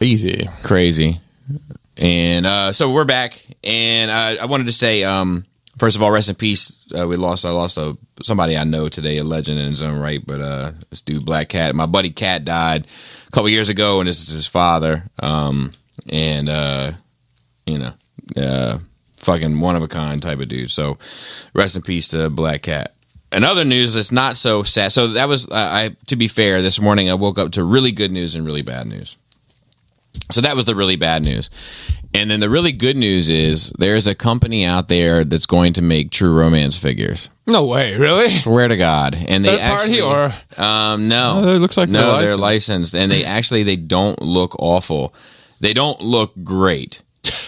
Easy. Crazy. And so we're back, and I wanted to say, first of all, rest in peace. I lost somebody I know today, a legend in his own right. But this dude, Black Cat, my buddy Cat, died a couple years ago, and this is his father. Fucking one of a kind type of dude. So rest in peace to Black Cat. And other news that's not so sad. So that was, to be fair, this morning I woke up to really good news and really bad news. So that was the really bad news. And then the really good news is there's a company out there that's going to make True Romance figures. No way, really? Swear to God. And they Third party or? No. Oh, it looks like they're licensed. And they don't look awful. They don't look great,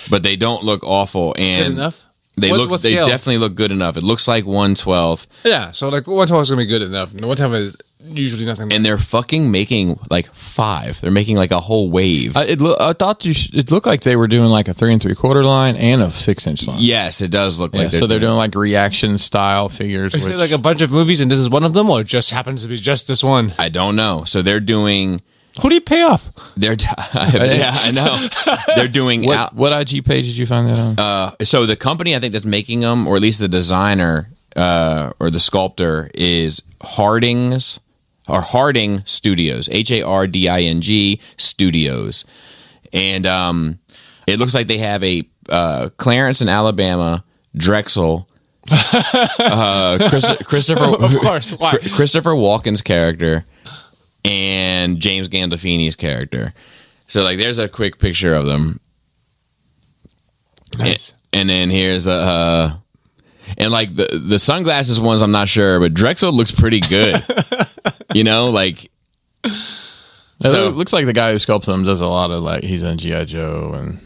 but they don't look awful. And Good enough? They definitely look good enough. It looks like 1/12. Yeah, so like 1/12 is gonna be good enough. 1/12 is usually nothing. And they're fucking making like 5. They're making like a whole wave. I thought it looked like they were doing like a 3 3/4 line and a 6-inch line. Yes, it does look like so they're doing like reaction style figures. Is it like a bunch of movies and this is one of them, or it just happens to be just this one? I don't know. So they're doing. Who do you pay off? Yeah, I know. They're doing. What IG page did you find that on? So the company I think that's making them, or at least the designer or the sculptor, is Harding Studios, HARDING Studios, and it looks like they have a Clarence in Alabama, Drexel, Christopher, of course, why? Christopher Walken's character, and James Gandolfini's character. So like, there's a quick picture of them. Nice. And then here's and like the sunglasses ones, I'm not sure, but Drexel looks pretty good. Like. So it looks like the guy who sculpts them does a lot of like he's in G.I. Joe and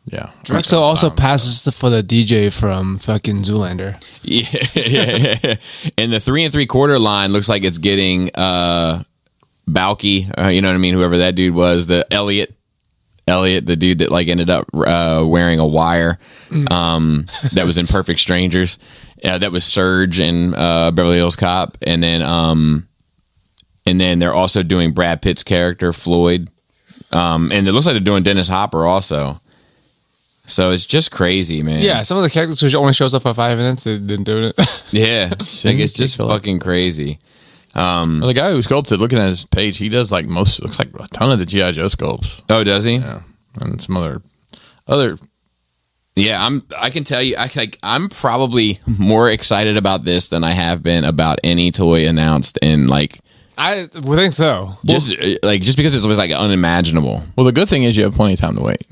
yeah. Drexel also passes for the DJ from fucking Zoolander. Yeah. And the 3 3/4 line looks like it's getting Balky, you know what I mean? Whoever that dude was, the Elliot, the dude that like ended up wearing a wire that was in Perfect Strangers. That was Surge in Beverly Hills Cop. And then they're also doing Brad Pitt's character, Floyd. And it looks like they're doing Dennis Hopper also. So it's just crazy, man. Yeah, some of the characters who only shows up for 5 minutes, they didn't do it. Yeah, like it's just fucking crazy. The guy who sculpted, looking at his page, he does like looks like a ton of the G.I. Joe sculpts. Oh, does he? Yeah, and some other. Yeah, I can tell you, I'm probably more excited about this than I have been about any toy announced in like. I would think so. Just because it's always like unimaginable. Well, the good thing is you have plenty of time to wait.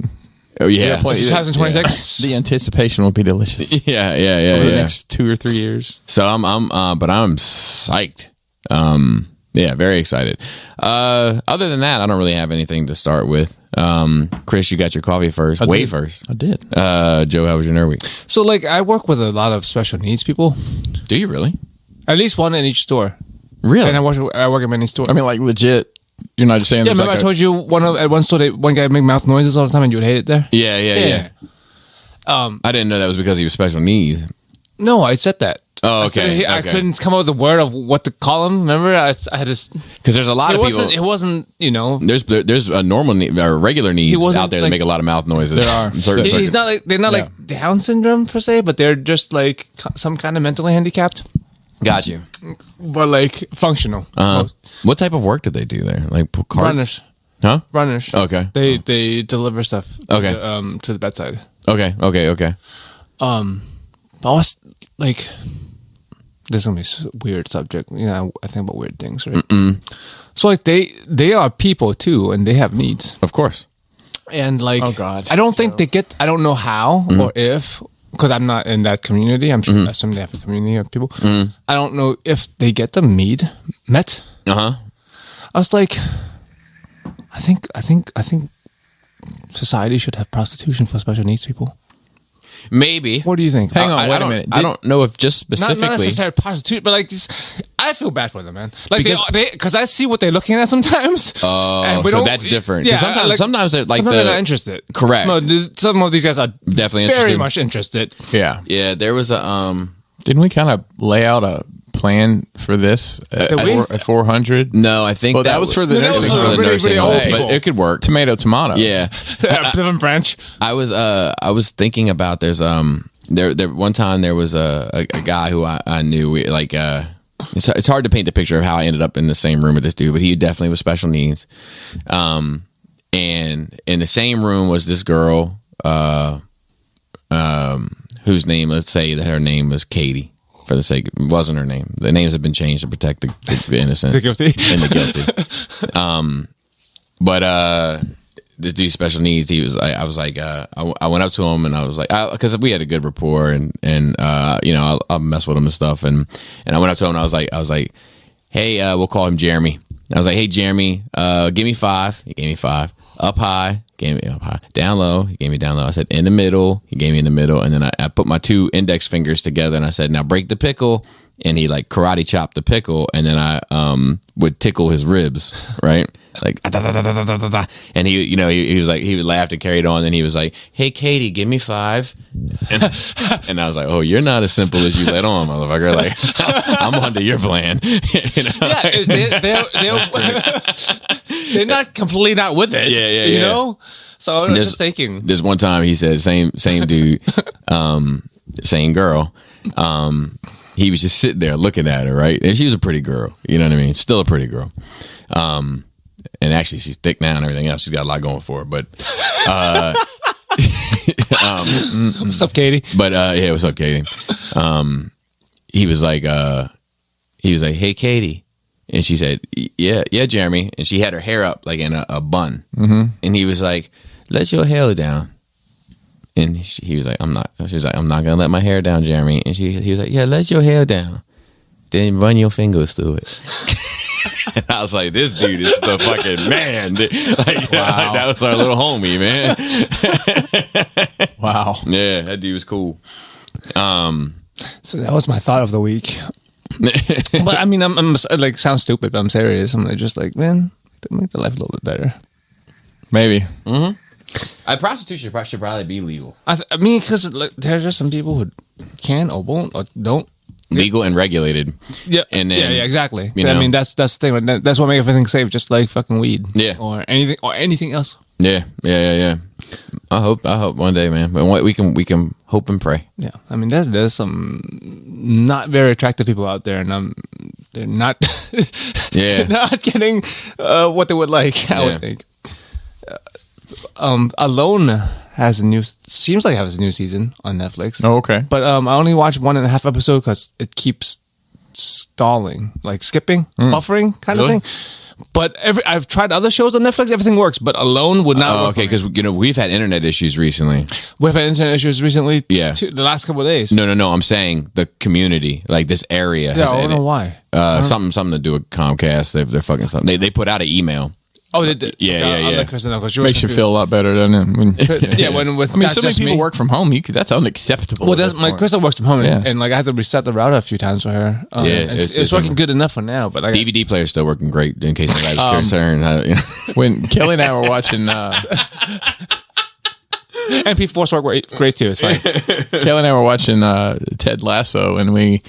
Oh yeah, 2026. The anticipation will be delicious. Yeah. Over the next 2 or 3 years. So I'm psyched. Yeah, very excited. Other than that, I don't really have anything to start with. Chris, you got your coffee first. First. I did. Joe, how was your nerd week? So like, I work with a lot of special needs people. Do you really? At least one in each store. Really? And I work at many stores. I mean, like legit. You're not just saying. Yeah, remember I told you at one store one guy make mouth noises all the time and you would hate it there. Yeah. I didn't know that was because he was special needs. No, I said that. Oh, okay. I couldn't come up with a word of what to call him. Remember, I had this because there's a lot of people. It wasn't. There's a normal need, or regular needs out there that make a lot of mouth noises. There are. He's not like they're not like Down syndrome per se, but they're just like some kind of mentally handicapped. Got you. But like functional. What type of work do they do there? Like runners. Huh? Runners. Okay. They deliver stuff. To the bedside. Okay. But I was like, this is gonna be a weird subject. I think about weird things, right? So like they are people too, and they have needs, of course. And like, oh god, I don't think they get. I don't know how or if. Because I'm not in that community. I'm sure I assume they have a community of people. I don't know if they get the met. I was like, I think society should have prostitution for special needs people. Maybe. What do you think? Hang on, wait a minute. I don't know if just specifically. Not necessarily prostitute, but like this, I feel bad for them, man. Like because I see what they're looking at sometimes. Oh, so that's different. Yeah, sometimes they're like they're not interested. Correct. No, some of these guys are definitely very much interested. Yeah. Yeah, there was a Didn't we kind of lay out a plan for this at 400? No, I think Well, that was for the No, nursing that was home. for the nursing home. but it could work. Tomato. Yeah. Different branch. I was thinking about there's there one time there was a guy who I knew it's hard to paint the picture of how I ended up in the same room with this dude, but he definitely was special needs. And in the same room was this girl whose name, let's say that her name was Katie. For the sake, it wasn't her name. The names have been changed to protect the innocent The guilty. and the guilty. But this dude special needs. He was. I was like. I went up to him and I was like, because we had a good rapport and you know I'll mess with him and stuff and I went up to him and I was like, hey, we'll call him Jeremy. And I was like, hey Jeremy, give me 5. He gave me 5. Up high, gave me up high. Down low, he gave me down low. I said in the middle, he gave me in the middle, and then I put my 2 index fingers together and I said, now break the pickle. And he like karate chopped the pickle, and then I would tickle his ribs, right? Like, and he, you know, he was like, he would laugh and carried on. And he was like, hey Katie, give me 5. And I was like, oh, you're not as simple as you let on, motherfucker. Like, I'm onto your plan. You know? Yeah, they're not completely not with it. Yeah, you know. So I was just thinking. There's one time he said, same dude, same girl. He was just sitting there looking at her, right? And she was a pretty girl. You know what I mean? Still a pretty girl. And actually, she's thick now and everything else. She's got a lot going for her. But What's up, Katie? But yeah, what's up, Katie? He was like, hey, Katie. And she said, yeah, Jeremy. And she had her hair up like in a bun. Mm-hmm. And he was like, let your hair down. And he was like, I'm not. She was like, I'm not gonna let my hair down, Jeremy. And he was like, yeah, let your hair down. Then run your fingers through it. And I was like, this dude is the fucking man. Like, wow. Like, that was our little homie, man. Wow. Yeah, that dude was cool. So that was my thought of the week. But I mean, I'm like, sounds stupid, but I'm serious. I'm just like, man, make the life a little bit better. Maybe. Mm-hmm. Prostitution should probably be legal. I mean, because like, there's just some people who can or won't or don't. Legal and regulated. Yeah, and then, yeah, exactly. You know, I mean, that's the thing. That's what makes everything safe, just like fucking weed. Yeah, or anything else. Yeah. I hope one day, man. But we can hope and pray. Yeah, I mean, there's some not very attractive people out there, and they're not. Yeah, not getting what they would like. I would think. Alone seems like it has a new season on Netflix. Oh, okay. But I only watched 1.5 episodes because it keeps stalling, like skipping, buffering kind of thing. But I've tried other shows on Netflix, everything works, but Alone would not work. Okay, because we've had internet issues recently. We've had internet issues recently. Yeah, the last couple of days. No. I'm saying the community, like this area. Yeah, I don't know why. Something to do with Comcast. They're fucking something. They put out an email. Oh, they did. Yeah. I'll let Kristen know, 'cause she was Makes you confused. feel a lot better, doesn't it? Yeah, when with I mean, not so many just people me. work from home. That's unacceptable. Well, at that's this my point. Crystal works from home, Yeah. and like I had to reset the router a few times for her. Yeah, it's working good enough for now. But DVD player's still working great in case anybody's concerned. When Kelly and I were watching, MP4s work great too. It's fine. Kelly and I were watching Ted Lasso, and we,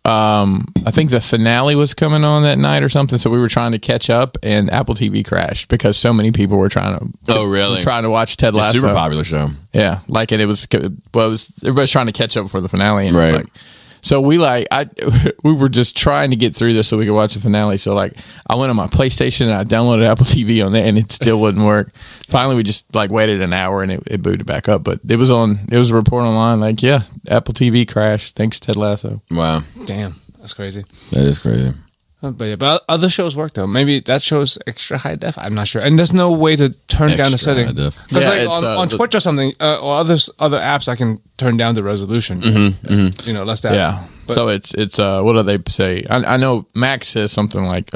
I think the finale was coming on that night or something. So we were trying to catch up, and Apple TV crashed because so many people were trying to. Oh, really? Trying to watch Ted Lasso. Super popular show. Yeah, like, and it was everybody's trying to catch up for the finale, and it was Right. like, so we were just trying to get through this so we could watch the finale. So like, I went on my PlayStation and I downloaded Apple TV on there, and it still wouldn't work. Finally, we just like waited an hour and it booted back up. But it was a report online like, yeah, Apple TV crashed thanks to Ted Lasso. Wow, Damn, that's crazy. that is crazy. But other shows work though. Maybe that show's extra high def. I'm not sure. And there's no way to turn down the Extra setting. high def. Because Yeah, like it's, on Twitch or something, or other apps, I can turn down the resolution. You know, less that. Yeah. But, So it's what do they say? I know Max says something like,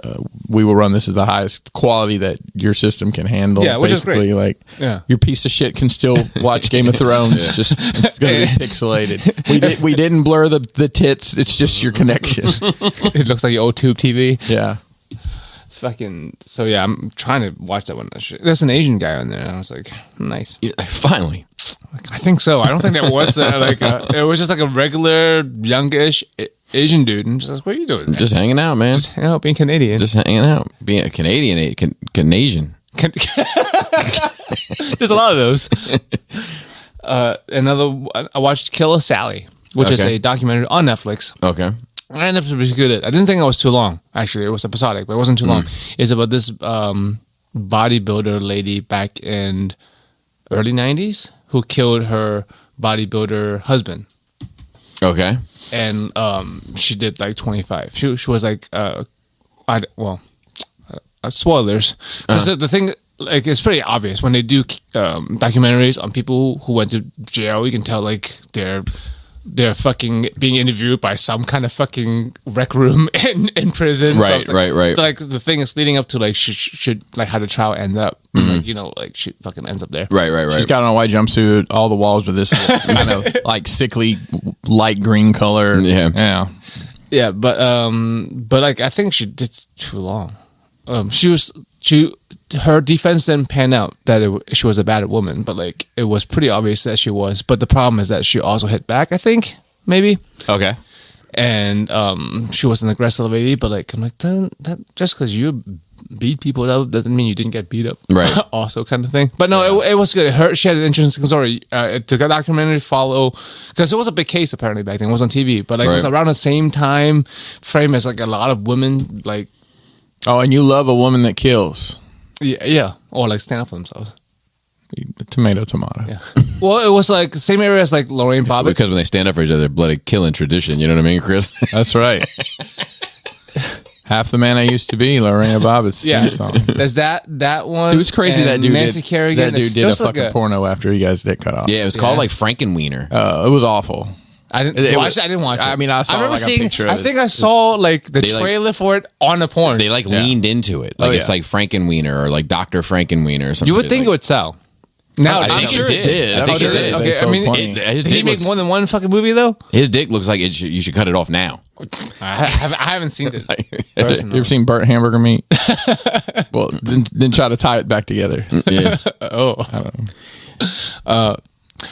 "We will run this at the highest quality that your system can handle." Yeah, which is great. Basically, like, Yeah. your piece of shit can still watch Game of Thrones. Just it's going to be pixelated. We didn't blur the tits. It's just your connection. it looks like your old tube TV. Yeah. Fucking. So yeah, I'm trying to watch that one. There's an Asian guy on there, and I was like, nice. Yeah, finally. I think so. I don't think there was it was just like a regular youngish Asian dude, and just like, what are you doing? Man? Just hanging out, man. Just hanging out, being Canadian. Just hanging out, being a Canadian, Canadian. There's a lot of those. I watched Killer Sally, which is a documentary on Netflix. Okay. I ended up to be good at it. I didn't think it was too long. Actually, it was episodic, but it wasn't too long. It's about this bodybuilder lady back in early 90s who killed her bodybuilder husband. Okay. And she did like 25. She was like, spoilers. Because the thing, like, it's pretty obvious when they do documentaries on people who went to jail. You can tell like they're fucking being interviewed by some kind of fucking rec room in prison. Right, so like, right. Like the thing is leading up to like should like how the trial end up. Like, like she fucking ends up there. Right. She's got on a white jumpsuit. All the walls with this kind of like sickly light green color. Yeah. Yeah, but like I think she did too long. Her defense didn't pan out that she was a bad woman, but like it was pretty obvious that she was. But the problem is that she also hit back. I think maybe. Okay. And she was an aggressive lady, but like I'm like that just because you beat people up doesn't mean you didn't get beat up. Right. Also, kind of thing. But no, it was good. She had an interesting story. The documentary follow because it was a big case apparently back then. It was on TV, but like it was around the same time frame as like a lot of women like. Oh, and you love a woman that kills. Yeah, or like stand up for themselves. Tomato. Yeah. Well, it was like same area as like Lorraine Bobbitt. Because when they stand up for each other, bloody killing tradition. You know what I mean, Chris? That's right. Half the man I used to be, Lorena Bobbitt's theme song. There's that one. It was crazy that dude Nancy Kerrigan. That dude did a fucking porno after he got his dick cut off. Yeah, it was called like Frankenwiener. It was awful. I didn't watch it. I mean, I saw remember like seeing, a picture of I it. think I saw like the They, like- trailer for it on the porn. They like leaned into it. Like it's like Frankenwiener or like Dr. Frankenwiener or something. You would think it would sell. Now I think it did. I think it did. Okay, I mean, did he make more than one fucking movie though? His dick looks like you should cut it off now. I haven't seen it. You ever seen Burt Hamburger Meat? Well, then try to tie it back together. Yeah. I don't know.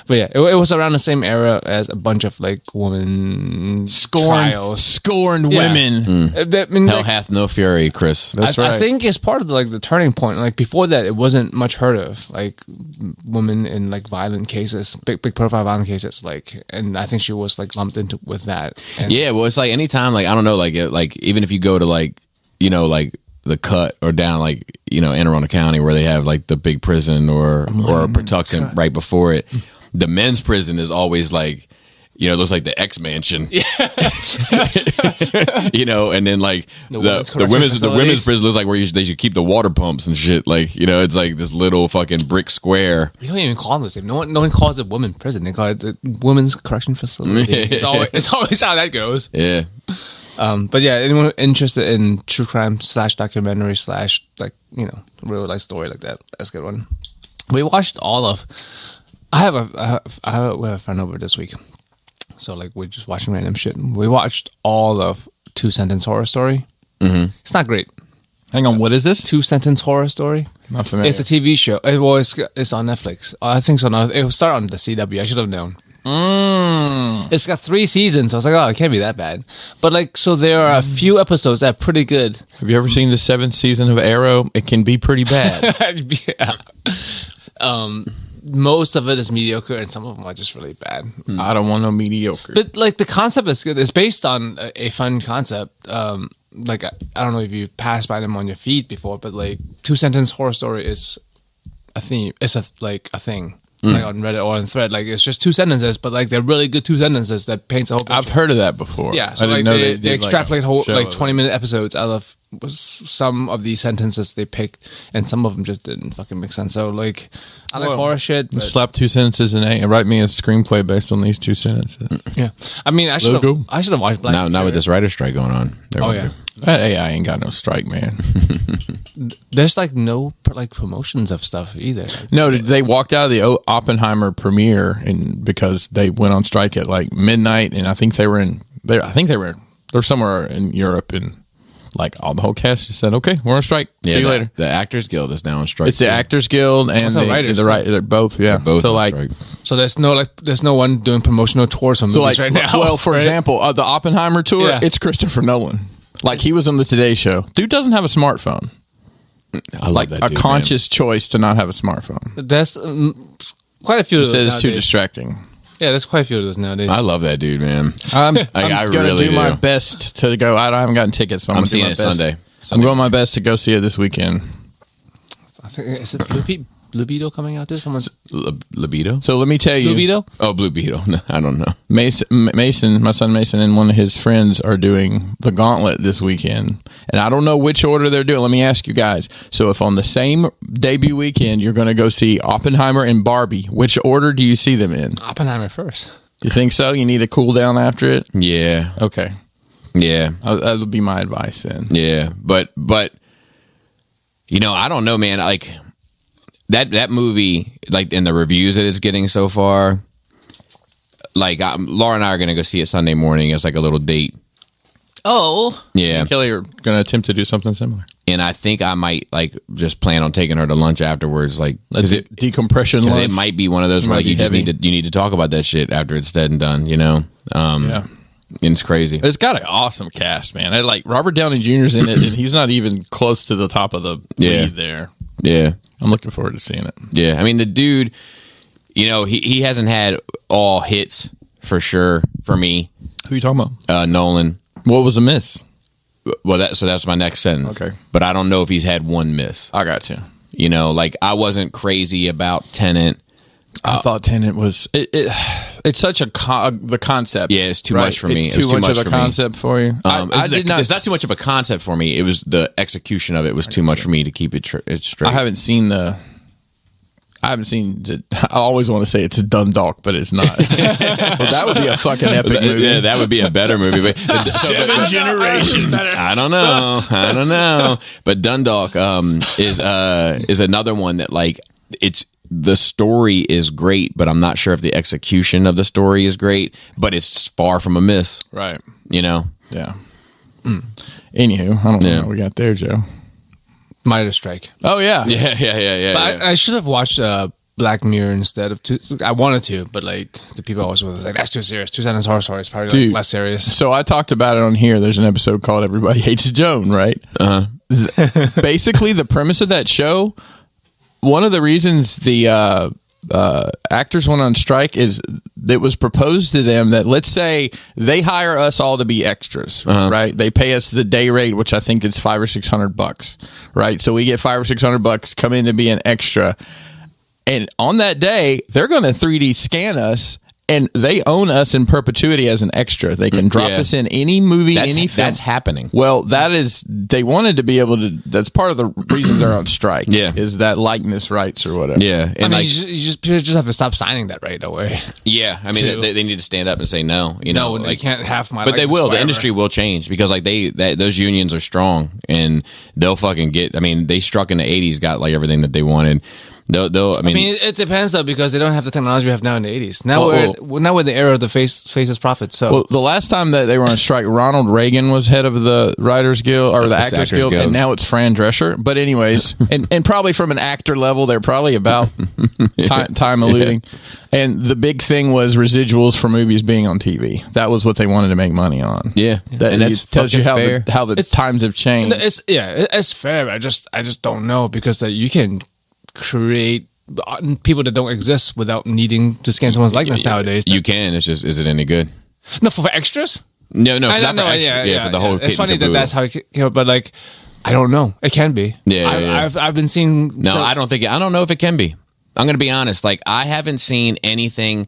But yeah, it was around the same era as a bunch of like women trials. Scorned Yeah. women. I mean, Hell like, hath no fury, Chris. That's I right. think it's part of the turning point. Like before that, it wasn't much heard of. Like women in like violent cases, big profile violent cases. Like, and I think she was like lumped into with that. And Yeah, well, it's like anytime, like I don't know, like even if you go to like like the Cut or down like Anne Arundel County where they have like the big prison or Patuxent right before it, the men's prison is always like. It looks like the X Mansion, and then like the women's prison looks like where they should keep the water pumps and shit. Like, it's like this little fucking brick square. You don't even call them the same. No one calls it women's prison. They call it the women's correction facility. It's always how that goes. Yeah. But yeah, anyone interested in true crime / documentary / like real life story like that, that's a good one. We watched all of. We have a friend over this week. So, like, we're just watching random shit. We watched all of 2 Sentence Horror Story. Mm-hmm. It's not great. Hang on, what is this? 2 Sentence Horror Story. Not familiar. It's a TV show. It's on Netflix. I think so. It will start on the CW. I should have known. It's got 3 seasons. So I was like, oh, it can't be that bad. But, like, so there are a few episodes that are pretty good. Have you ever seen the 7th season of Arrow? It can be pretty bad. Yeah. Most of it is mediocre, and some of them are just really bad. I don't want no mediocre. But like the concept is good. It's based on a fun concept. Like I don't know if you passed by them on your feed before, but like 2 Sentence Horror Story is a theme. It's a thing. Like on Reddit or on Thread. Like it's just 2 sentences, but like they're really good 2 sentences that paints a whole picture. I've heard of that before. Yeah, so I didn't like know they extrapolate like whole like 20-minute episodes out of some of these sentences they picked, and some of them just didn't fucking make sense. So like I like horror shit. But Slap 2 sentences in and write me a screenplay based on these 2 sentences. yeah, I mean I should have watched Black Now with this writer strike going on. Oh yeah. That AI ain't got no strike, man. There's like no like promotions of stuff either. No, they walked out of the Oppenheimer premiere because they went on strike at like midnight, and I think they were somewhere in Europe, and like all the whole cast just said, "Okay, we're on strike. Yeah, See you later." The Actors Guild is now on strike. It's the Actors Guild and the writers. They're both. Yeah, They're both so on like strike. So there's no one doing promotional tours on movies right now. Well, for example, the Oppenheimer tour, Yeah. it's Christopher Nolan. Like he was on the Today Show. Dude doesn't have a smartphone. I love that A dude, conscious choice to not have a smartphone. There's quite a few of He those says it's too nowadays. distracting. Yeah, there's quite a few of those nowadays. man. I love that dude, man. I'm I going to really do my do. best to go. I haven't gotten tickets, but I'm I'm gonna do seeing my it best. Sunday. I'm going my best to go see it this weekend. I think is it Blue Beetle coming out there? Someone's Libido? So let me tell you, Blue Beetle. Oh, Blue Beetle. No, I don't know. Mason, my son Mason, and one of his friends are doing the Gauntlet this weekend, and I don't know which order they're doing. Let me ask you guys. So, if on the same debut weekend you're going to go see Oppenheimer and Barbie, which order do you see them in? Oppenheimer first. You think so? You need a cool down after it. Yeah. Okay, Yeah. that would be my advice then. Yeah. But you know, I don't know, man. Like that movie, like in the reviews that it's getting so far, like Laura and I are going to go see it Sunday morning. It's like a little date. Oh, Yeah. Kelly are going to attempt to do something similar. And I think I might like just plan on taking her to lunch afterwards. Like, Let's cause decompression cause lunch. it might be one of those where might like be you just heavy. you need to talk about that shit after it's said and done, you know? Yeah. And it's crazy. It's got an awesome cast, man. I like Robert Downey Jr.'s in it, and he's not even close to the top of the Yeah. lead there. Yeah. I'm looking forward to seeing it. Yeah. I mean, the dude, you know, he hasn't had all hits for sure for me. Who you talking about? Nolan. What was a miss? Well, that's my next sentence. Okay. But I don't know if he's had one miss. I got you. You know, like I wasn't crazy about Tenet. I thought Tenet was it's such the concept. Yeah, it's too right? much for me. It's It was too too much much of a for me. concept for you. I did not. It's not too much of a concept for me. It was the execution of it was too much for me to keep it straight. I haven't seen I always want to say it's a Dundalk, but it's not. Well, that would be a fucking epic movie. Yeah, that would be a better movie. But, Seven generations. I don't know. But Dundalk is another one that like it's the story is great, but I'm not sure if the execution of the story is great. But it's far from a miss. Right. You know. Yeah. Anywho, I don't know what we got there, Joe. Mitre Strike. Oh yeah. Yeah. But I should have watched Black Mirror instead of I wanted to, but like the people I was with was like, that's too serious. 2 Sentence Horror Story is probably Dude. like less serious. So I talked about it on here. There's an episode called Everybody Hates Joan, right? Basically, the premise of that show, one of the reasons the actors went on strike is it was proposed to them that let's say they hire us all to be extras, right? They pay us the day rate, which I think is $500 or $600, right? So we get $500 or $600, come in to be an extra. And on that day, they're going to 3D scan us, and they own us in perpetuity as an extra. They can drop us in any movie, any film. That's happening. Well, they wanted to be able to. That's part of the reasons they're on strike. Yeah. Is that likeness rights or whatever. Yeah, and I mean, like, you just have to stop signing that right away. yeah, I mean, Too. they need to stand up and say no. You know, No, like they can't have my. but they likeness will. The forever. industry will change because like those unions are strong and they'll fucking get. I mean, they struck in the '80s, got like everything that they wanted. They'll. I mean, it depends though because they don't have the technology we have now in the 80s. Now Well, we're in the era of the faceless prophet. So Well, the last time that they were on strike, Ronald Reagan was head of the Writers Guild or the Actors Guild, and now it's Fran Drescher. But anyways, and probably from an actor level, they're probably about time alluding. And the big thing was residuals for movies being on TV. That was what they wanted to make money on. yeah, That and that's tells you fucking how fair. the times have changed. it's fair. I just don't know because you can create people that don't exist without needing to scan someone's likeness nowadays. You can. It's just, is it any good? No, for extras. No, I not don't for know. extra. For the whole. It's kit funny and that caboodle. that's how it came up, but like, I don't know. It can be. Yeah. I've been seeing. No, I don't know if it can be. I'm going to be honest. Like, I haven't seen anything,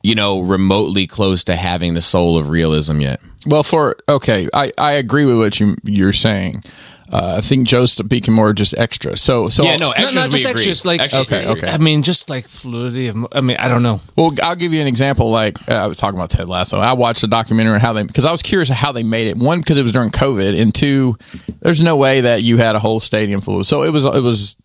remotely close to having the soul of realism yet. Well, I agree with what you're saying. I think Joe's speaking more just extra. So Yeah, no, extras, not just we agree. extras. Like, Extras, we agree. okay. I mean, just like fluidity. I don't know. Well, I'll give you an example. Like I was talking about Ted Lasso. I watched a documentary on because I was curious how they made it. One, because it was during COVID, and two, there's no way that you had a whole stadium full. So it was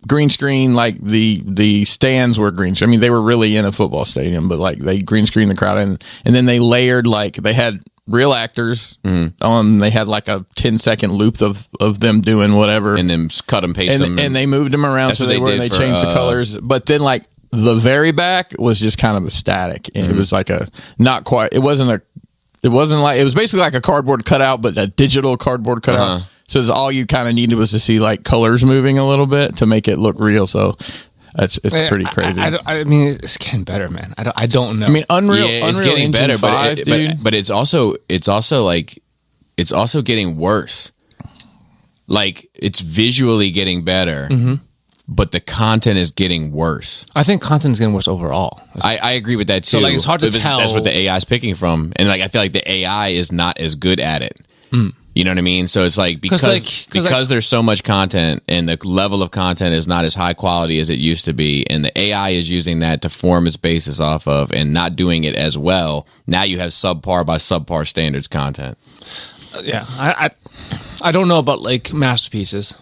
green screen. Like the stands were green screen. I mean, they were really in a football stadium, but like they green screened the crowd, and then they layered they had real actors on. They had like a 10-second loop of them doing whatever, And then cut them, paste them. and they moved them around That's so what they they were. did They for, changed the colors, but then like the very back was just kind of a static. And it was like a not quite. It wasn't like it was basically like a cardboard cutout, but a digital cardboard cutout. So all you kind of needed was to see like colors moving a little bit to make it look real. So it's pretty crazy. I mean, it's getting better, man. I don't know. I mean, Unreal it's Unreal getting Engine better, 5, dude. but it's also getting worse. Like, it's visually getting better, but the content is getting worse. I think content is getting worse overall. I agree with that too. So, like, it's hard to tell. That's what the AI is picking from, and like I feel like the AI is not as good at it. You know what I mean? So it's like because there's so much content and the level of content is not as high quality as it used to be, and the AI is using that to form its basis off of and not doing it as well. Now you have subpar by subpar standards content. Yeah, I don't know about like masterpieces.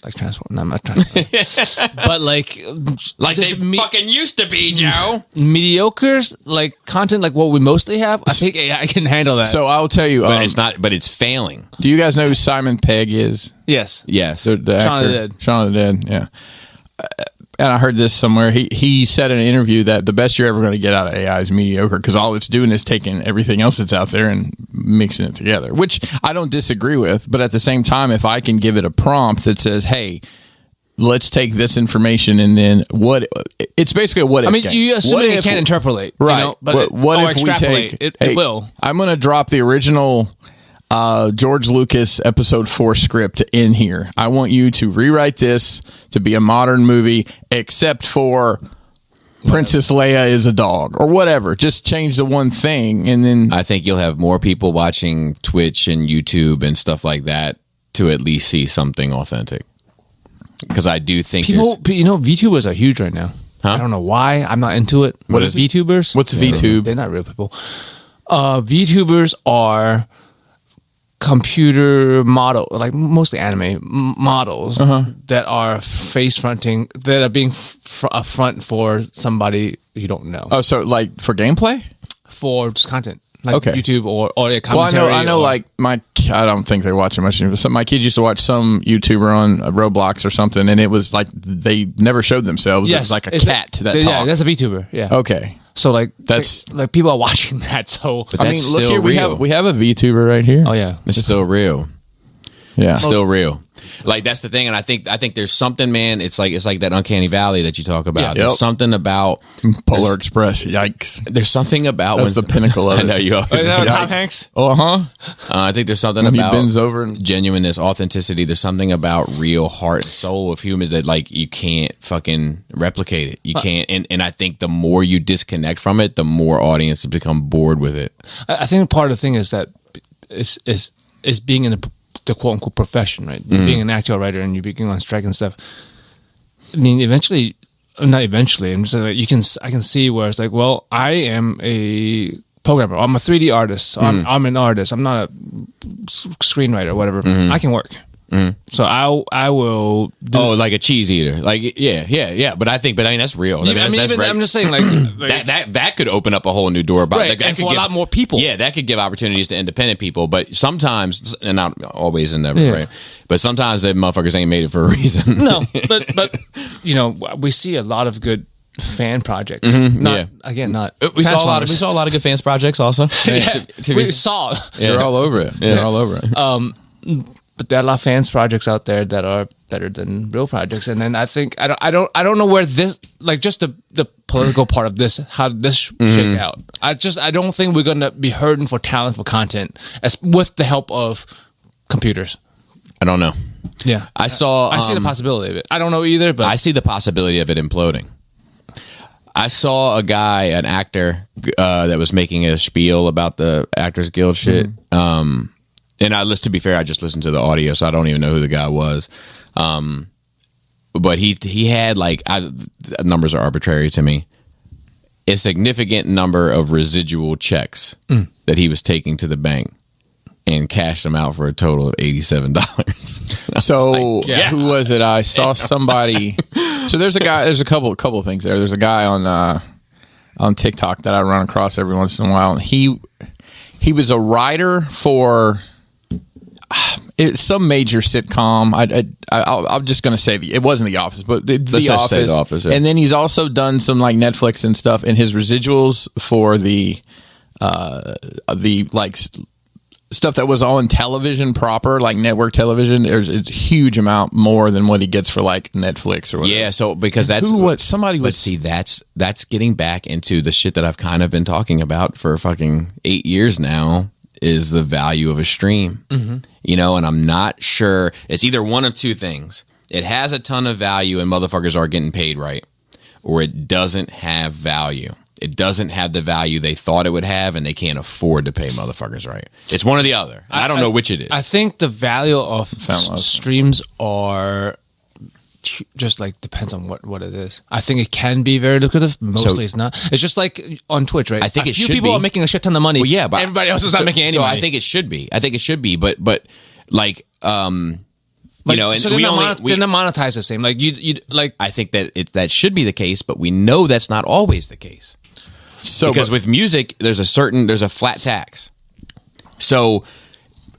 Like Transform, no, I'm not Transform. But like they fucking used to be, Joe. Mediocres, like content, like what we mostly have. I think AI can handle that. So I'll tell you, But it's not. But it's failing. do you guys know who Simon Pegg is? yes, Yes. The Shaun of actor? the Dead. Shaun of the Dead, yeah. And I heard this somewhere. He said in an interview that the best you're ever going to get out of AI is mediocre because all it's doing is taking everything else that's out there and mixing it together, which I don't disagree with. But at the same time, if I can give it a prompt that says, hey, let's take this information and then it's basically a what if I mean, game. you assume What it if- can't interpolate, Right. You know, but what if we extrapolate? take It will. I'm going to drop the original George Lucas episode 4 script in here. I want you to rewrite this to be a modern movie, except for Princess Leia is a dog or whatever. Just change the one thing, and then I think you'll have more people watching Twitch and YouTube and stuff like that to at least see something authentic. Because I do think People, you know, VTubers are huge right now. Huh? I don't know why. I'm not into it. What is it? VTubers? What's VTube? They're not real people. VTubers are computer model, like mostly anime models that are face fronting, that are being a front for somebody you don't know, Oh, so like for gameplay? for just content, like Okay. YouTube or a Well, commentary. I know. or- Like I don't think they're watching much. But my kids used to watch some YouTuber on Roblox or something, and it was like they never showed themselves. It was like a It's cat that yeah, talked. that's a VTuber. Yeah. Okay. So like That's- like people are watching that. So But I that's mean, look still here. real. We have a VTuber right here. oh yeah, it's still real. Yeah. Still real. Like that's the thing, and I think there's something, man. It's like that uncanny valley that you talk about. Yeah. There's Yep. something about Polar Express. Yikes. There's something about That's the pinnacle of I it. know you. Is that Are. Tom Hanks? I think there's something When he about bends over and genuineness, authenticity. There's something about real heart and soul of humans that like you can't fucking replicate it. You can't, and I think the more you disconnect from it, the more audiences become bored with it. I think part of the thing is that is being in the quote unquote profession, right? Being an actor or writer and you being on strike and stuff. I mean, eventually, not eventually. I'm just saying, like, I can see where it's like, well, I am a programmer. I'm a 3D artist. So I'm an artist. I'm not a screenwriter or whatever. I can work. So I will. Oh, like a cheese eater. Like yeah. But I mean that's real. I mean, that's even, right. I'm just saying, like, that could open up a whole new door. About right, that and could for a lot more people. Yeah, that could give opportunities to independent people. But sometimes, and not always and never, Yeah. right? But sometimes they motherfuckers ain't made it for a reason. No, but you know, we see a lot of good fan projects. yeah. Again, not we saw Transformers. a lot of good fans projects also. Yeah, we saw. they're all over it. They're all over it. But there are a lot of fans projects out there that are better than real projects. And then I think I don't know where this, like, just the political part of this, how this shake out. I don't think we're gonna be hurting for talent for content as with the help of computers. I don't know. Yeah, I see the possibility of it. I don't know either, but I see the possibility of it imploding. I saw a guy, an actor, that was making a spiel about the Actors Guild shit. And to be fair, I just listened to the audio, so I don't even know who the guy was. But he had numbers are arbitrary to me. A significant number of residual checks that he was taking to the bank and cashed them out for a total of $87. So who was it? I saw somebody. So there's a guy. There's a couple of things there. There's a guy on TikTok that I run across every once in a while, and he was a writer for. it's some major sitcom. I'm just going to say it wasn't The Office, but The just Office. say The Office, yeah. And then he's also done some like Netflix and stuff. And his residuals for the like stuff that was on television proper, like network television, it's a huge amount more than what he gets for like Netflix or whatever. Yeah, so because that's somebody But was see, that's getting back into the shit that I've kind of been talking about for fucking 8 years now, is the value of a stream. You know, and I'm not sure. It's either one of two things. It has a ton of value and motherfuckers are getting paid right, or it doesn't have value. It doesn't have the value they thought it would have, and they can't afford to pay motherfuckers right. It's one or the other. I don't know which it is. I think the value of streams are just like depends on what it is. I think it can be very lucrative. Mostly it's not. It's just like on Twitch, right? I think a it few should people be. are making a shit ton of money. Well, yeah, but everybody else is not making any so money. I think it should be. But like you know, and so they're not monetized the same. Like you like. I think that that should be the case, but we know that's not always the case. so Because with music, there's a flat tax. So,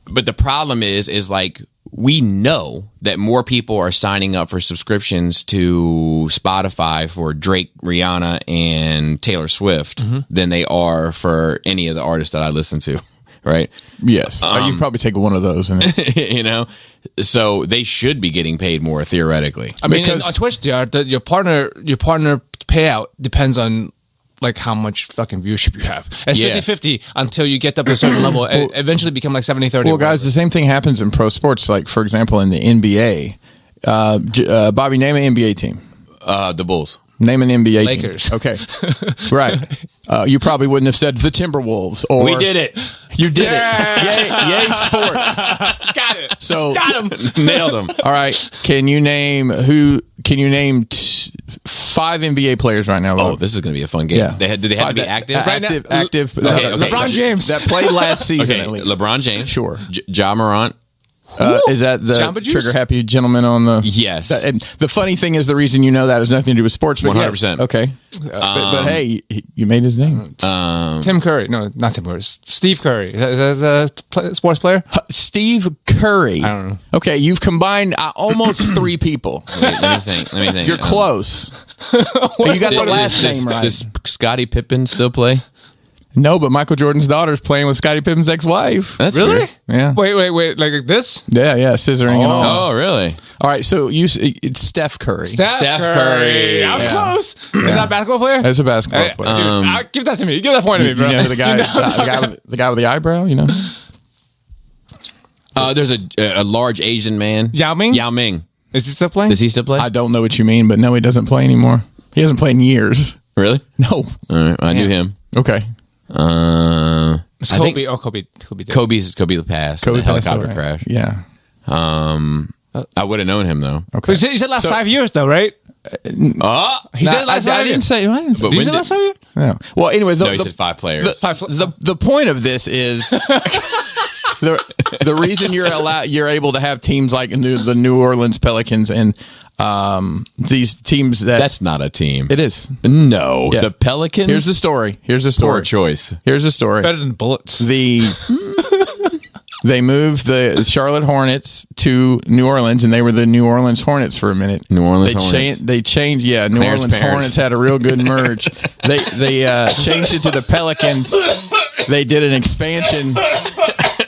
but the problem is like we know that more people are signing up for subscriptions to Spotify for Drake, Rihanna, and Taylor Swift than they are for any of the artists that I listen to. Right? yes. You probably take one of those. And You know, so they should be getting paid more theoretically. I mean, because- on Twitch, your partner payout depends on like how much fucking viewership you have. It's Yeah. 50-50 until you get up to a certain level. And eventually become like 70-30. well, guys, the same thing happens in pro sports. Like for example, in the NBA, Bobby, name an NBA team. The Bulls. Name an NBA Lakers. team. Okay, right. You probably wouldn't have said the Timberwolves. Or We did it. You did it. Yay sports. got it. So Got him. Nailed them. all right. Can you name 5 NBA players right now? Oh, Bob? this is going to be a fun game. Yeah. Do they have to be active? Active. Active. Okay, okay. LeBron James. That played last season Okay, at least. LeBron James. Sure. Ja Morant. Is that the Jamba Juice? trigger happy gentleman on the? Yes. And the funny thing is, the reason you know that has nothing to do with sports. But 100%. yes. Okay. But hey, you made his name. Tim Curry. No, not Tim Curry. Steve Curry. Is that a sports player? Steve Curry. I don't know. Okay, you've combined almost 3 people. Wait, let me think. You're close. You got the last name right. Does Scottie Pippen still play? No, but Michael Jordan's daughter's playing with Scottie Pippen's ex-wife. That's Really? weird. Yeah. Wait. Like this? Yeah, scissoring and all. Oh, really? All right, so it's Steph Curry. Steph Curry. I was Yeah. close. Is that a basketball player? That's a basketball Hey, player. dude, give that to me. Give that point to me, You bro. know the guy, the guy with the eyebrow. You know. There's a large Asian man. Yao Ming? Yao Ming. Is he still playing? Does he still play? I don't know what you mean, but no, he doesn't play anymore. He hasn't played in years. Really? No. All right, I knew him. Okay. It's I Kobe. think Kobe. Did. Kobe the pass. Kobe The helicopter passed away. crash. Yeah. I would have known him though. Okay. You said last 5 years, though, right? Oh, He said last 5 I years. didn't say. I didn't say But Did you when say did- last 5 years? no. Well, anyway, no, he said 5 players. the point of this is the reason you're able to have teams like the New Orleans Pelicans and these teams That's not a team. it is. No, Yeah. the Pelicans. Here's the story. poor choice. Here's the story. Better than bullets. They moved the Charlotte Hornets to New Orleans, and they were the New Orleans Hornets for a minute. New Orleans they Hornets. They changed. Yeah, New Claire's Orleans parents. Hornets had a real good merge. they changed it to the Pelicans. They did an expansion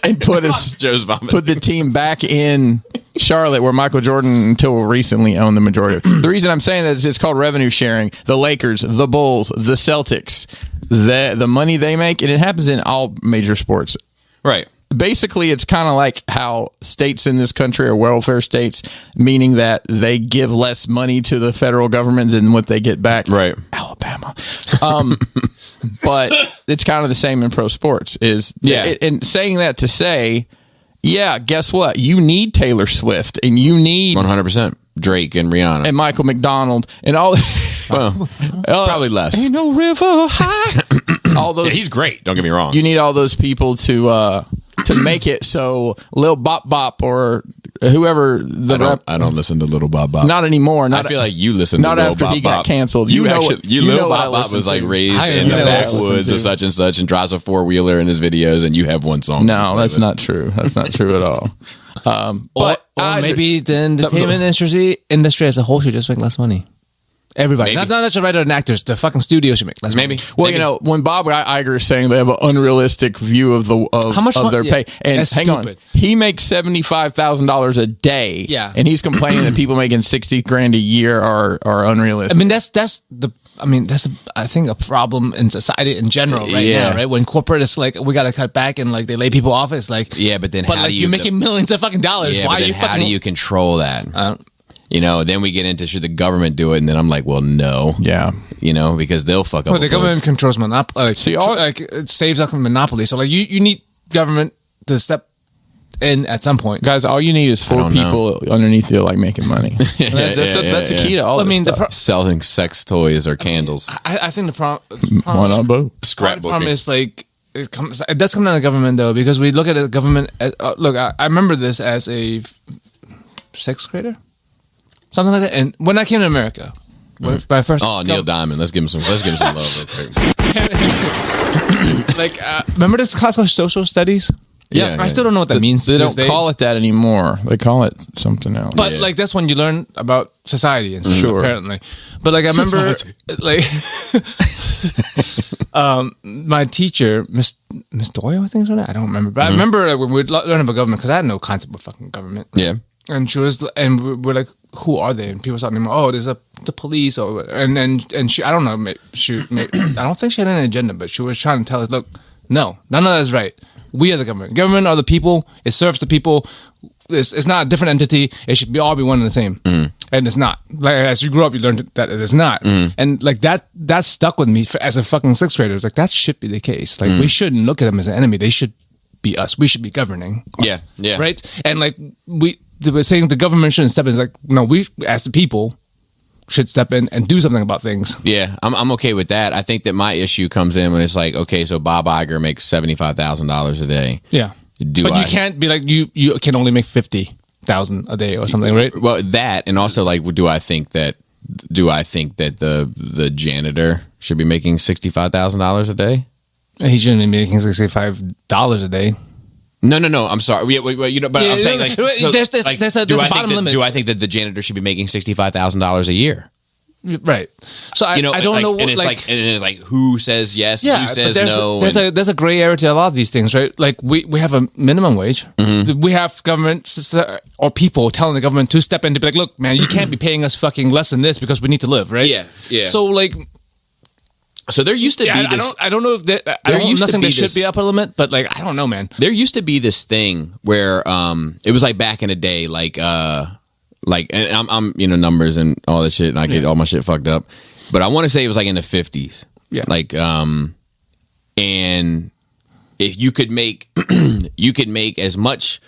and put the team back in Charlotte, where Michael Jordan until recently owned the majority of it. The reason I'm saying that is it's called revenue sharing. The Lakers, the Bulls, the Celtics, the money they make, and it happens in all major sports. Right. Basically, it's kind of like how states in this country are welfare states, meaning that they give less money to the federal government than what they get back. Right. Alabama. But it's kind of the same in pro sports. And saying that to say, yeah, guess what? You need Taylor Swift and you need 100%. Drake and Rihanna. and Michael McDonald and all. Well, probably less. Ain't no river high. All those. He's great. Don't get me wrong. You need all those people to make it so Lil Bop Bop or whoever I don't listen to Little Bob Bop. not anymore. I feel like you listen to not Little after Bob he got Bop. canceled. You know actually, what- you you Little know what I Bob Bop listen was like to. raised I in the know what I listen backwoods to. of such and such and drives a 4-wheeler in his videos, and you have one song. No, that's not true. That's not true at all. Or I- maybe the entertainment industry as a whole should just make less money. Everybody, Maybe. not just writers and actors. The fucking studio should make less Maybe. money. Well, you know, when Bob Iger is saying they have an unrealistic view of How much of their yeah, pay, and that's hang stupid. on, he makes $75,000 a day, Yeah. and he's complaining that people making $60,000 a year are unrealistic. I mean, that's I think a problem in society in general right Yeah. now, right? When corporate is like, we got to cut back and like they lay people off, it's like, Yeah, but then but how like do you're making millions of fucking dollars. Yeah, Why but are then you how fucking? do you control that? I don't, Then we get into should the government do it, and then I'm like, well, no. yeah, Because they'll fuck up. well, the government controls monopoly. Like, See, all- like it saves up monopoly. So like you need government to step in at some point. guys, all you need is 4 don't know. people underneath you like making money. That's the key to all. I mean, this stuff. selling sex toys or candles. I think the problem. Why not both? The problem is like it does come down to government though, because we look at the government. Look, I remember this as a 6th grader, something like that. And when I came to America, when my first Neil Diamond. Let's give him some love real quick. like remember this class called social studies? Yeah, I still don't know what that means. They to don't this day. call it that anymore. They call it something else. But like that's when you learn about society and stuff, Sure. apparently. But like I remember, like my teacher, Miss Doyle, I think is her name. I don't remember, but I remember like, when we would learn about government because I had no concept of fucking government. Yeah. And she was, and we're like, who are they? And people started naming, oh, there's the police, or and she, I don't know, I don't think she had any agenda, but she was trying to tell us, look, no, none of that is right. We are the government. Government are the people. It serves the people. It's not a different entity. It should all be one and the same, and it's not. Like as you grow up, you learn that it is not, and like that stuck with me as a fucking 6th grader. It's like that should be the case. Like we shouldn't look at them as an enemy. They should be us. We should be governing. Yeah. Yeah. Right. And like we were saying, the government shouldn't step in. It's like no, we as the people should step in and do something about things. Yeah, I'm okay with that. I think that my issue comes in when it's like, okay, so Bob Iger makes $75,000 a day. Yeah. Do but I? you can't be like you can only make 50,000 a day or something, right? Well, that and also like, do I think that the janitor should be making $65,000 a day? He shouldn't be making $65 a day. No. I'm sorry. But I'm saying like, there's a bottom limit. Do I think that the janitor should be making $65,000 a year? Right. So I don't know. And it's like who says yes? Yeah, who says but no? There's a gray area to a lot of these things, right? Like we have a minimum wage. We have government or people telling the government to step in to be like, look, man, you can't be paying us fucking less than this because we need to live, right? Yeah. So like. So there used to be I this. don't know if there used to nothing be there should this- be upper limit, but like I don't know, man. There used to be this thing where it was like back in the day, like and I'm numbers and all that shit, and I get all my shit fucked up, but I want to say it was like in the 50s, Yeah. like and if you could make as much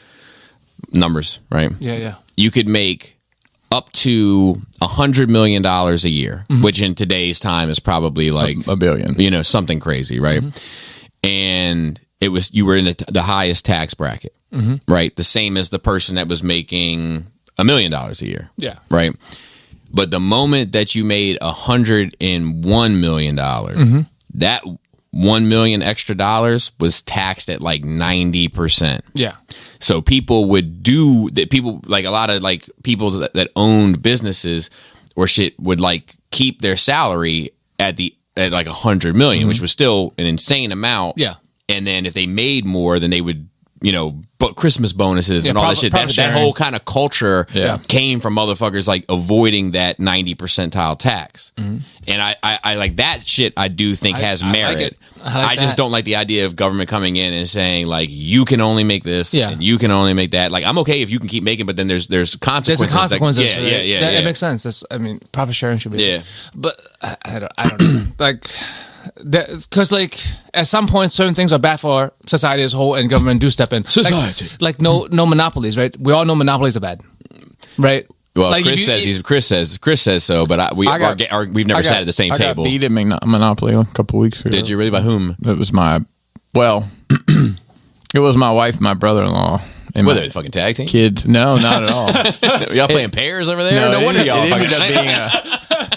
numbers, right? Yeah. You could make up to $100 million a year, which in today's time is probably like $1 billion. Something crazy, right? And you were in the highest tax bracket, right? The same as the person that was making $1 million a year, Yeah. right? But the moment that you made $101 million, that $1 million extra dollars was taxed at like 90%. Yeah. So people would do that. People like a lot of like people that owned businesses or shit would like keep their salary at like 100 million, which was still an insane amount. Yeah. And then if they made more, then they would, but Christmas bonuses and all that profit- shit. profit That sharing. whole kind of culture Yeah. came from motherfuckers like avoiding that 90 percentile tax. And I like that shit. I do think has I like merit. it. I like I just that. don't like the idea of government coming in and saying like you can only make this, Yeah. and you can only make that. Like I'm okay if you can keep making, but then there's consequences. There's the consequences. That, right? yeah. That makes sense. Profit sharing should be. Yeah. But I don't know. Like, because like at some point certain things are bad for society as a whole, and government do step in. Society. Like no monopolies, right? We all know monopolies are bad, right? Well, like Chris says so, but we've never sat at the same I table. got beat at Monopoly a couple weeks ago. Did you really? By whom? It was it was my wife, my brother-in-law, and Were my they fucking tag team? kids. No, not at all. Y'all playing pairs over there? No wonder y'all it ended fucking.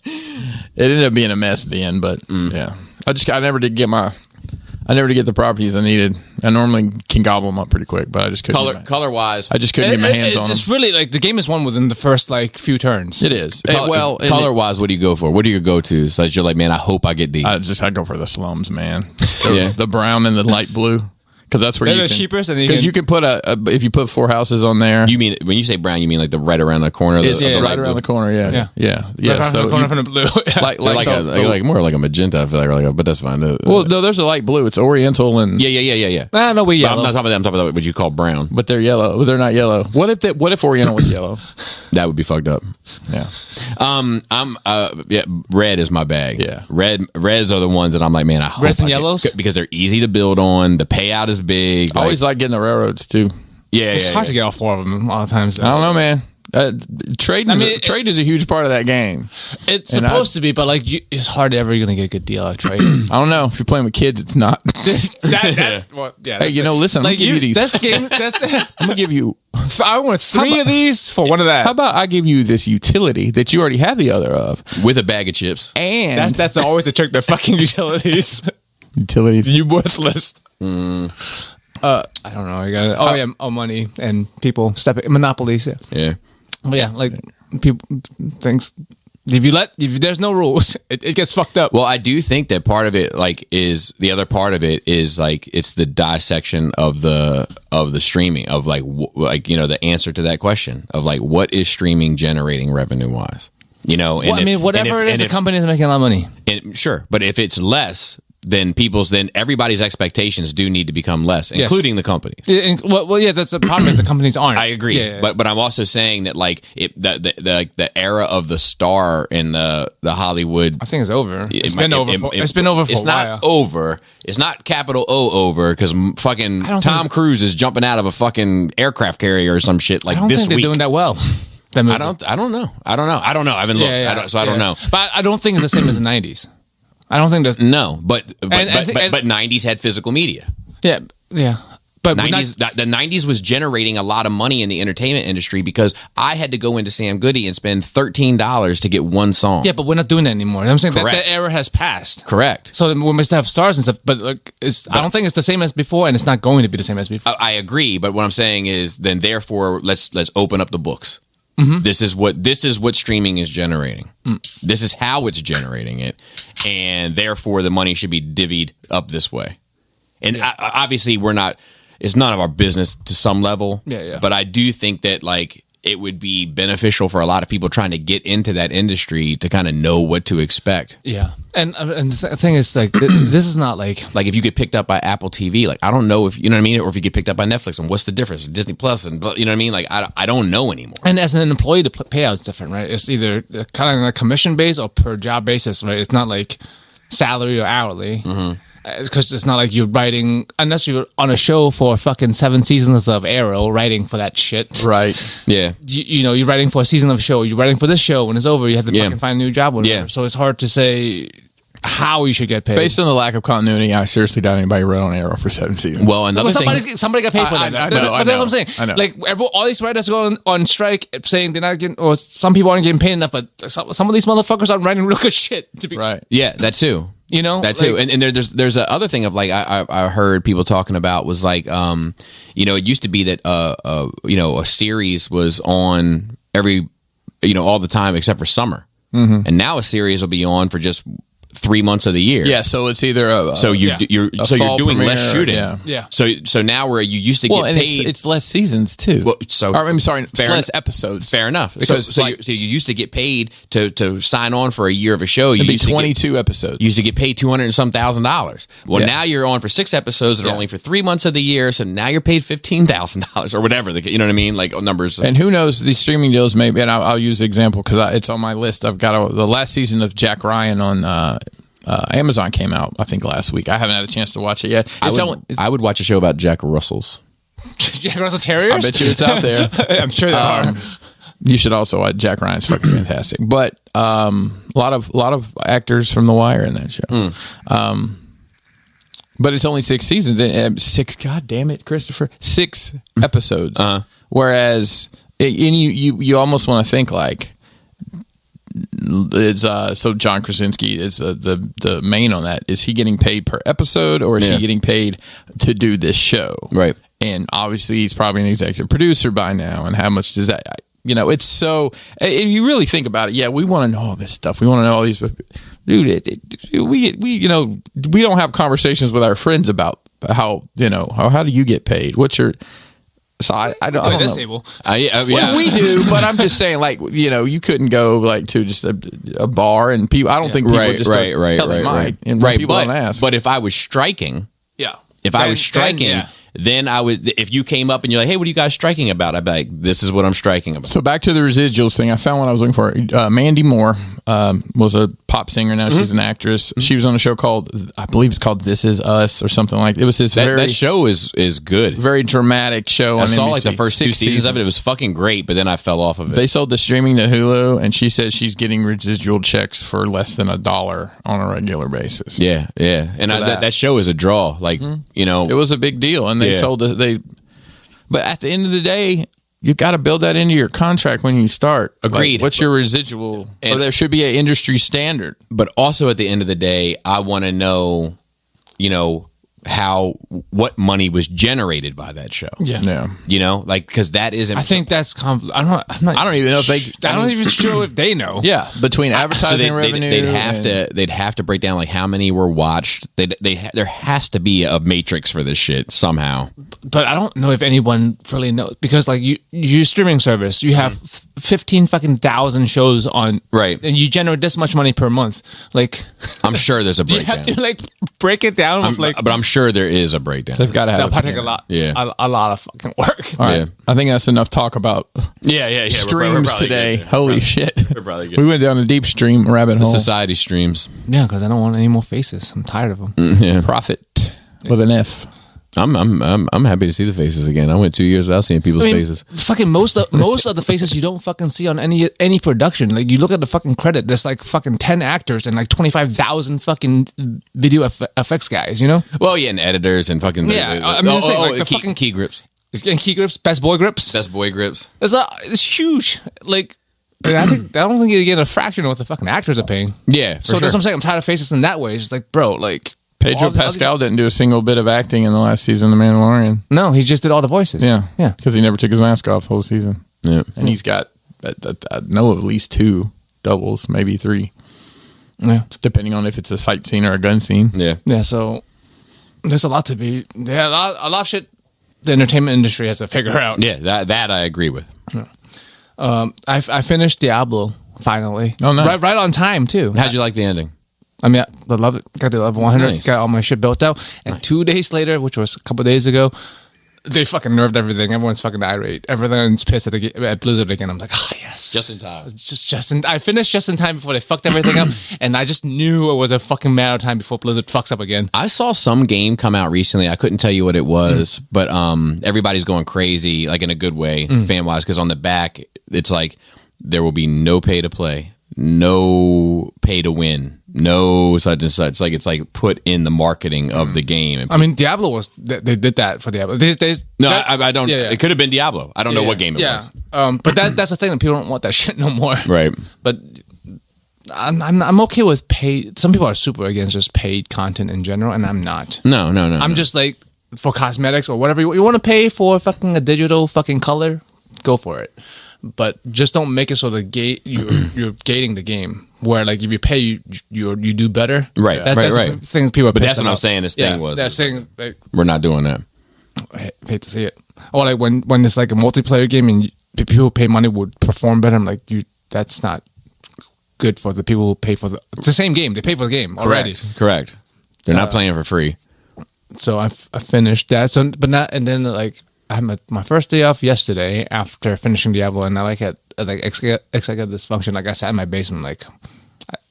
it ended up being a mess at the end, but yeah, I never did get my I never get the properties I needed. I normally can gobble them up pretty quick, but I just couldn't. Color wise, I just couldn't get my hands on them. It's really like the game is won within the first like few turns. It is. Color wise, what do you go for? What are your go tos? So that you're like, man, I hope I get these. I go for the slums, man. The brown and the light blue. Because that's where they're the cheapest, and you can put if you put 4 houses on there. You mean when you say brown, you mean like the red around the corner? It's right around blue. the corner, yeah. Right so the corner from the blue, like more like a magenta. I feel like, but that's fine. Well, no, there's a light blue. It's Oriental and yeah. No, we yellow. I'm not talking about that. I'm talking about what you call brown. But they're yellow. Well, they're not yellow. What if Oriental was yellow? That would be fucked up. Yeah. Red is my bag. Yeah. Reds are the ones that I'm like, man, I hope Reds and I yellows? because they're easy to build on. The payout is big. I always like getting the railroads too. It's hard to get all 4 of them a lot of times. I don't know, man. Trade is a huge part of that game. It's supposed to be, but like it's hard ever you're gonna get a good deal out of trade. I don't know if you're playing with kids, it's not. Hey, listen, I'm gonna give you these. That's the game. I'm gonna give you. I want 3 of these for one of that. How about I give you this utility that you already have the other of with a bag of chips, and that's always the trick. They're fucking utilities. You worthless. I don't know. I got money and people monopolies. Yeah. But yeah, like people things. If there's no rules, it gets fucked up. Well, I do think that part of it, like, is the other part of it is like it's the dissection of the streaming of like the answer to that question of like what is streaming generating revenue wise. Whatever it is, the company is making a lot of money. Sure, but if it's less, then everybody's expectations do need to become less, including the companies. That's the problem is the companies aren't. I agree, but I'm also saying that like the era of the star in the Hollywood, I think it's over. It's been over for a while. It's not over. It's not capital O over because fucking Tom Cruise is jumping out of a fucking aircraft carrier or some shit like this week. I don't think they're doing that well. I don't know. I haven't looked. I don't know. But I don't think it's the same as the 90s. I don't think there's but 90s had physical media. Yeah. But the 90s was generating a lot of money in the entertainment industry because I had to go into Sam Goody and spend $13 to get one song. Yeah, but we're not doing that anymore. I'm saying that era has passed. Correct. So we still have stars and stuff, but I don't think it's the same as before, and it's not going to be the same as before. I agree, but what I'm saying is then therefore let's open up the books. Mm-hmm. This is what streaming is generating. This is how it's generating it, and therefore the money should be divvied up this way. And obviously, it's none of our business to some level. Yeah. But I do think that like it would be beneficial for a lot of people trying to get into that industry to kind of know what to expect. Yeah, and the thing is like this is not like if you get picked up by Apple TV, like I don't know if you know what I mean, or if you get picked up by Netflix, and what's the difference? Disney Plus, and you know what I mean? Like I don't know anymore. And as an employee, the payout is different, right? It's either kind of like commission based or per job basis, right? It's not like salary or hourly. Mm-hmm. Because it's not like you're writing, unless you're on a show for fucking 7 seasons of Arrow, writing for that shit. Right. Yeah. You're writing for a season of a show. You're writing for this show. When it's over, you have to fucking find a new job. Whatever. Yeah. So it's hard to say how you should get paid. Based on the lack of continuity, I seriously doubt anybody wrote on Arrow for 7 seasons. Well, somebody got paid for that. I know. That's what I'm saying. I know. Like all these writers go on strike saying they're not getting, or some people aren't getting paid enough, but some of these motherfuckers aren't writing real good shit. Right. Yeah, that too. That too. And there's a other thing of like I heard people talking about was like it used to be that a series was on every all the time except for summer. Mm-hmm. And now a series will be on for just 3 months of the year. Yeah, so it's either you're doing less shooting. Yeah. So now where you used to get paid, it's less seasons too. Well, I'm sorry, less episodes. Fair enough. Because so you used to get paid to sign on for a year of a show. It'd be 22 episodes. You used to get paid $200 and some $1,000. Well, now you're on for 6 episodes that are only for 3 months of the year. So now you're paid $15,000 or whatever. You know what I mean? Like numbers. And who knows? These streaming deals maybe. And I'll use the example because it's on my list. I've got the last season of Jack Ryan on. Amazon came out, I think, last week. I haven't had a chance to watch it yet. I would watch a show about Jack Russells. Jack Russell Terriers? I bet you it's out there. I'm sure there are. You should also watch Jack Ryan's fucking fantastic. But a lot of actors from The Wire in that show. But it's only 6 seasons. 6, God damn it, Christopher. 6 episodes. Whereas, you almost want to think like, is so John Krasinski is the main on that. Is he getting paid per episode, or is he getting paid to do this show? Right. And obviously, he's probably an executive producer by now. And how much does that? It's so. If you really think about it, we want to know all this stuff. We want to know all these. Dude, we don't have conversations with our friends about how do you get paid? What's your So I don't know. Table. Well, we do, but I'm just saying, like, you couldn't go like to just a bar and people. I don't think people right. And people don't ask. But if I was striking, then I would. If you came up and you're like, "Hey, what are you guys striking about?" I'd be like, "This is what I'm striking about." So back to the residuals thing. I found what I was looking for. Mandy Moore was a pop singer. Now she's an actress. She was on a show called, I believe it's called This Is Us or something like that. It was this that show is good. Very dramatic show. I saw NBC. like the first 6 seasons of it. It was fucking great, but then I fell off of it. They sold the streaming to Hulu, and she said she's getting residual checks for less than $1 on a regular basis. Yeah. And that show is a draw. Like, it was a big deal, and they sold it. But at the end of the day, you got to build that into your contract when you start. Agreed. Like, what's your residual? Or there should be an industry standard. But also at the end of the day, I want to know, what money was generated by that show. Yeah. Because that isn't. I think that's. I don't even know if they. I don't even sure if they know. Yeah, between advertising revenue, they'd have to break down like how many were watched. There has to be a matrix for this shit somehow. But I don't know if anyone really knows, because like you streaming service, you have 15,000 shows on, right, and you generate this much money per month. Like, I'm sure there's a breakdown. You have to like break it down. But I'm sure there is a breakdown. They've got to have. That'll take a lot. Yeah, a lot of fucking work. All right. I think that's enough talk about. Yeah. Streams today. Good. Holy shit! We're probably good. We went down a deep stream rabbit hole. Society streams. Yeah, because I don't want any more faces. I'm tired of them. Yeah. Profit with an F. I'm happy to see the faces again. I went 2 years without seeing people's faces. Fucking most of the faces you don't fucking see on any production. Like, you look at the fucking credit, there's like fucking 10 actors and like 25,000 fucking video effects guys. Well, yeah, and editors and fucking fucking key grips. And key grips, best boy grips. It's huge. Like, I don't think you get a fraction of what the fucking actors are paying. Yeah, so that's what I'm saying. I'm tired of faces in that way. It's just like, bro, like. Pedro Pascal didn't do a single bit of acting in the last season of The Mandalorian. No, he just did all the voices. Yeah. Because he never took his mask off the whole season. Yeah. And he's got, I know, at least 2 doubles, maybe 3. Yeah. Depending on if it's a fight scene or a gun scene. Yeah. Yeah, so there's a lot to be... Yeah, a lot of shit the entertainment industry has to figure out. Yeah, that I agree with. I finished Diablo, finally. Oh, nice. Right on time, too. How'd you like the ending? I mean, I love it. Got to level 100. Nice. Got all my shit built out. And 2 days later, which was a couple days ago, they fucking nerfed everything. Everyone's fucking irate. Everyone's pissed at Blizzard again. I'm like, yes. Just in time. I finished just in time before they fucked everything up. And I just knew it was a fucking matter of time before Blizzard fucks up again. I saw some game come out recently. I couldn't tell you what it was, but everybody's going crazy, like in a good way, fan-wise, because on the back, it's like, there will be no pay to play, no pay to win, no such and such. Like, it's like put in the marketing of the game. I mean, Diablo they did that for Diablo. I don't. Yeah. It could have been Diablo. I don't know what game it was. But that's the thing, that people don't want that shit no more. Right. But I'm okay with paid. Some people are super against just paid content in general, and I'm not. No. I'm just like, for cosmetics or whatever you want to pay for fucking a digital fucking color, go for it. But just don't make it so you're gating the game. Where like if you pay, you do better. Right. That's right. Things people. But that's what I'm saying. This thing was. They're saying like, we're not doing that. I hate to see it. Or like when it's like a multiplayer game and people who pay money would perform better. I'm like, that's not good for the people who pay for it's the same game. They pay for the game already. Correct. They're not playing for free. So I finished that. So, but not, and then like I had my first day off yesterday after finishing Diablo, and I had executive dysfunction. Like, I sat in my basement, like,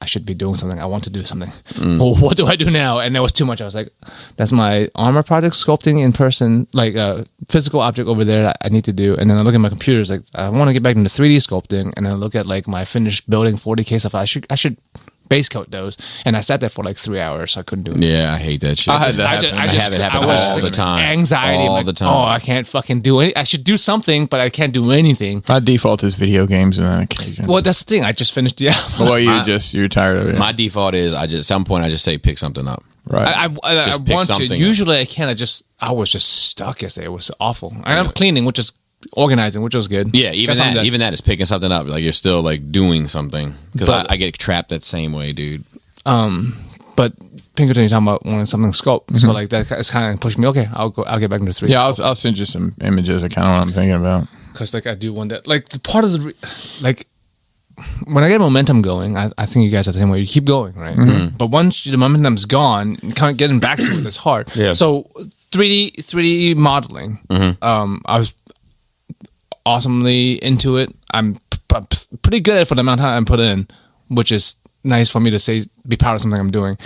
I should be doing something. I want to do something. Well, what do I do now? And there was too much. I was like, that's my armor project sculpting in person, like a physical object over there that I need to do. And then I look at my computers, like, I want to get back into 3D sculpting. And then I look at like my finished building 40K stuff. I should base coat those, and I sat there for like 3 hours. I couldn't do it. Yeah, I hate that shit. I had that happen. I have it happen all the time. Anxiety, all like, the time. Oh, I can't fucking do it. I should do something, but I can't do anything. My default is video games on that occasion. Well, that's the thing. I just finished the album. Well, you're tired of it. My default is at some point I just say pick something up. Right. I Just pick want to. something Usually I can't. I was just stuck yesterday. It was awful. I am cleaning, which is organizing, which was good. Yeah, even Got something that, even that is picking something up. Like you're still like doing something because But- I get trapped that same way, dude. But Pinkerton, you're talking about wanting something scope. So like that's kind of pushed me. Okay, I'll get back into 3. Yeah, I'll send you some images of kind of what I'm thinking about. Because like I do want that. Like the part of the like when I get momentum going, I think you guys are the same way. You keep going, right? But once the momentum's gone, kind of getting back to it is hard. Yeah. So 3D modeling. I was awesomely into it. I'm pretty good at it for the amount of time I put in, which is nice for me to be proud of something I'm doing.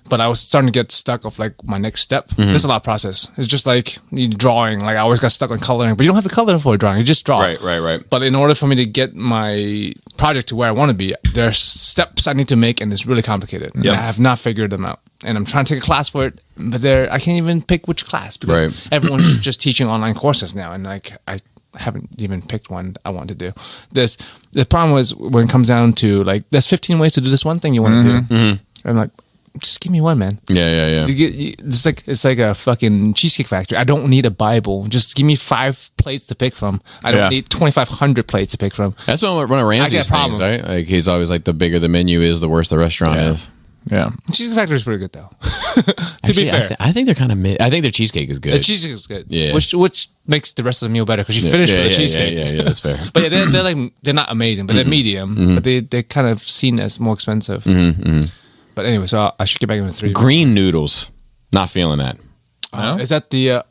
But I was starting to get stuck of like my next step. There's a lot of process. It's just like you drawing. Like I always got stuck on coloring, but you don't have to color for a drawing. You just draw. Right. But in order for me to get my project to where I want to be, there's steps I need to make, and it's really complicated. Yep. I have not figured them out, and I'm trying to take a class for it, but I can't even pick which class because everyone's just teaching online courses now, and like I haven't even picked one I want to do. The problem was when it comes down to like, there's 15 ways to do this one thing you want to do. I'm like, just give me one, man. Yeah. It's like a fucking Cheesecake Factory. I don't need a Bible. Just give me 5 plates to pick from. I don't need 2,500 plates to pick from. That's one of Ramsey's things, right? Like he's always like, the bigger the menu is, the worse the restaurant is. Yeah. Cheesecake Factory is pretty good though. Actually, be fair, I think they're kind of mid. I think their cheesecake is good. the cheesecake is good. Yeah. Which makes the rest of the meal better because you finish with the cheesecake. Yeah, that's fair. But yeah, they're not amazing, but they're medium. But they're kind of seen as more expensive. But anyway, so I should get back into 3D. Green noodles. Not feeling that. Is that the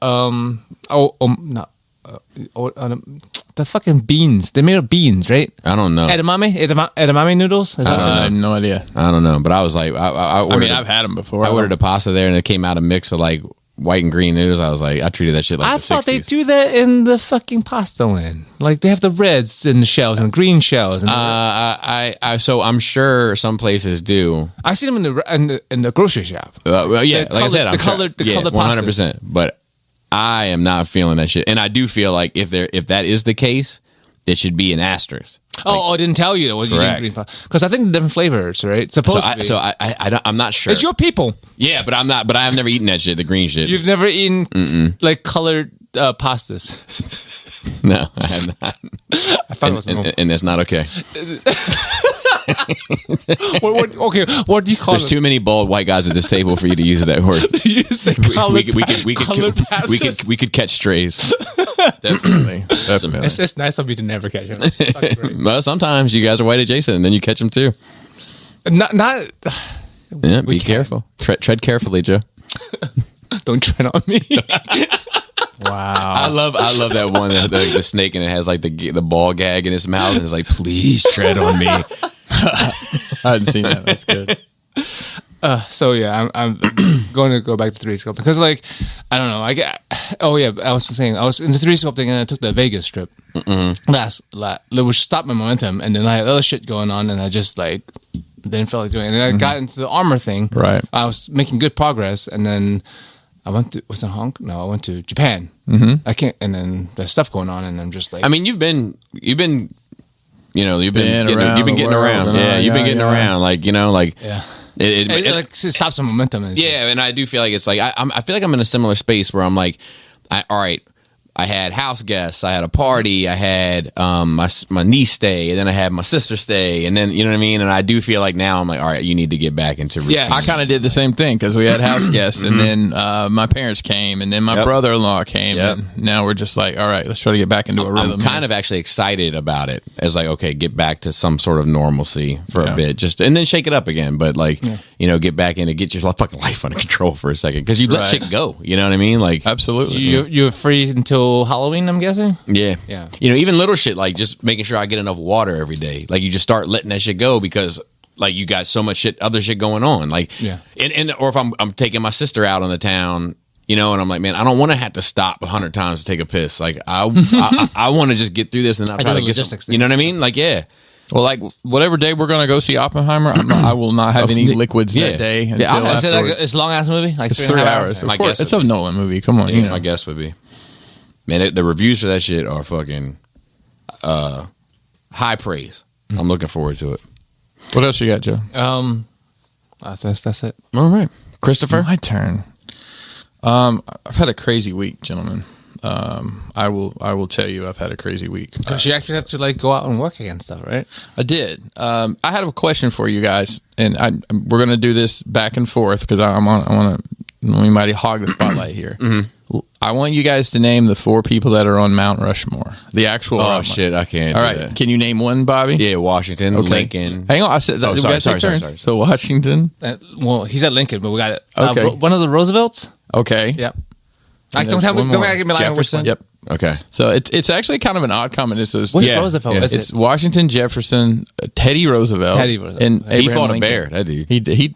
the fucking beans? They're made of beans, right? I don't know. Edamame noodles. Is that I have no idea. I don't know. But I was like, I ordered, I've had them before. I ordered a pasta there, and it came out a mix of like white and green noodles. I was like, I treated that shit like I the thought 60s. they do that in the fucking pasta land. Like they have the reds in the shells and green shells. And So I'm sure some places do. I see them in the grocery shop. Well, yeah, The like I said, I'm colored sure. pastas. 100%. But I am not feeling that shit, and I do feel like if that is the case, it should be an asterisk. I didn't tell you that was green pasta because I think the different flavors, right? It's supposed to be. I'm not sure. It's your people. Yeah, but I'm not. But I've never eaten that shit. The green shit. You've never eaten like colored pastas. No, I have not. I thought it was normal. And that's not okay. Okay, what do you call There's it? too many bald white guys at this table for you to use that word. You say we could catch strays. Definitely. It's nice of you to never catch them. Well, sometimes you guys are white adjacent, and then you catch them too. Not. Yeah, be careful. Tread carefully, Joe. Don't tread on me. Wow. I love that one, the snake, and it has like the ball gag in its mouth, and it's like, please tread on me. I hadn't seen that. That's good. So yeah, I'm going to go back to 3D sculpting because like I don't know. I was saying I was in the 3D sculpting and I took the Vegas trip which stopped my momentum, and then I had other shit going on, and I just like didn't feel like doing it. And then I got into the armor thing. Right. I was making good progress, and then I went to I went to Japan. I can't, and then there's stuff going on, and I'm just like, I mean, you've been getting around. Yeah, you've been getting around. Like, yeah. It stops some momentum. yeah, and I do feel like it's like I feel like I'm in a similar space where I'm like, all right, I had house guests, I had a party, I had my niece stay, and then I had my sister stay, and then you know what I mean. And I do feel like now I'm like, all right, you need to get back into routine. Yes. I kind of did the same thing because we had house guests, and then my parents came, and then my brother-in-law came, and now we're just like, all right, let's try to get back into a rhythm. I'm kind of actually excited about it as like, okay, get back to some sort of normalcy for a bit, and then shake it up again. But like, get back in and get your fucking life under control for a second because you let shit go. You know what I mean? Like, absolutely. You're free until Halloween, I'm guessing. Yeah. Yeah. Even little shit like just making sure I get enough water every day. Like you just start letting that shit go because like you got so much other shit going on. Like, or if I'm taking my sister out on the town, and I'm like, man, I don't want to have to stop 100 times to take a piss. Like I want to just get through this and not try to get some, you know what I mean? Like, yeah. Well, like whatever day we're gonna go see Oppenheimer, I will not have any liquids that day. Until Is it like afterwards. it's a long ass movie? Like It's 3 hours. Of My course, guess it's would a Nolan movie. Come on, you know. My guess would be, man, the reviews for that shit are fucking high praise. I'm looking forward to it. What else you got, Joe? That's it. All right, Christopher. My turn. I've had a crazy week, gentlemen. I will tell you, I've had a crazy week. Because you actually have to like go out and work again stuff, right? I did. I had a question for you guys, and we're going to do this back and forth because I want to. We might hog the spotlight here. I want you guys to name the 4 people that are on Mount Rushmore. The actual. Oh shit, I can't. All do right, that. can you name one, Bobby? Yeah, Washington, Okay. Lincoln. Hang on, I said that. Oh, we sorry, gotta take sorry. turns. So Washington. Well, he's at Lincoln, but we got it. Okay. One of the Roosevelts. Okay. Yep. And Don't there's one more. give me like Jefferson? Yep. Okay. So it's actually kind of an odd combination. Which Yeah, Roosevelt yeah. is It's it? Washington, Jefferson, Teddy Roosevelt, Teddy Roosevelt. and He Abraham fought a Lincoln. bear. That dude.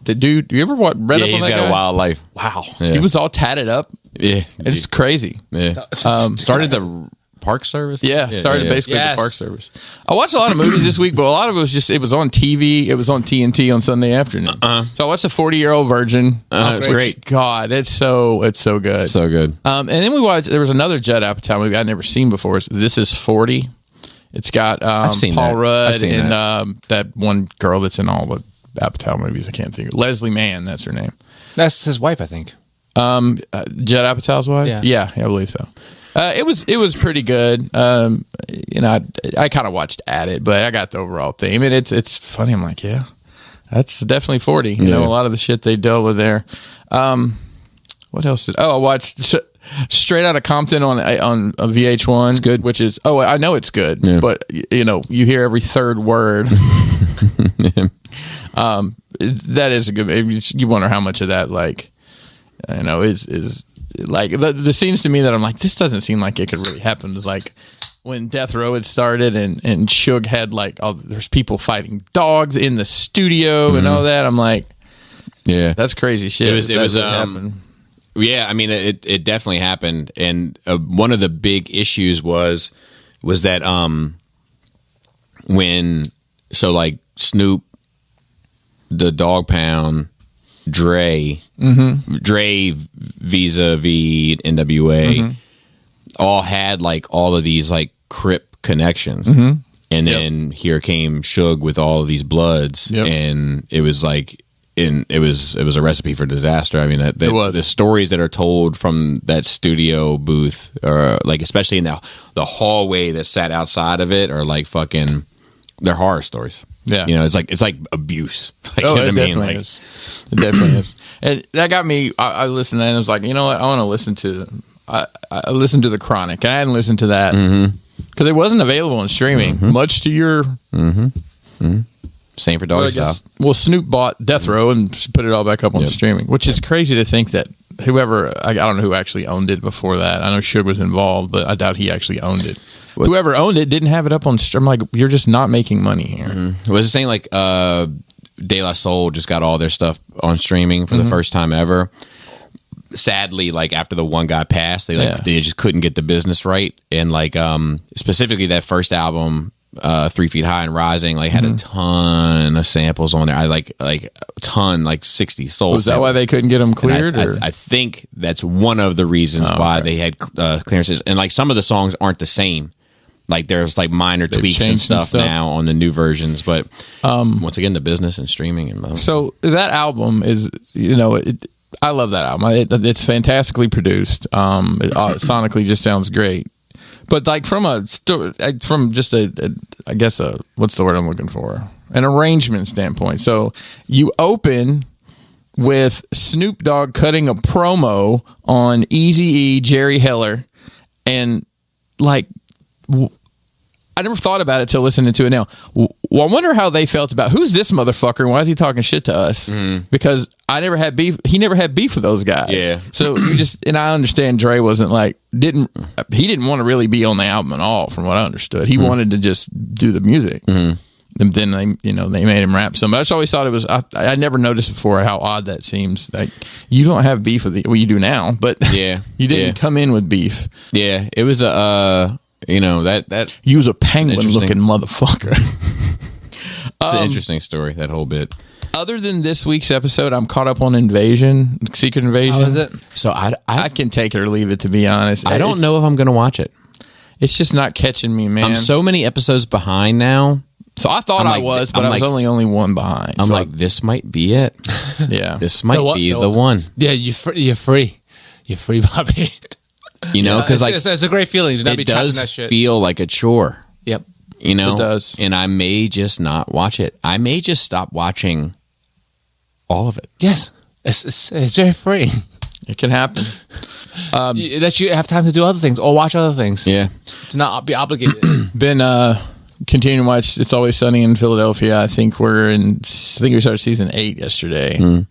The dude. You ever read Yeah, up on he's that got guy? a wild life. Wow. Yeah. He was all tatted up. Yeah, It's crazy. yeah. Started the Park Service. Yeah, started basically Yes. the Park Service. I watched a lot of movies this week, but a lot of it was on TV. It was on TNT on Sunday afternoon. So I watched The 40-Year-Old Virgin. It's which, great. God, it's so good. So good. And then we watched. There was another Judd Apatow movie I'd never seen before. This Is 40. It's got seen Paul that. Rudd I've seen and that one girl that's in all the Apatow movies. I can't think of Leslie Mann. That's her name. That's his wife, I think. Judd Apatow's wife. Yeah. I believe so. It was pretty good. I kind of watched at it, but I got the overall theme, and it's funny. I'm like, yeah, that's definitely 40. You know, a lot of the shit they dealt with there. What else I watched Straight Outta Compton on VH1. It's good. Which is I know it's good, Yeah. but you hear every third word. That is a good. You wonder how much of that is like the scenes to me that I'm like, this doesn't seem like it could really happen. It's like when Death Row had started and Suge had there's people fighting dogs in the studio and all that. I'm like, Yeah, that's crazy shit. It was happened. Yeah, I mean, it definitely happened, and one of the big issues was that when Snoop, the Dog Pound, Dre vis-a-vis NWA, all had all of these Crip connections, and then here came Suge with all of these Bloods, and it was it was a recipe for disaster. I mean, It was. the stories that are told from that studio booth, or especially in the hallway that sat outside of it, are fucking, they're horror stories. Yeah. It's like abuse. It definitely is. It definitely is. And that got me. I listened to that and I was like, you know what? I want to listen to. I listened to The Chronic. And I hadn't listened to that because it wasn't available on streaming. Much to your. Same for Doggy Style. Well, Snoop bought Death Row and put it all back up on streaming, which is crazy to think that whoever, I don't know who actually owned it before that. I know Suge was involved, but I doubt he actually owned it. Whoever owned it didn't have it up on stream. I'm like, you're just not making money here. Was it saying De La Soul just got all their stuff on streaming for the first time ever? Sadly, after the one guy passed, they just couldn't get the business right, and specifically that first album, 3 Feet High and Rising, had a ton of samples on there. I a ton, 60 soul. Was that why they couldn't get them cleared? I think that's one of the reasons why they had clearances, and some of the songs aren't the same. There's minor tweaks and stuff now on the new versions, but once again, the business and streaming and blah, blah. So that album is, I love that album. It's fantastically produced. It sonically just sounds great. But from just I guess what's the word I'm looking for? An arrangement standpoint. So you open with Snoop Dogg cutting a promo on Eazy-E, Jerry Heller, and I never thought about it till listening to it now. Well, I wonder how they felt about who's this motherfucker and why is he talking shit to us? Because I never had beef. He never had beef with those guys. Yeah. So and I understand Dre wasn't he didn't want to really be on the album at all, from what I understood. He wanted to just do the music. And then they made him rap some. But I just always thought it was. I never noticed before how odd that seems. You don't have beef with you do now, but Yeah. you didn't come in with beef. Yeah, it was that You was a penguin looking motherfucker. It's an interesting story, that whole bit. Other than this week's episode, I'm caught up on Invasion, Secret Invasion. How is it? So I can take it or leave it, to be honest. I don't know if I'm going to watch it. It's just not catching me, man. I'm so many episodes behind now. So I thought I was, but I was only one behind. I'm so like, this might be it. Yeah. This might be the one. Yeah, you're free. You're free, Bobby. You know, because it's a great feeling to not be it trapped in does that shit. feel like a chore. Yep. You know? It does. And I may just not watch it. I may just stop watching all of it. Yes. It's very free. It can happen. That you have time to do other things or watch other things. Yeah. To not be obligated. Been continuing to watch It's Always Sunny in Philadelphia. I think we started season 8 yesterday.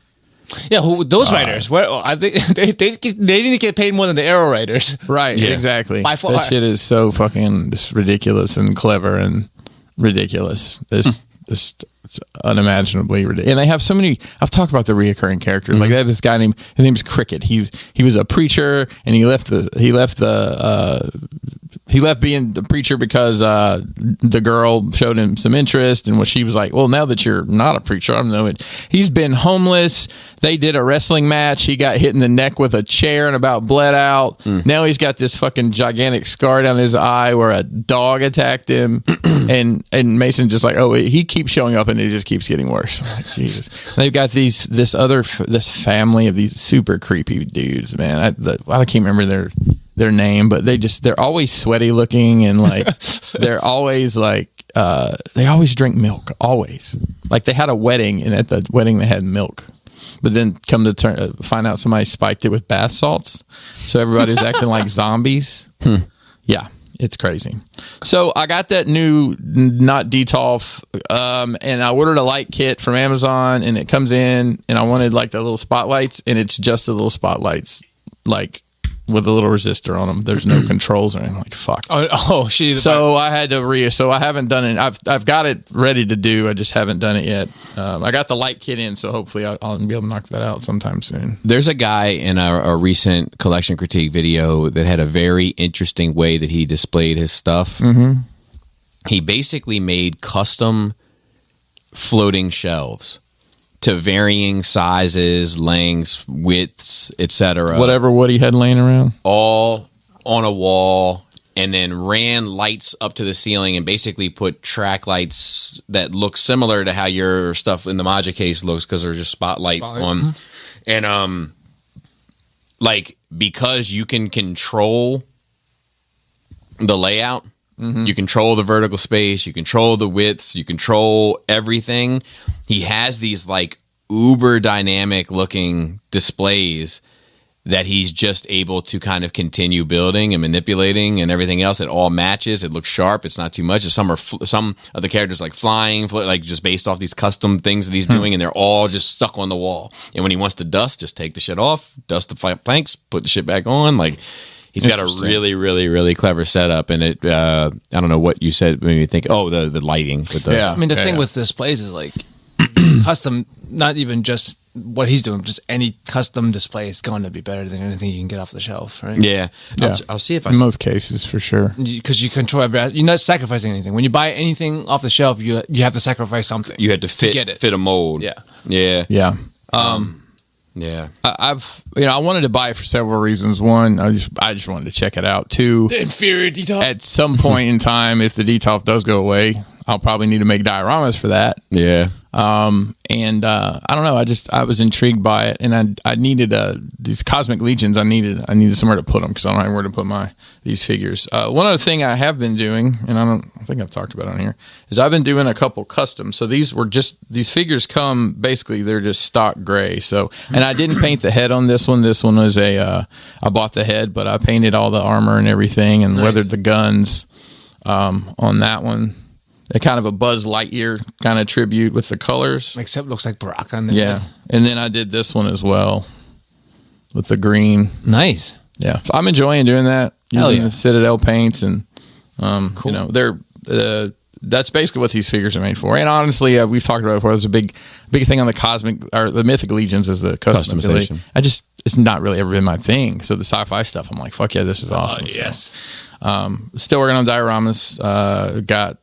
Yeah, those writers? Where I think they need to get paid more than the Arrow writers. Right, Yeah. exactly. By far. That shit is so fucking just ridiculous and clever and ridiculous. It's unimaginably ridiculous. And they have so many. I've talked about the reoccurring characters. Like they have this guy his name is Cricket. He was a preacher and he left being the preacher because the girl showed him some interest, and she was like, well, now that you're not a preacher, I don't know it. He's been homeless. They did a wrestling match. He got hit in the neck with a chair and about bled out. Now he's got this fucking gigantic scar down his eye where a dog attacked him. and Mason just like, oh, he keeps showing up and it just keeps getting worse. I'm like, Jesus. And they've got this family of these super creepy dudes, man. I can't remember their name, but they're always sweaty looking, and like they're always like they always drink milk, always. Like they had a wedding, and at the wedding they had milk, but then come to find out somebody spiked it with bath salts, so everybody's acting like zombies. Yeah, it's crazy. So I got that new not Detolf, and I ordered a light kit from Amazon, and it comes in, and I wanted like the little spotlights, and it's just the little spotlights, like with a little resistor on them. There's no controls or anything. Like, fuck. Oh shit. So I had to so I haven't done it. I've got it ready to do. I just haven't done it yet. I got the light kit in, so hopefully I'll be able to knock that out sometime soon. There's a guy in a recent collection critique video that had a very interesting way that he displayed his stuff. He basically made custom floating shelves to varying sizes, lengths, widths, etc. Whatever Woody had laying around. All on a wall, and then ran lights up to the ceiling and basically put track lights that look similar to how your stuff in the Maja case looks, because they're just spotlight on. And like, because you can control the layout, you control the vertical space, you control the widths, you control everything. He has these like uber dynamic looking displays that he's just able to kind of continue building and manipulating, and everything else. It all matches. It looks sharp. It's not too much. Some of the characters like flying, like just based off these custom things that he's doing, and they're all just stuck on the wall. And when he wants to dust, just take the shit off, dust the planks, put the shit back on. Like, he's got a really, really, really clever setup, and it. I don't know what you said when you think. Oh, the lighting. With the, Yeah. I mean, the thing with displays is like custom. Not even just what he's doing, just any custom display is going to be better than anything you can get off the shelf, right? Yeah. Yeah. I'll see if I. In most cases, for sure. Because you control every. You're not sacrificing anything. When you buy anything off the shelf, you have to sacrifice something. You had to fit a mold. Yeah. Yeah. Yeah. Yeah. I wanted to buy it for several reasons. One, I just wanted to check it out. Two, The inferior Detolf. at some point in time, if the Detolf does go away, I'll probably need to make dioramas for that. Yeah. And I don't know. I was intrigued by it, and I needed these Cosmic Legions. I needed somewhere to put them because I don't have where to put these figures. One other thing I have been doing, and I think I've talked about it on here, is I've been doing a couple custom. So these figures come basically, they're just stock gray. So, and I didn't paint the head on this one. This one was I bought the head, but I painted all the armor and everything, and weathered the guns on that one. A kind of a Buzz Lightyear kind of tribute with the colors. Except it looks like Baraka on the Yeah. And then I did this one as well with the green. Nice. Yeah. So I'm enjoying doing that. Hell Using yeah. the Citadel paints, and cool. They're that's basically what these figures are made for. And honestly, we've talked about it before. There's a big thing on the Cosmic or the Mythic Legions is the customization. It's not really ever been my thing. So the sci-fi stuff, I'm like, fuck yeah, this is awesome. Yes. So, still working on dioramas. Got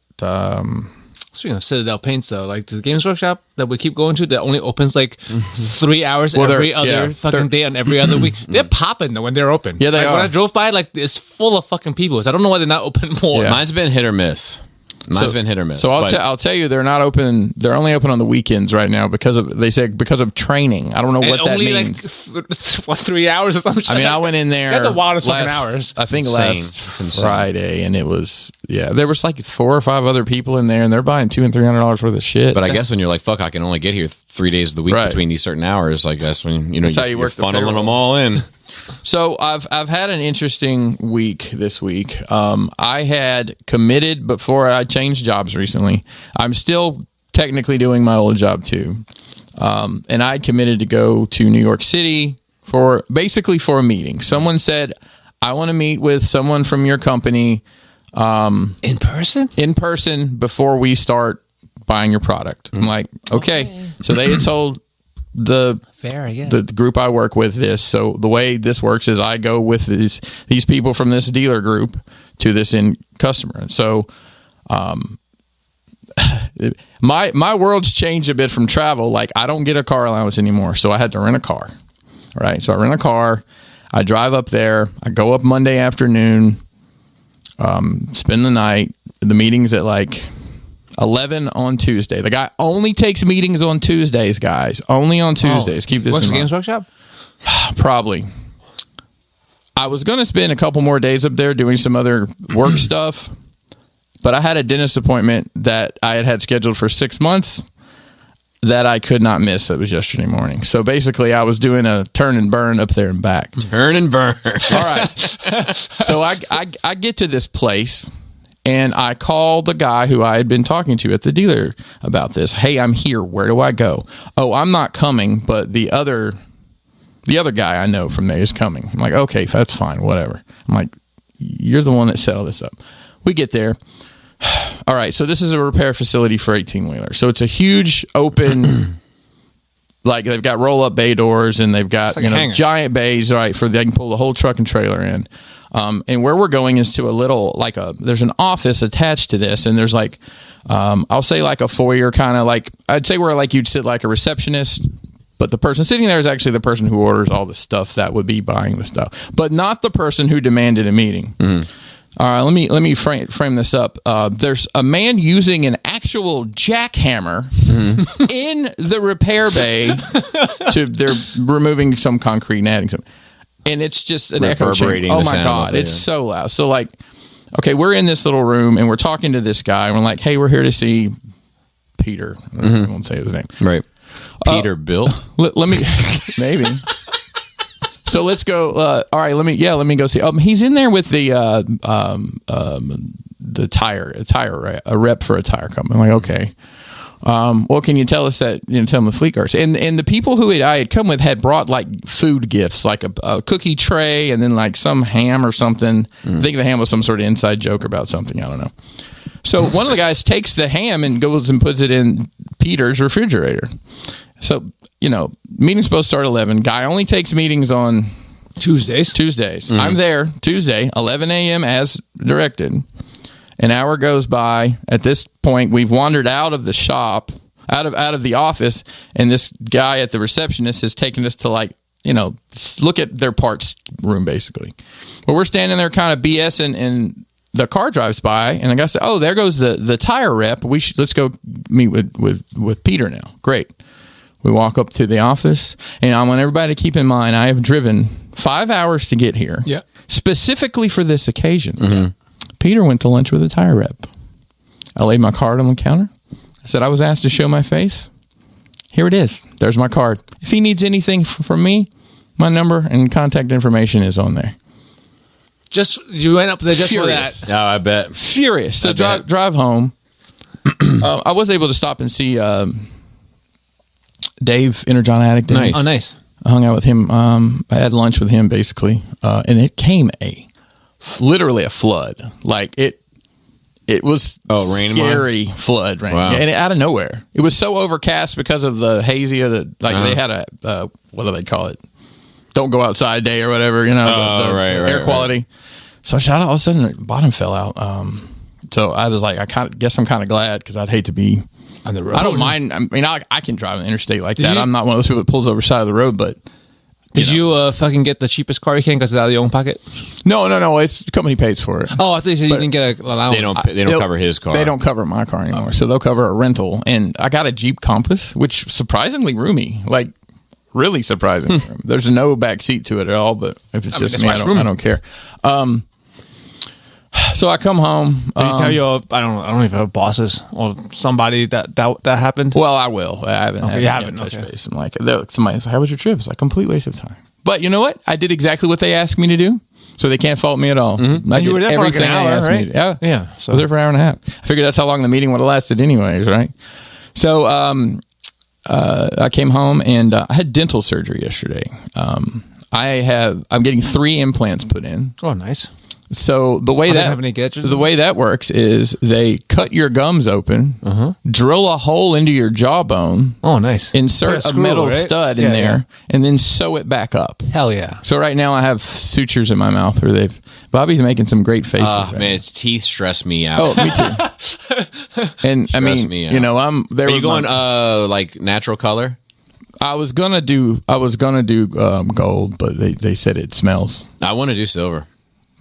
Speaking of Citadel Paints, though, like the Games Workshop that we keep going to, that only opens like 3 hours every other fucking day on every other week. They're popping though when they're open. Yeah, they like, are. When I drove by, like it's full of fucking people. So I don't know why they're not open more. Yeah. Mine's been hit or miss. Mine's been hit or miss. So but- I'll tell you, they're not open. They're only open on the weekends right now because of training. I don't know And what that only means. like 3 hours or something. I mean, I went in there. They had the wildest fucking hours. I think Insane. last It's insane. Friday, and it was there was like 4 or 5 other people in there, and they're buying $200 and $300 worth of shit. But I guess when you're like, fuck, I can only get here 3 days of the week Right. between these certain hours. Like that's when That's how you you're work the funneling payroll. them all in. So I've had an interesting week this week. I had committed before I changed jobs recently. I'm still technically doing my old job too, and I committed to go to New York City for a meeting. Someone said, "I want to meet with someone from your company In person before we start buying your product." I'm like, okay. So they had told fair, I guess. the group I work with this. So the way this works is I go with these people from this dealer group to this end customer. So my world's changed a bit from travel. Like I don't get a car allowance anymore. So I had to rent a car. Right. So I rent a car. I drive up there. I go up Monday afternoon, spend the night. The meeting's at like 11 on Tuesday. The guy only takes meetings on Tuesdays, guys. Only on Tuesdays. Keep this What's in the mind. Games Workshop? Probably. I was going to spend a couple more days up there doing some other work stuff, but I had a dentist appointment that I had scheduled for 6 months that I could not miss. It was yesterday morning. So basically, I was doing a turn and burn up there and back. Turn and burn. All right. So I get to this place. And I call the guy who I had been talking to at the dealer about this. Hey, I'm here. Where do I go? Oh, I'm not coming, but the other guy I know from there is coming. I'm like, okay, that's fine, whatever. I'm like, you're the one that set all this up. We get there. All right, so this is a repair facility for 18-wheelers. So it's a huge open, like they've got roll-up bay doors and they've got like a hangar. giant bays, right, for they can pull the whole truck and trailer in. And where we're going is to a little, there's an office attached to this, and there's like, I'll say like a foyer kind of like, I'd say where like you'd sit like a receptionist, but the person sitting there is actually the person who orders all the stuff that would be buying the stuff, but not the person who demanded a meeting. All right, let me frame this up. There's a man using an actual jackhammer in the repair bay. They're removing some concrete and adding some. And it's just an echo chamber. Reverberating Oh the my sound God, of it, it's so loud. So like, okay, we're in this little room and we're talking to this guy. And we're like, hey, we're here to see Peter. I won't say his name. Right. Peter built. Let me maybe. So let's go. All right, let me go see. He's in there with the a rep for a tire company. I'm like, okay. Well, can you tell us that? Tell them the fleet cars. And the people who I had come with had brought like food gifts, like a cookie tray, and then like some ham or something. I think the ham was some sort of inside joke about something. I don't know. So one of the guys takes the ham and goes and puts it in Peter's refrigerator. So meeting's supposed to start at 11. Guy only takes meetings on Tuesdays. I'm there Tuesday, 11 a.m. as directed. An hour goes by. At this point, we've wandered out of the shop, out of the office, and this guy at the receptionist has taken us to look at their parts room, basically. Well, we're standing there kind of BSing, and the car drives by, and the guy said, "Oh, there goes the tire rep. Let's go meet with Peter now." Great. We walk up to the office, and I want everybody to keep in mind I have driven 5 hours to get here, specifically for this occasion. Peter went to lunch with a tire rep. I laid my card on the counter. I said, I was asked to show my face. Here it is. There's my card. If he needs anything from me, my number and contact information is on there. You went up there just Furious. for that. Oh, I bet. Furious. So drive home. I was able to stop and see Dave, Energon Addict. Nice. Oh, nice. I hung out with him. I had lunch with him, basically. And it came literally a flood. Like it was scary flood rain. Wow. And out of nowhere. It was so overcast because of the hazy of they had a what do they call it? Don't go outside day or whatever, the air quality. So all of a sudden the bottom fell out. So I was like, guess I'm kind of glad because I'd hate to be On the road. I don't mind. I mean, I can drive on the interstate like that. you- I'm not one of those people that pulls over the side of the road, but Did you fucking get the cheapest car you can because it's out of your own pocket? no. It's the company pays for it. Oh, I thought you said you didn't get a allowance. They don't cover his car. They don't cover my car anymore, so they'll cover a rental. And I got a Jeep Compass, which surprisingly roomy, like really surprising. There's no back seat to it at all, but if it's just that's me, why it's roomy. I don't care. So I come home. Did you tell your I don't even have bosses or somebody that happened? Well, I will. I haven't. Okay, you haven't, touched okay. base. I'm like, somebody's like, "How was your trip?" It's like complete waste of time. But you know what? I did exactly what they asked me to do, so they can't fault me at all. I And you did were there for like an everything they hour, asked me right? to do. Yeah, Yeah, So I was there for an hour and a half. I figured that's how long the meeting would have lasted, anyways, right? So I came home and I had dental surgery yesterday. I'm getting 3 implants put in. Oh, nice. So the way they that have any gadgets? the way that works is they cut your gums open, drill a hole into your jawbone, Oh, nice. insert Like a screw, metal right? stud in Yeah, there, yeah. and then sew it back up. Hell yeah. So right now I have sutures in my mouth where Bobby's making some great faces. Oh right man, its teeth stress me out. Oh, me too. And I mean, me you out. know, I'm there. Are you with going my- like natural color? I was gonna do gold, but they said it smells. I want to do silver.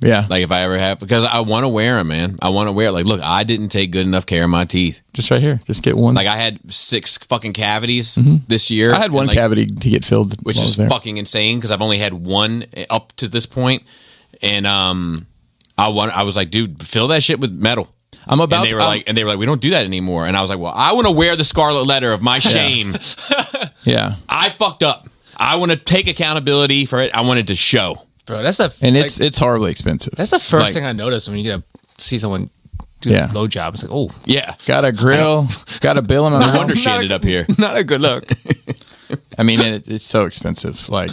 Yeah, Like if I ever have, because I want to wear them, man. I want to wear it. Like, look, I didn't take good enough care of my teeth. just right here. Just get one. Like I had 6 fucking cavities this year. Mm-hmm. I had one and, like, cavity to get filled, which while I is was there. fucking insane because I've only had one up to this point. And I was like, dude, fill that shit with metal. I'm about. And they were like, we don't do that anymore. And I was like, well, I want to wear the scarlet letter of my shame. yeah, I fucked up. I want to take accountability for it. I want it to show. Bro, that's a and like, it's horribly expensive. that's the first like- thing I noticed when you get to see someone do Yeah. a blowjob. It's like, oh, Yeah. Got a grill, got a bill in my No mouth. wonder she ended up here. not a good look. I mean, it's so expensive. Like,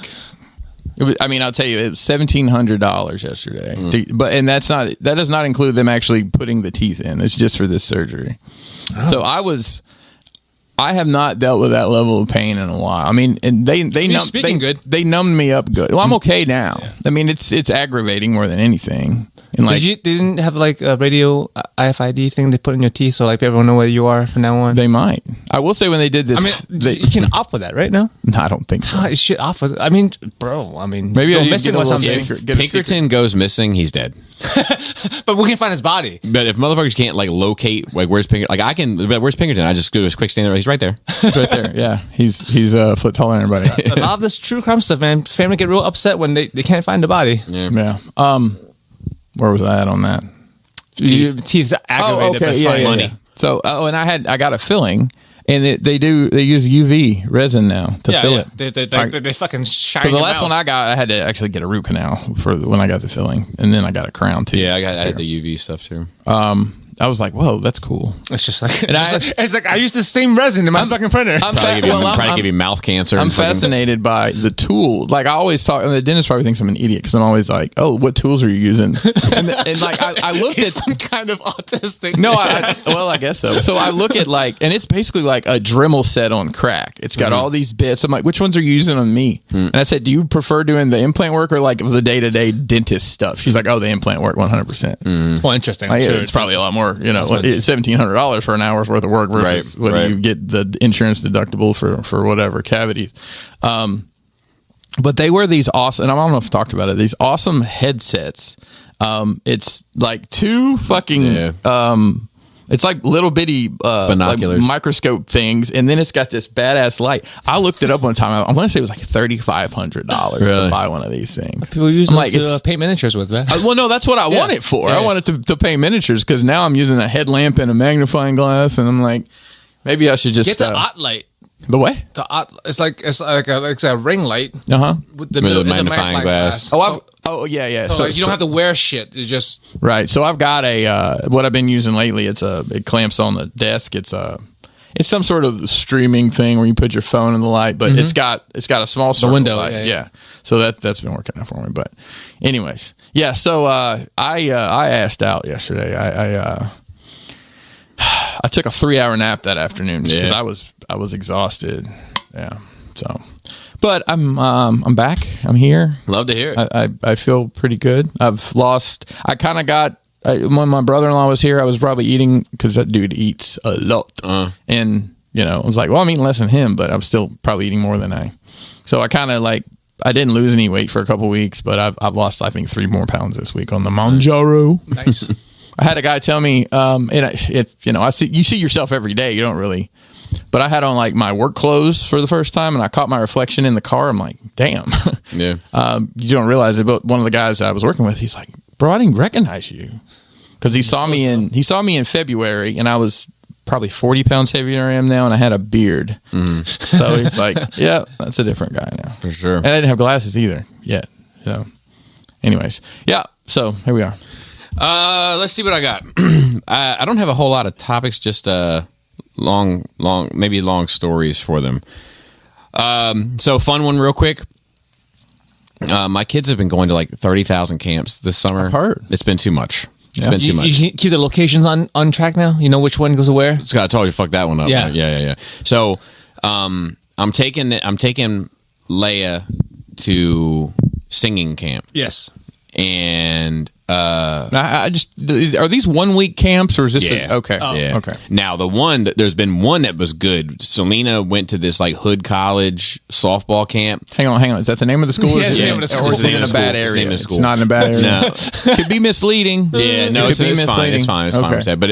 I'll tell you, it was $1,700 yesterday. And that does not include them actually putting the teeth in. It's just for this surgery. So I have not dealt with that level of pain in a while. I mean, and they numbed me up good. Well, I'm okay now. Yeah. I mean, it's aggravating more than anything. And like, they didn't have like a radio IFID thing they put in your teeth so like everyone know where you are from now on? They might. I will say when they did this, I mean, you can opt for that right now. No, I don't think so. Ah, shit off with it. I mean, bro. I mean, Maybe go I need to missing get a or little something. secret. Get a secret. Pinkerton goes missing, he's dead. But we can find his body. But if motherfuckers can't like locate like where's Pinkerton, like I can. But where's Pinkerton? I just do a quick stand there. He's right there. Right there. Yeah, he's a foot taller than everybody. A lot of this true crime stuff, man. Family get real upset when they can't find the body. Yeah. Where was I at on that? Teeth aggravated. That's fine. Money. So, and I got a filling, and they use UV resin now to fill it. They fucking shine. So the last one I got, I had to actually get a root canal for when I got the filling, and then I got a crown too. Yeah, I had the UV stuff too. I was like, whoa, that's cool. It's just like it's like I used the same resin in my fucking printer. Probably give you mouth cancer. I'm and fucking- fascinated by the tool. Like I always talk, and the dentist probably thinks I'm an idiot because I'm always like, "Oh, what tools are you using?" And like I looked at some kind of autistic. No, well, I guess so. So I look at like, and it's basically like a Dremel set on crack. It's got all these bits. I'm like, which ones are you using on me? And I said, do you prefer doing the implant work or like the day-to-day dentist stuff? She's like, oh, the implant work 100%. Well, interesting. Like, Sure. it's probably a lot more, it's $1,700 for an hour's worth of work versus what right. you get the insurance deductible for whatever cavities. But they wear these awesome, and I don't know if I've talked about it, these awesome headsets. It's like two fucking, it's like little bitty binoculars, like microscope things, and then it's got this badass light. I looked it up one time. I want to say it was like $3,500 to buy one of these things. People use them to paint miniatures with, man. Well, no, that's what I want it for. I want it to paint miniatures because now I'm using a headlamp and a magnifying glass, and I'm like, maybe I should just get the art light. The what? It's like a ring light. With the middle is a magnifying glass. Yeah. So you don't have to wear shit. It's just right. So I've got what I've been using lately. It clamps on the desk. It's some sort of streaming thing where you put your phone in the light, but it's got a small circle window light. Yeah. So that's been working out for me. But anyways, yeah. So I asked out yesterday. I took a 3-hour nap that afternoon just because I was exhausted. Yeah. So, but I'm back. I'm here. Love to hear it. I feel pretty good. I kind of got when my brother-in-law was here, I was probably eating, because that dude eats a lot. And, I was like, well, I'm eating less than him, but I'm still probably eating more than so I kind of like, I didn't lose any weight for a couple weeks, but I've lost, I think, 3 more pounds this week on the Manjaro. Nice. I had a guy tell me, I see, you see yourself every day. You don't really, but I had on like my work clothes for the first time, and I caught my reflection in the car. I'm like, damn. Yeah. You don't realize it, but one of the guys that I was working with, he's like, bro, I didn't recognize you, because he saw me in February, and I was probably 40 pounds heavier than I am now, and I had a beard. So he's like, yeah, that's a different guy now. For sure. And I didn't have glasses either yet. So anyways, yeah, so here we are. Let's see what I got. I don't have a whole lot of topics, just long stories for them. So fun one real quick. My kids have been going to like 30,000 camps this summer. I've heard. It's been too much. It's Yeah. been too much. You keep the locations on track now? You know which one goes to where? Scott, I told you, fuck that one up. Yeah. Yeah. So, I'm taking Leia to singing camp, Yes. and I just, are these 1 week camps, or is this Yeah. okay? Yeah. Okay. Now there's been one that was good. Selena went to this like Hood College softball camp. Hang on. Is that the name of the school? Yeah, it's the name of the school. Or is it in a bad It's the name area? of the It's school. not in a bad area. No. Could be misleading. Yeah, no, It it's could be fine. misleading. It's fine. It's fine. Okay. But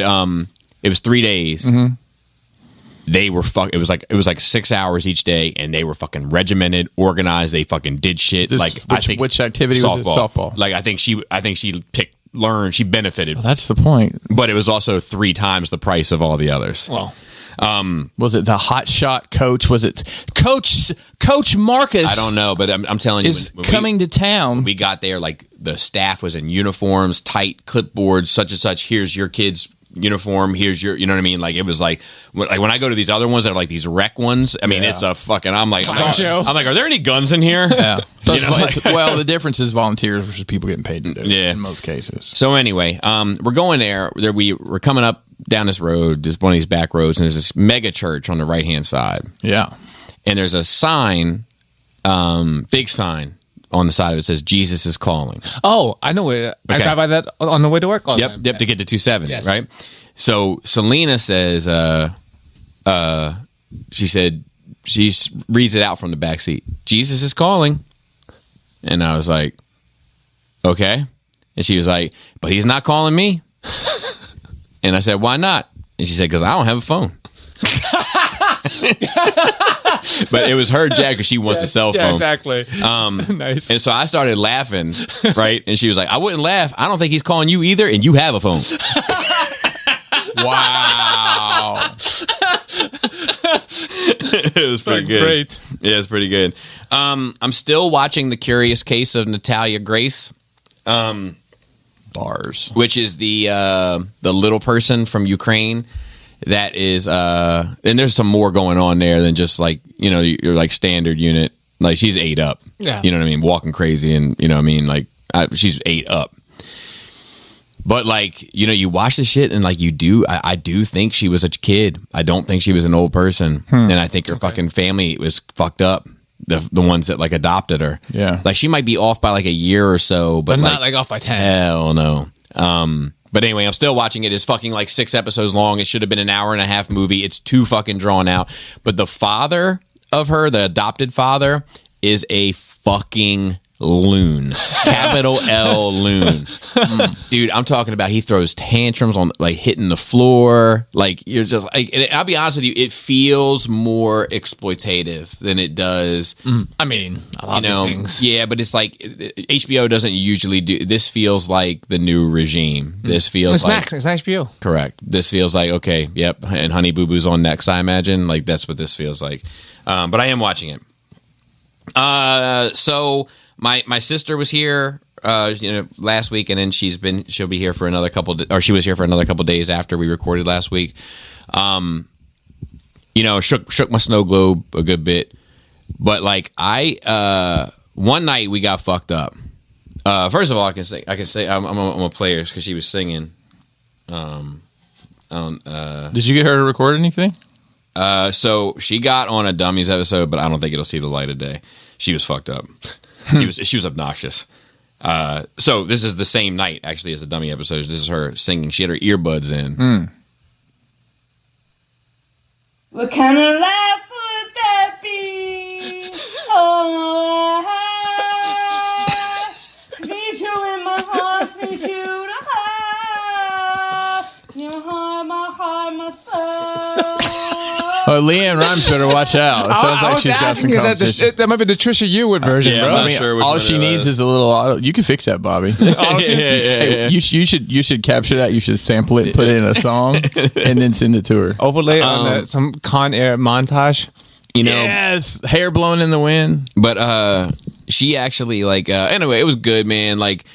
it was 3 days. They were it was like 6 hours each day, and they were fucking regimented, organized. They fucking did shit. Which activity was it? Softball. Like I think she learned, she benefited, That's the point. but it was also 3 times the price of all the others. Well, Was it the hot shot coach? Was it Coach Marcus? I don't know, but I'm telling you, Is when coming to town. we got there, like the staff was in uniforms, tight clipboards, such and such. Here's your kid's uniform. Here's your, you know what I mean? Like it was like when I go to these other ones that are like these rec ones. I mean, it's a fucking. I'm like, are there any guns in here? Yeah. So You know, well, the difference is volunteers versus people getting paid to do it. Yeah. In most cases. So anyway, we're going there. We're coming up down this road, just one of these back roads, and there's this mega church on the right hand side, Yeah. and there's a sign, big sign on the side of it says Jesus is calling. I know where. I Okay. drive by that on the way to work all the time. Yep, to get to 270, Yes. right? So Selena says, she said, she reads it out from the back seat. Jesus is calling. And I was like, okay. And she was like, but he's not calling me. And I said, why not? And she said, because I don't have a phone. But it was her Jack, because she wants a cell phone. Yeah, exactly. Nice. And so I started laughing, right? And she was like, I wouldn't laugh. I don't think he's calling you either, and you have a phone. Wow. It was pretty good. Great. Yeah, it's pretty good. I'm still watching The Curious Case of Natalia Grace, Bars. which is the little person from Ukraine. That is, and there's some more going on there than just like, you know, your like standard unit. Like she's 8 up. Yeah. You know what I mean? Walking crazy, and you know what I mean? Like she's 8 up. But like, you know, you watch the shit and like I do think she was a kid. I don't think she was an old person. And I think her fucking family was fucked up. The ones that like adopted her. Yeah. Like she might be off by like a year or so, but Not like off by 10. hell no. But anyway, I'm still watching it. It's fucking like 6 episodes long. It should have been an hour and a half movie. It's too fucking drawn out. But the father of her, the adopted father, is a fucking loon. Capital L loon. Dude, I'm talking about he throws tantrums on like hitting the floor. Like you're just like, and I'll be honest with you, it feels more exploitative than it does. I mean, a lot You know, of these things. yeah, but it's like HBO doesn't usually do. This feels like the new regime. This feels It's like Max. It's HBO. correct. This feels like okay, yep. And Honey Boo Boo's on next. I imagine like that's what this feels like. But I am watching it. So my sister was here, last week, and then she'll be here for another or she was here for another couple days after we recorded last week. Shook my snow globe a good bit. But like one night we got fucked up. First of all, I can say I'm a player because she was singing. Did you get her to record anything? So she got on a Dummies episode, but I don't think it'll see the light of day. She was fucked up. She was obnoxious. So this is the same night, actually, as the dummy episode. This is her singing. She had her earbuds in. What kind of life would that be? Oh, I need you in my heart, need you to have your heart, my soul. Oh, Leanne Rhymes better watch out. It sounds like she's got some competition. That might be the Trisha Yearwood version, Yeah, bro. I'm not sure which all one she it needs was. is a little auto. You can fix that, Bobby. Hey, you should capture that. You should sample it, put it in a song, and then send it to her. Overlay on some Con Air montage. You know, Yes, hair blowing in the wind. but she actually anyway, it was good, man. Like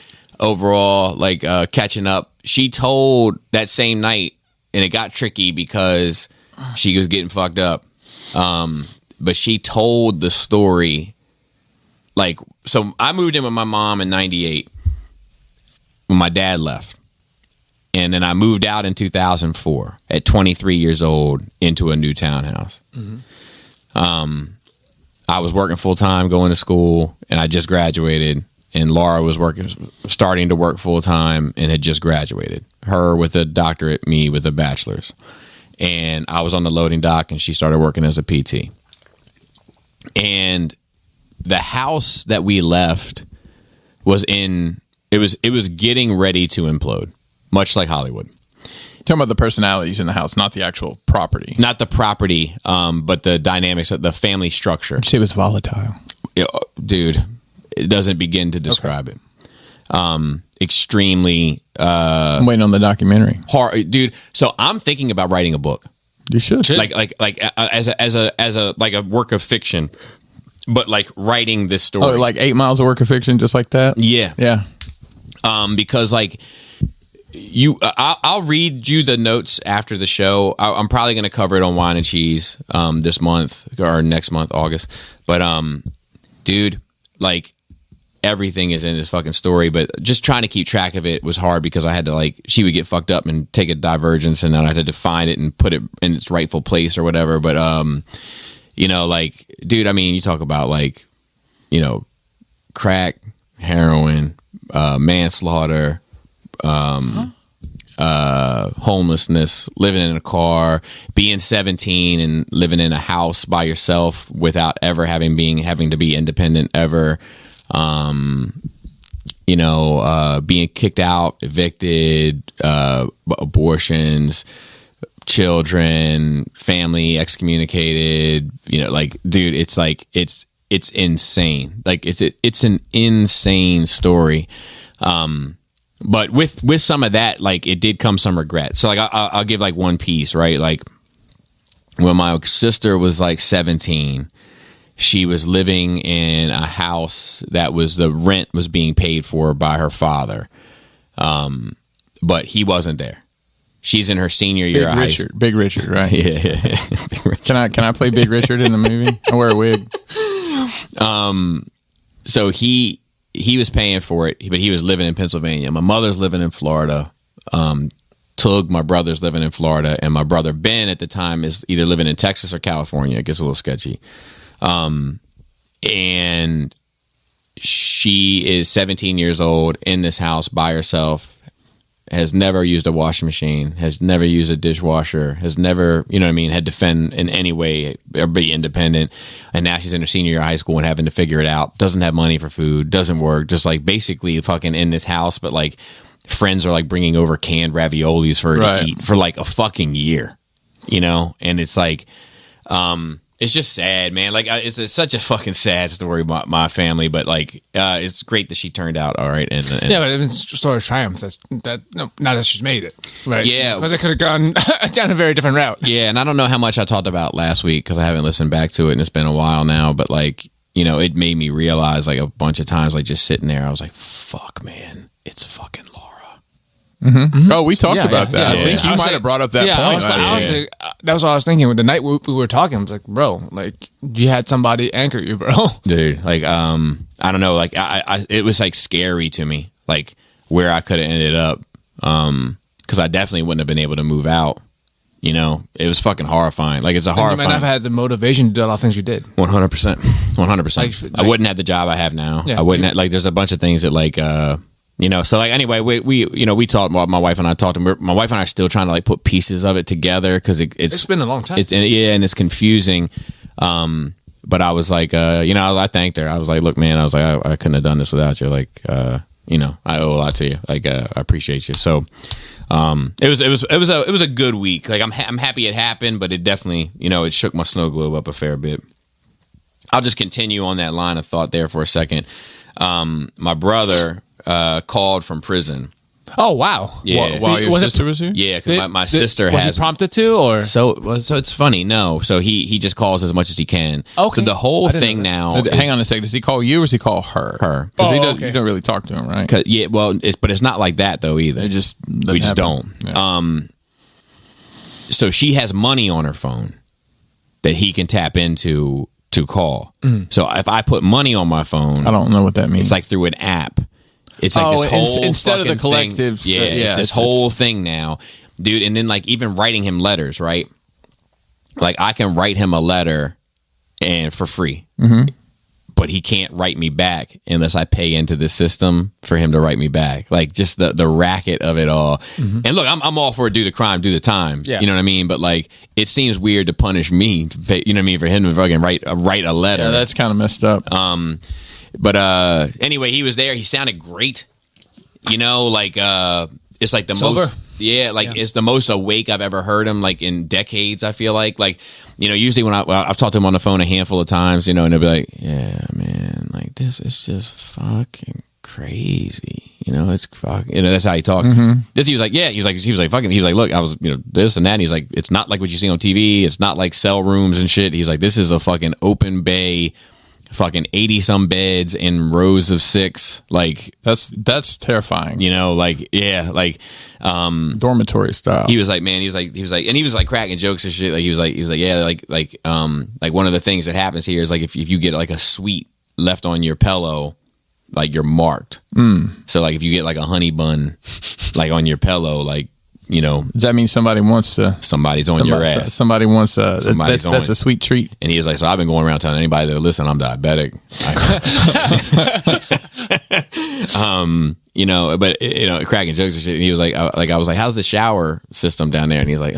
overall, catching up. She told that same night, and it got tricky because she was getting fucked up. But she told the story. So I moved in with my mom in '98 when my dad left. And then I moved out in 2004 at 23 years old into a new townhouse. I was working full time, going to school, and I just graduated. And Laura was starting to work full time and had just graduated. Her with a doctorate, me with a bachelor's. And I was on the loading dock, and she started working as a PT. And the house that we left was it was getting ready to implode, much like Hollywood. Talking about the personalities in the house, not the actual property. Not the property, but the dynamics of the family structure. She was volatile. Dude, it doesn't begin to describe it. Extremely I'm waiting on the documentary. hard, dude. So I'm thinking about writing a book, You should. as a work of fiction, but writing this story. Oh, like 8 miles of work of fiction, just like that? Yeah. Yeah. Because I'll read you the notes after the show. I'm probably going to cover it on Wine and Cheese this month or next month, August. But dude, everything is in this fucking story. But just trying to keep track of it was hard because I had to she would get fucked up and take a divergence, and then I had to define it and put it in its rightful place or whatever. But dude, I mean, you talk about crack, heroin, manslaughter. Homelessness, living in a car, being 17 and living in a house by yourself without ever having to be independent ever. Being kicked out, evicted, abortions, children, family excommunicated. Dude, it's insane. It's an insane story. But with some of that, it did come some regret. So I'll give one piece, right? When my sister was 17, she was living in a house that the rent was being paid for by her father. But he wasn't there. She's in her senior year of high school. Big Richard, right? Yeah. Can I play Big Richard in the movie? I wear a wig. So he was paying for it, but he was living in Pennsylvania. My mother's living in Florida. Tug, my brother's living in Florida, and my brother Ben at the time is either living in Texas or California. It gets a little sketchy. And she is 17 years old in this house by herself, has never used a washing machine, has never used a dishwasher, has never, had to fend in any way or be independent. And now she's in her senior year of high school and having to figure it out. Doesn't have money for food, doesn't work, just basically fucking in this house. But friends are bringing over canned raviolis for her to eat for a fucking year, and it's it's just sad, man. It's such a fucking sad story about my family, but it's great that she turned out all right. And yeah, but it's a story of triumph. Not that she's made it, right? Yeah, because it could have gone down a very different route. Yeah, and I don't know how much I talked about last week because I haven't listened back to it, and it's been a while now. But it made me realize a bunch of times, just sitting there, I was like, "Fuck, man, it's fucking Laura." Mm-hmm. Oh, we talked about that. Yeah. I think you might have brought up that point. That was what I was thinking. The night we were talking, I was like, bro, you had somebody anchor you, bro. Dude, I don't know. It was scary to me, where I could have ended up. Because I definitely wouldn't have been able to move out You know, it was fucking horrifying. Like, it's a And you might horrifying. not have had the motivation to do a lot of things you did. 100%. 100%. I wouldn't have the job I have now. Yeah. I wouldn't have, like, there's a bunch of things that, like, you know, so, like, anyway, we talked, my wife and I talked, and my wife and I are still trying to, like, put pieces of it together because It's been a long time. and it's confusing. But I was like, you know, I thanked her. I was like, look, man, I was like, I couldn't have done this without you. Like, you know, I owe a lot to you. Like, I appreciate you. So, it was a good week. Like, I'm happy it happened, but it definitely, you know, it shook my snow globe up a fair bit. I'll just continue on that line of thought there for a second. My brother called from prison. Oh, wow. Yeah. While your sister was here? Yeah, because my sister was has. he prompted to, or? So it's funny. No, so he just calls as much as he can. Okay. So the whole I didn't thing know now. Hang on a second. Does he call you or does he call her? Her. Because okay. you don't really talk to him, right? Yeah, well, but it's not like that though either. It just we just happen. don't. Yeah. So she has money on her phone that he can tap into to call. So if I put money on my phone, I don't know what that means. it's like through an app. It's like this whole instead of the fucking collective, thing. Yeah, it's this whole thing now, dude. And then like even writing him letters, right? Like I can write him a letter and for free, but he can't write me back unless I pay into the system for him to write me back. Like just the racket of it all. And look, I'm all for do the crime, do the time. Yeah. You know what I mean? But like it seems weird to punish me, to pay, you know what I mean, for him to fucking write a letter. Yeah, that's kind of messed up. But anyway, he was there. He sounded great. You know, like it's like the Sober? most. Yeah, like it's the most awake I've ever heard him. Like in decades, I feel like you know. Usually when I've talked to him on the phone a handful of times, you know, and they'll be like, "Yeah, man, like this is just fucking crazy." You know, it's fucking. You know, that's how he talks. This he was like, yeah, he was like fucking. He was like, look, I was, you know, this and that. And he's like, it's not like what you see on TV. It's not like cell rooms and shit. He's like, this is a fucking open bay. Fucking 80 some beds in rows of 6. Like that's terrifying. you know, like yeah, like Dormitory style. he was like, man, he was like cracking jokes and shit. Like he was like, yeah, like one of the things that happens here is like if you get like a sweet left on your pillow, like you're marked. So like if you get like a honey bun like on your pillow, like you know, Does that mean somebody wants to? somebody's on your ass. Somebody wants a. Somebody's That's on a sweet treat. And he was like, so I've been going around telling anybody that listen, I'm diabetic. You know, but you know, cracking jokes and shit. And he was like, I was like, how's the shower system down there? And he's like,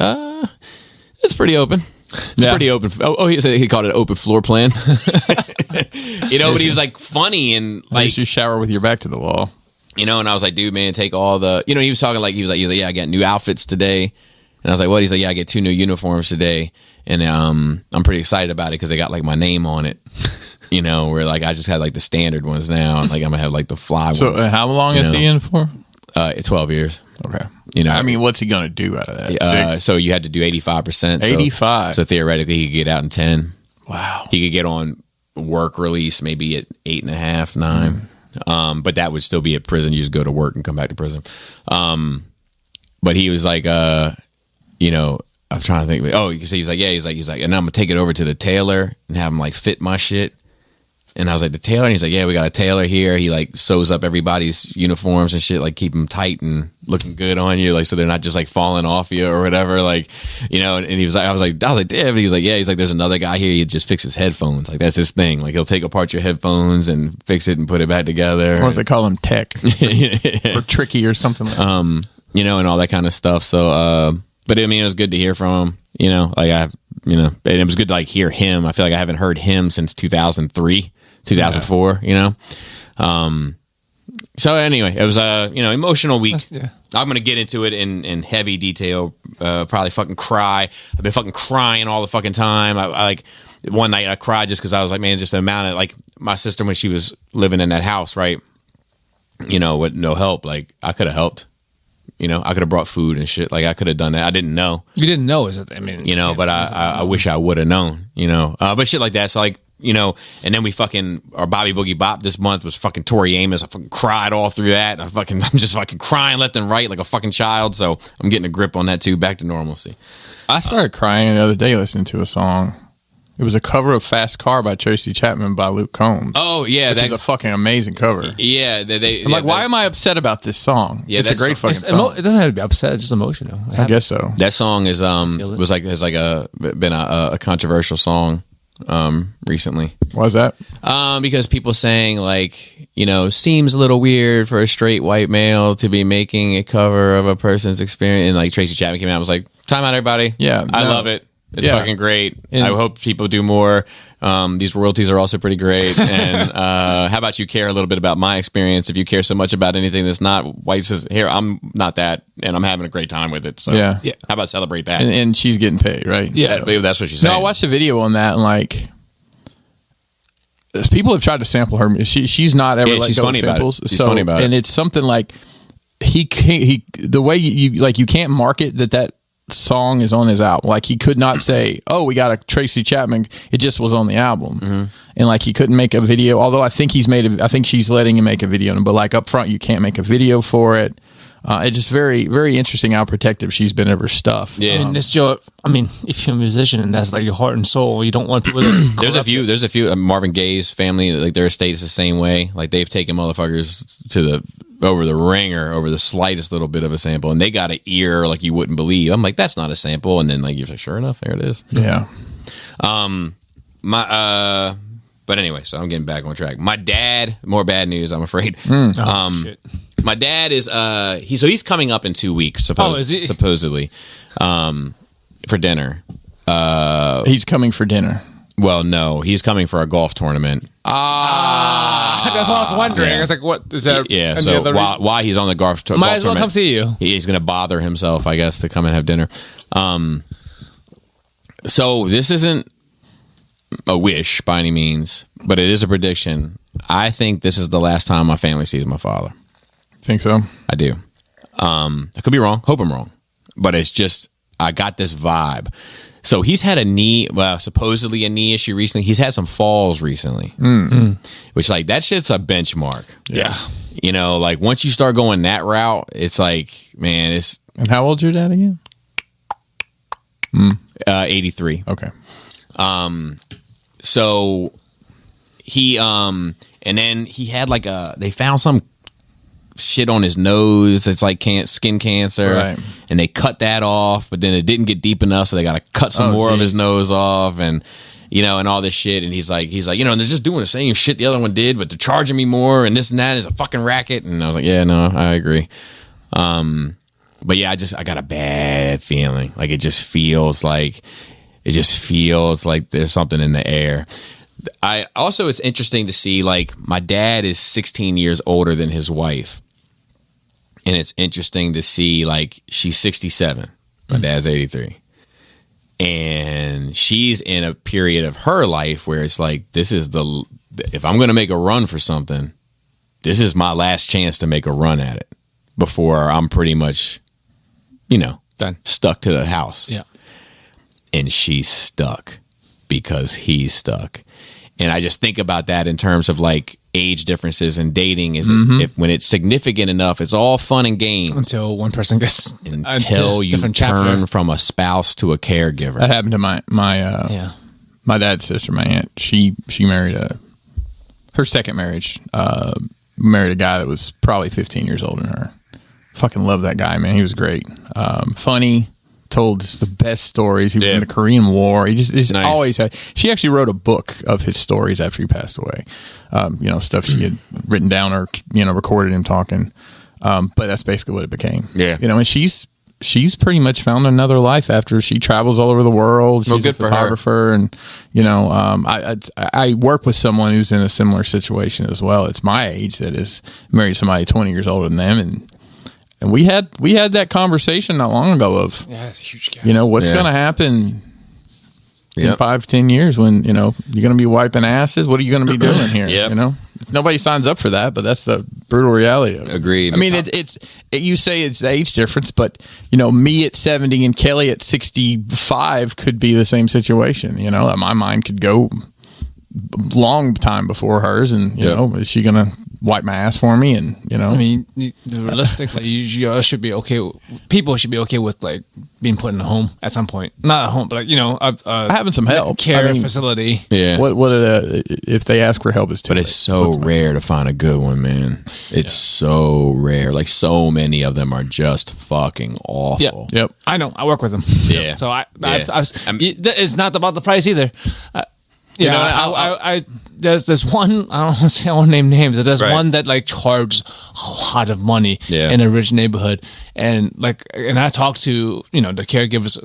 it's pretty open. It's pretty open. Oh, he said he called it an open floor plan. You know, but he was like funny and like You shower with your back to the wall. you know, and I was like, dude, man, take all the, you know, he was talking like, he was like, yeah, I got new outfits today. And I was like, what? He's like, yeah, I get 2 new uniforms today. And I'm pretty excited about it because they got like my name on it, you know, where like I just had like the standard ones now. And like I'm going to have like the fly So ones. how long is he in for? 12 years. Okay. You know, I mean, what's he going to do out of that? 6? so you had to do 85%. 85. So theoretically he could get out in 10. Wow. He could get on work release maybe at 8.5, 9. But that would still be at prison. You just go to work and come back to prison. But he was like, you know, I'm trying to think. Oh, you can see he's like, and I'm gonna take it over to the tailor and have him like fit my shit. And I was like, the tailor? And he's like, yeah, we got a tailor here. He like sews up everybody's uniforms and shit, like keep them tight and looking good on you, like so they're not just like falling off you or whatever, like you know. And he was like, I was like, damn. And he was like, yeah. He's like, there's another guy here. He just fixes headphones. Like that's his thing. Like he'll take apart your headphones and fix it and put it back together. Or if they call him tech or tricky or something like that. You know, and all that kind of stuff. So, but I mean, it was good to hear from him. You know, like you know, and it was good to like hear him. I feel like I haven't heard him since 2003, 2004. You know, so anyway, it was a you know emotional week. Yeah. I'm gonna get into it in heavy detail. Probably fucking cry. I've been fucking crying all the fucking time. I like one night I cried just because I was like, man, just the amount of like my sister when she was living in that house, right? You know, with no help, like I could have helped. You know, I could have brought food and shit. Like I could have done that. I didn't know. You didn't know, is it? I mean, You know, but I wish I would have known. You know, but shit like that. So like, you know, and then we fucking our Bobby Boogie Bop this month was fucking Tori Amos. I fucking cried all through that. I'm just fucking crying left and right like a fucking child. So I'm getting a grip on that too. Back to normalcy. I started crying the other day listening to a song. It was a cover of Fast Car by Tracy Chapman by Luke Combs. Oh yeah, which is a fucking amazing cover. Yeah, I'm like, why am I upset about this song? Yeah, it's a great fucking song. It doesn't have to be upset. It's just emotional. I guess so. That song is has been a controversial song recently. Why is that? Because people saying like, you know, seems a little weird for a straight white male to be making a cover of a person's experience, and like Tracy Chapman came out and was like, time out everybody. Yeah, I love it. It's Yeah. fucking great. And- I hope people do more. These royalties are also pretty great. And how about you care a little bit about my experience? If you care so much about anything that's not white, says here, I'm not that, and I'm having a great time with it. So Yeah. how about celebrate that? And she's getting paid, right? Yeah, that's what she said. No, I watched a video on that, and like, people have tried to sample her. She's not ever Yeah, let she's go of funny about it. samples. She's funny about it. And it's something like he can't. The way you can't market that song is on his album. Like he could not say, "Oh, we got a Tracy Chapman." It just was on the album, and like he couldn't make a video. Although I think she's letting him make a video, but like up front, you can't make a video for it. It's just very, very interesting how protective she's been of her stuff. Yeah. And it's if you're a musician and that's like your heart and soul, you don't want people to. There's a few Marvin Gaye's family, like their estate is the same way. Like they've taken motherfuckers over the ringer over the slightest little bit of a sample, and they got an ear like you wouldn't believe. I'm like, that's not a sample, and then like you're like, sure enough, there it is. Yeah. But anyway, so I'm getting back on track. My dad, more bad news, I'm afraid. Shit. My dad is he's coming up in 2 weeks. Is he? Supposedly, for dinner. He's coming for dinner. Well, no, he's coming for a golf tournament. That's what I was wondering. Yeah. I was like, what is that? Yeah, any so other reason? while he's on the golf Might golf as well tournament, come see you. he's going to bother himself, I guess, to come and have dinner. So this isn't a wish by any means, but it is a prediction. I think this is the last time my family sees my father. Think so? I do. I could be wrong. Hope I'm wrong. But it's just, I got this vibe. So he's had supposedly a knee issue recently. He's had some falls recently, which like that shit's a benchmark. Yeah. You know, like once you start going that route, it's like, man, it's And how old's your dad again? 83. Okay. So he, and then he had like they found some shit on his nose. It's like skin cancer, Right. and they cut that off, but then it didn't get deep enough, so they got to cut some more of his nose off, and and all this shit. And he's like, they're just doing the same shit the other one did, but they're charging me more, and this and that is a fucking racket. And I was like, yeah, no, I agree. But yeah, I got a bad feeling. Like it just feels like there's something in the air. It's interesting to see, like, my dad is 16 years older than his wife. And it's interesting to see, like, she's 67. My dad's 83. And she's in a period of her life where it's like, if I'm going to make a run for something, this is my last chance to make a run at it before I'm pretty much, Done. stuck to the house. Yeah. And she's stuck because he's stuck. And I just think about that in terms of like age differences and dating. When it's significant enough, it's all fun and games Until one person gets until you different turn chapter. from a spouse to a caregiver. That happened to my Yeah. my dad's sister, my aunt. She married her second marriage. Married a guy that was probably 15 years older than her. Fucking love that guy, man. He was great. Funny. Told just the best stories. He was in the Korean War. He just Nice. always had. She actually wrote a book of his stories after he passed away. Stuff she had written down or recorded him talking. But that's basically what it became. Yeah. And she's pretty much found another life after she travels all over the world. She's good a for her. photographer, and I work with someone who's in a similar situation as well. It's my age that is married to somebody 20 years older than them, and we had that conversation not long ago of Yeah, it's a huge gap. what's Yeah. going to happen in Yep. 5-10 years when you're going to be wiping asses. What are you going to be doing here? Yep. Nobody signs up for that, but that's the brutal reality of it. Agreed. I mean, you say it's the age difference, but me at 70 and Kelly at 65 could be the same situation. My mind could go long time before hers, and Yep. is she gonna wipe my ass for me, and I mean, realistically, you should be okay. People should be okay with like being put in a home at some point. Not a home, but like having some help, care I mean, facility. Yeah. What if they ask for help is too But it's so rare to find a good one, man. It's so rare. Like so many of them are just fucking awful. Yeah. Yep. I know. I work with them. Yeah. So I've I'm- it's not about the price either. Yeah, I there's this one, I don't want to say, I won't name names, but there's Right. one that like charges a lot of money Yeah. in a rich neighborhood, and I talk to the caregivers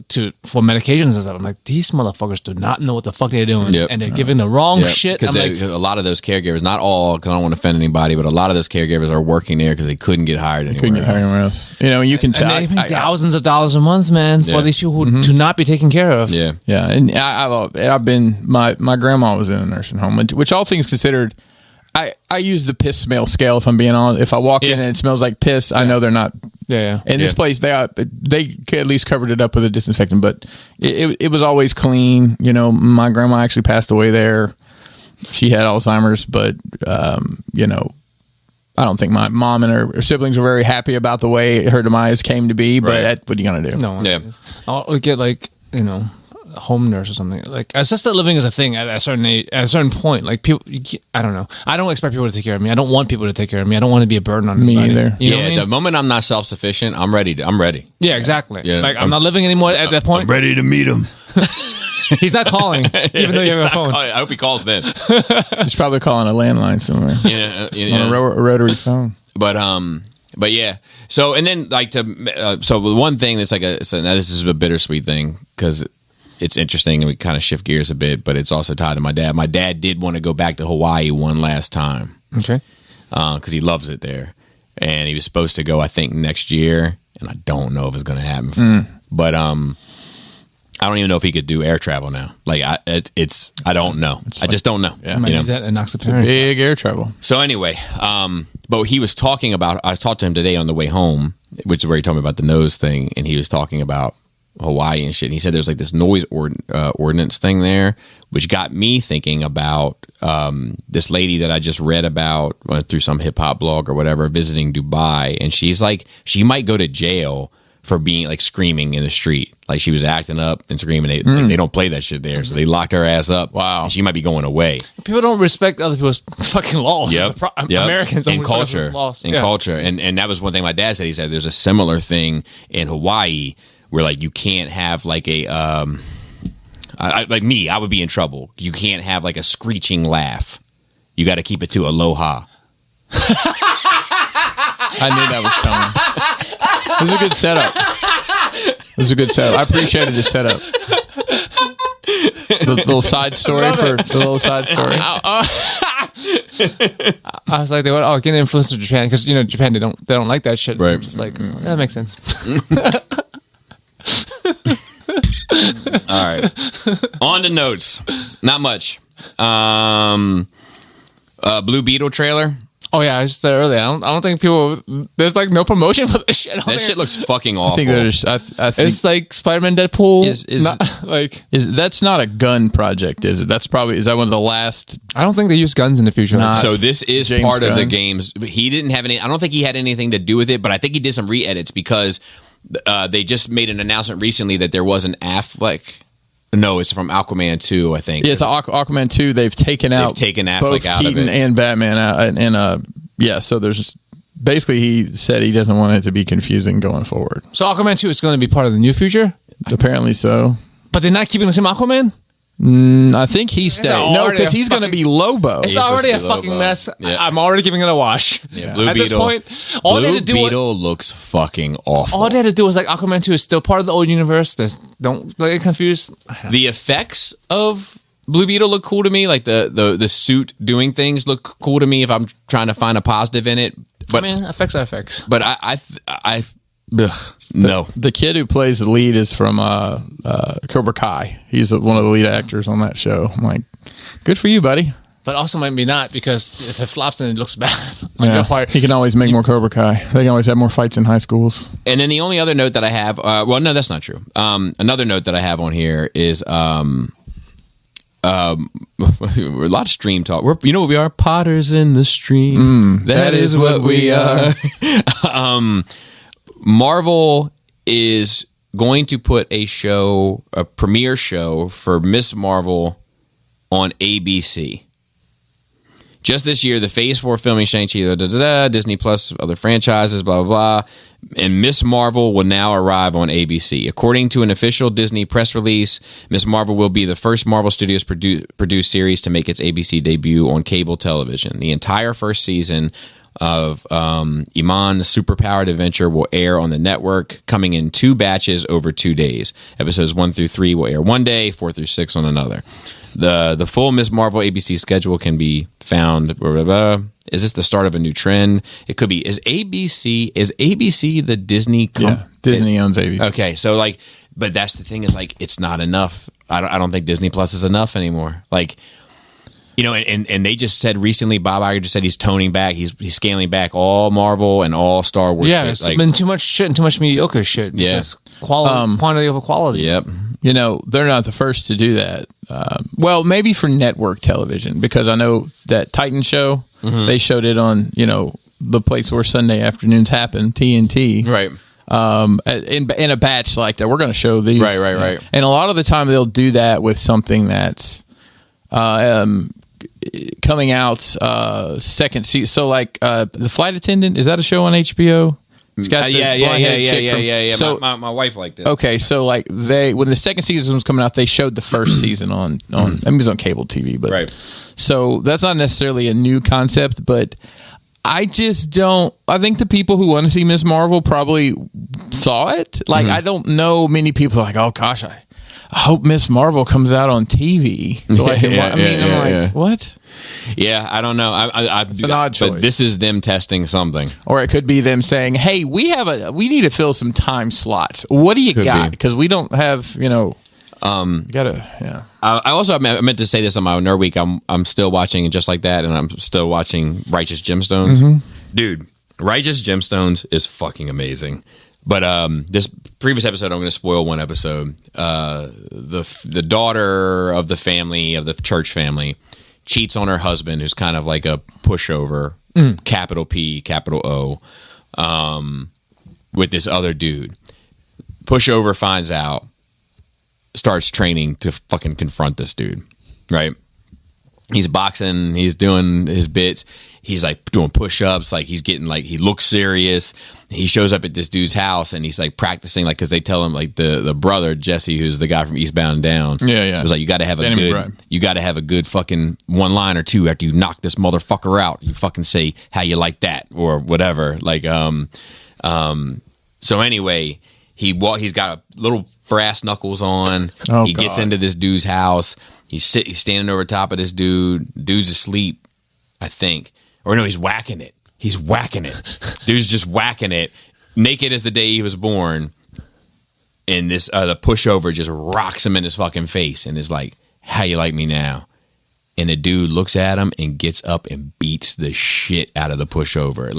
for medications and stuff. I'm like, these motherfuckers do not know what the fuck they're doing, Yep. and they're giving the wrong shit. Because I'm like, a lot of those caregivers, not all, because I don't want to offend anybody, but a lot of those caregivers are working there because they couldn't get hired anywhere. couldn't get hired else. anywhere else. You can and tell. they pay thousands of dollars a month, man, Yeah. for these people who do not be taken care of. Yeah. Yeah, and I've been my grandma was in a nursing home, which all things considered, I use the piss smell scale. If I'm being honest, if I walk in and it smells like piss, I know they're not. Yeah. In this place, they at least covered it up with a disinfectant, but it was always clean. My grandma actually passed away there. She had Alzheimer's, but I don't think my mom and her siblings were very happy about the way her demise came to be. But Right. what are you gonna do? No. Yeah. I'll get like, a home nurse or something. Like assisted living is a thing at a certain age, at a certain point. Like people, I don't know. I don't expect people to take care of me. I don't want people to take care of me. I don't want to be a burden on Me anybody. either. You know what I Yeah, mean? the moment I'm not self-sufficient, I'm ready. Yeah, exactly. Yeah. Like I'm not living anymore at that point. ready to meet him. He's not calling, even though you have a phone. I hope he calls then. He's probably calling a landline somewhere on a rotary phone. But yeah. So and then like so the one thing that's like now this is a bittersweet thing because it's interesting and we kind of shift gears a bit, but it's also tied to my dad. My dad did want to go back to Hawaii one last time Okay. because he loves it there, and he was supposed to go I think next year, and I don't know if it's going to happen. But I don't even know if he could do air travel now. Like I don't know. I just don't know. Yeah. I might You know? need that in Oxypyrin. Big air travel. So anyway, but he was talking about, I talked to him today on the way home, which is where he told me about the nose thing, and he was talking about Hawaii and shit. And he said there's like this noise ordinance thing there, which got me thinking about this lady that I just read about through some hip hop blog or whatever, visiting Dubai, and she's like, she might go to jail for being like screaming in the street. Like she was acting up and screaming. They don't play that shit there. So they locked her ass up. Wow. And she might be going away. People don't respect other people's fucking laws. Yep. Americans don't and respect culture. other people's laws. And Yeah. culture. And that was one thing my dad said. He said there's a similar thing in Hawaii where like you can't have like a like me, I would be in trouble. You can't have like a screeching laugh. You got to keep it to aloha. I knew that was coming. It was a good setup. It was a good setup. I appreciated the setup. The little side story I was like, they went, get an influence of Japan because Japan they don't like that shit. Right. I'm just like, that makes sense. All right. On to notes. Not much. Blue Beetle trailer. Oh yeah, I just said earlier. I don't think people. There's like no promotion for this shit. That shit looks fucking awful. I think there's. I think It's like Spider-Man, Deadpool. Is- not, like that's not a gun project, is it? Is that one of the last? I don't think they use guns in the future. Nah. So this is James part of the Gunn. games. He didn't have any. I don't think he had anything to do with it, but I think he did some re-edits because they just made an announcement recently that there was an Affleck. No, it's from Aquaman 2, I think. Yeah, it's Aquaman 2. They've taken out Affleck both out of Keaton it. and Batman out, and so there's basically he said he doesn't want it to be confusing going forward. So Aquaman 2 is going to be part of the new future, Apparently so. but they're not keeping the same Aquaman. I think he stayed. No, already because a he's going to fucking- be Lobo. It's He's already a supposed to be fucking Lobo. mess. Yeah. I'm already giving it a wash. Yeah, Blue At this Beetle. point, all they Blue had to do Beetle looks fucking awful. all they had to do was like Aquaman 2 is still part of the old universe. Don't get confused. The effects of Blue Beetle look cool to me. Like the suit doing things look cool to me if I'm trying to find a positive in it. But I mean, effects are effects. but I no. The kid who plays the lead is from Cobra Kai. He's one of the lead actors on that show. I'm like, good for you, buddy. But also might be not because if it flops, then it looks bad. Like Yeah, that part. he can always make more Cobra Kai. They can always have more fights in high schools. And then the only other note that I have, well, no, that's not true. Another note that I have on here is we're a lot of stream talk. You know what we are? Potters in the stream. That is what we are. Marvel is going to put a premiere show for Miss Marvel on ABC. Just this year, the Phase 4 filming Shang-Chi, Disney Plus, other franchises, blah, blah, blah. And Miss Marvel will now arrive on ABC. According to an official Disney press release, Miss Marvel will be the first Marvel Studios produced series to make its ABC debut on cable television. The entire first season of Iman, the Superpowered Adventure, will air on the network, coming in 2 batches over 2 days. Episodes 1 through 3 will air one day, 4 through 6 on another. The full Miss Marvel ABC schedule can be found. Is this the start of a new trend? It could be. Is ABC the Disney? Disney owns ABC. Okay, so but that's the thing is it's not enough. I don't think Disney Plus is enough anymore. And they just said recently, Bob Iger just said he's toning back. He's scaling back all Marvel and all Star Wars. Yeah, it's been too much shit and too much mediocre shit. Yeah, quantity over quality. Yep. They're not the first to do that. Well, maybe for network television, because I know that Titan show, they showed it on, the place where Sunday afternoons happen, TNT. Right. In a batch like that. We're going to show these. Right. And a lot of the time they'll do that with something that's coming out second season. So The Flight Attendant, is that a show on HBO? It's got yeah. So my wife liked it. Okay, so when the second season was coming out, they showed the first season on it was on cable TV, but right. So that's not necessarily a new concept, but I just don't. I think the people who want to see Miss Marvel probably saw it. I don't know many people are like, oh gosh, I hope Miss Marvel comes out on TV so I can. What? Yeah, I don't know. It's an odd choice. But this is them testing something, or it could be them saying, "Hey, we need to fill some time slots. What do you got? Because we don't have, gotta." Yeah. I meant to say this on my Nerd Week. I'm still watching Just Like That, and I'm still watching Righteous Gemstones. Dude, Righteous Gemstones is fucking amazing. But this previous episode, I'm going to spoil one episode. The daughter of the family, of the church family, cheats on her husband, who's kind of like a pushover, capital P, capital O, with this other dude. Pushover finds out, starts training to fucking confront this dude, right? He's boxing, he's doing his bits, he's doing push-ups, he's getting he looks serious. He shows up at this dude's house and he's practicing, because they tell him the brother Jesse, who's the guy from Eastbound and Down. Yeah. It was you got to have a good fucking one line or two after you knock this motherfucker out. You fucking say how you like that or whatever. So anyway, he's got a little brass knuckles on. Oh, he gets into this dude's house. He's standing over top of this dude. Dude's asleep, I think. Or no, he's whacking it. Dude's just whacking it. Naked as the day he was born. And this the pushover just rocks him in his fucking face and is like, how you like me now? And the dude looks at him and gets up and beats the shit out of the pushover.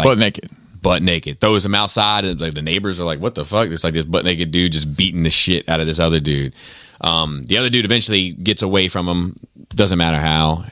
Butt naked. Throws him outside, and the neighbors are like, what the fuck? There's this butt naked dude just beating the shit out of this other dude. The other dude eventually gets away from him. Doesn't matter how.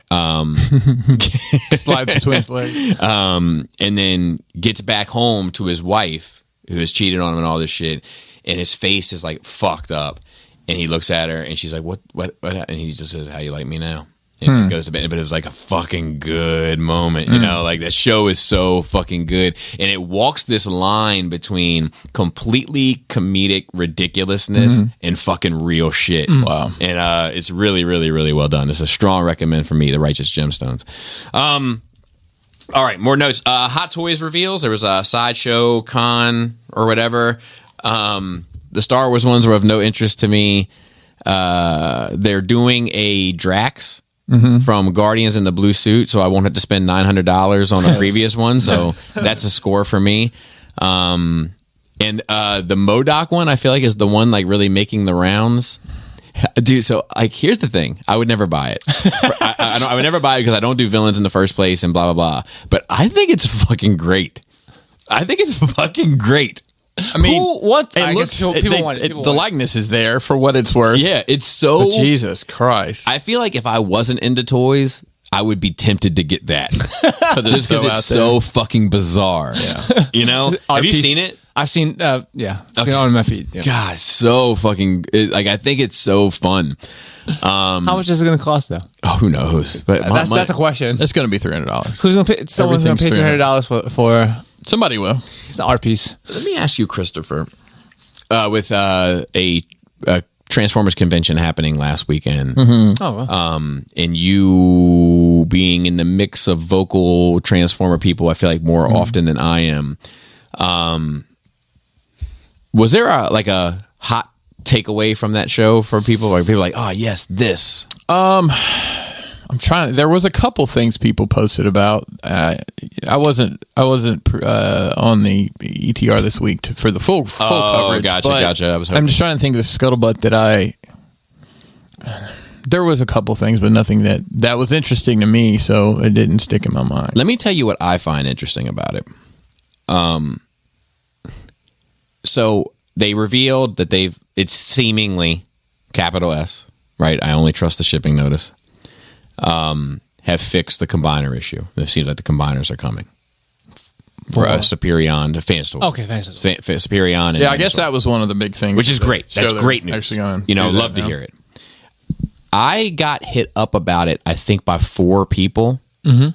Slides between his legs. And then gets back home to his wife, who has cheated on him and all this shit. And his face is fucked up. And he looks at her and she's like, what? And he just says, how you like me now? And he goes to bed, but it was a fucking good moment, that show is so fucking good. And it walks this line between completely comedic ridiculousness and fucking real shit. Wow. And it's really, really, really well done. It's a strong recommend for me, The Righteous Gemstones. All right, more notes. Hot Toys reveals. There was a Sideshow Con or whatever. The Star Wars ones were of no interest to me. They're doing a Drax from Guardians in the blue suit, so I won't have to spend $900 on a previous one. So that's a score for me. And the MODOK one, I feel is the one really making the rounds. Dude, so here's the thing. I would never buy it. I would never buy it because I don't do villains in the first place and blah, blah, blah. But I think it's fucking great. I mean, Who wants? it I looks guess people want it. People the want it. likeness is there for what it's worth. Yeah, it's so. But Jesus Christ. I feel like if I wasn't into toys, I would be tempted to get that. Just so because out it's so fucking bizarre. You know? Have you piece- seen it? I've seen. Yeah, I've seen it on my feed. Yeah. God, so fucking. I think it's so fun. How much is it going to cost though? Oh, who knows? But That's a question. It's going to be $300. Who's going to pay? Someone's going to pay Everything's $300 for Somebody will. it's an art piece. Let me ask you, Christopher. With a Transformers convention happening last weekend, Oh, well. and you being in the mix of vocal Transformer people, I feel like more often than I am. Was there a hot takeaway from that show for people? Like people like, oh yes, this. I'm trying. There was a couple things people posted about. I wasn't on the ETR this week for the full coverage. Gotcha. I was I'm just trying to think of the scuttlebutt that there was a couple things, but nothing that was interesting to me, so it didn't stick in my mind. Let me tell you what I find interesting about it. So they revealed that it's seemingly capital S, right? I only trust the shipping notice. Have fixed the combiner issue. It seems like the combiners are coming for Superion to Fanstorm. Okay, Fanstorm. Superion. And Yeah, I guess that was one of the big things, which is great. show That's they're great news. Actually going love to hear it. I got hit up about it, I think, by 4 people. Mm-hmm.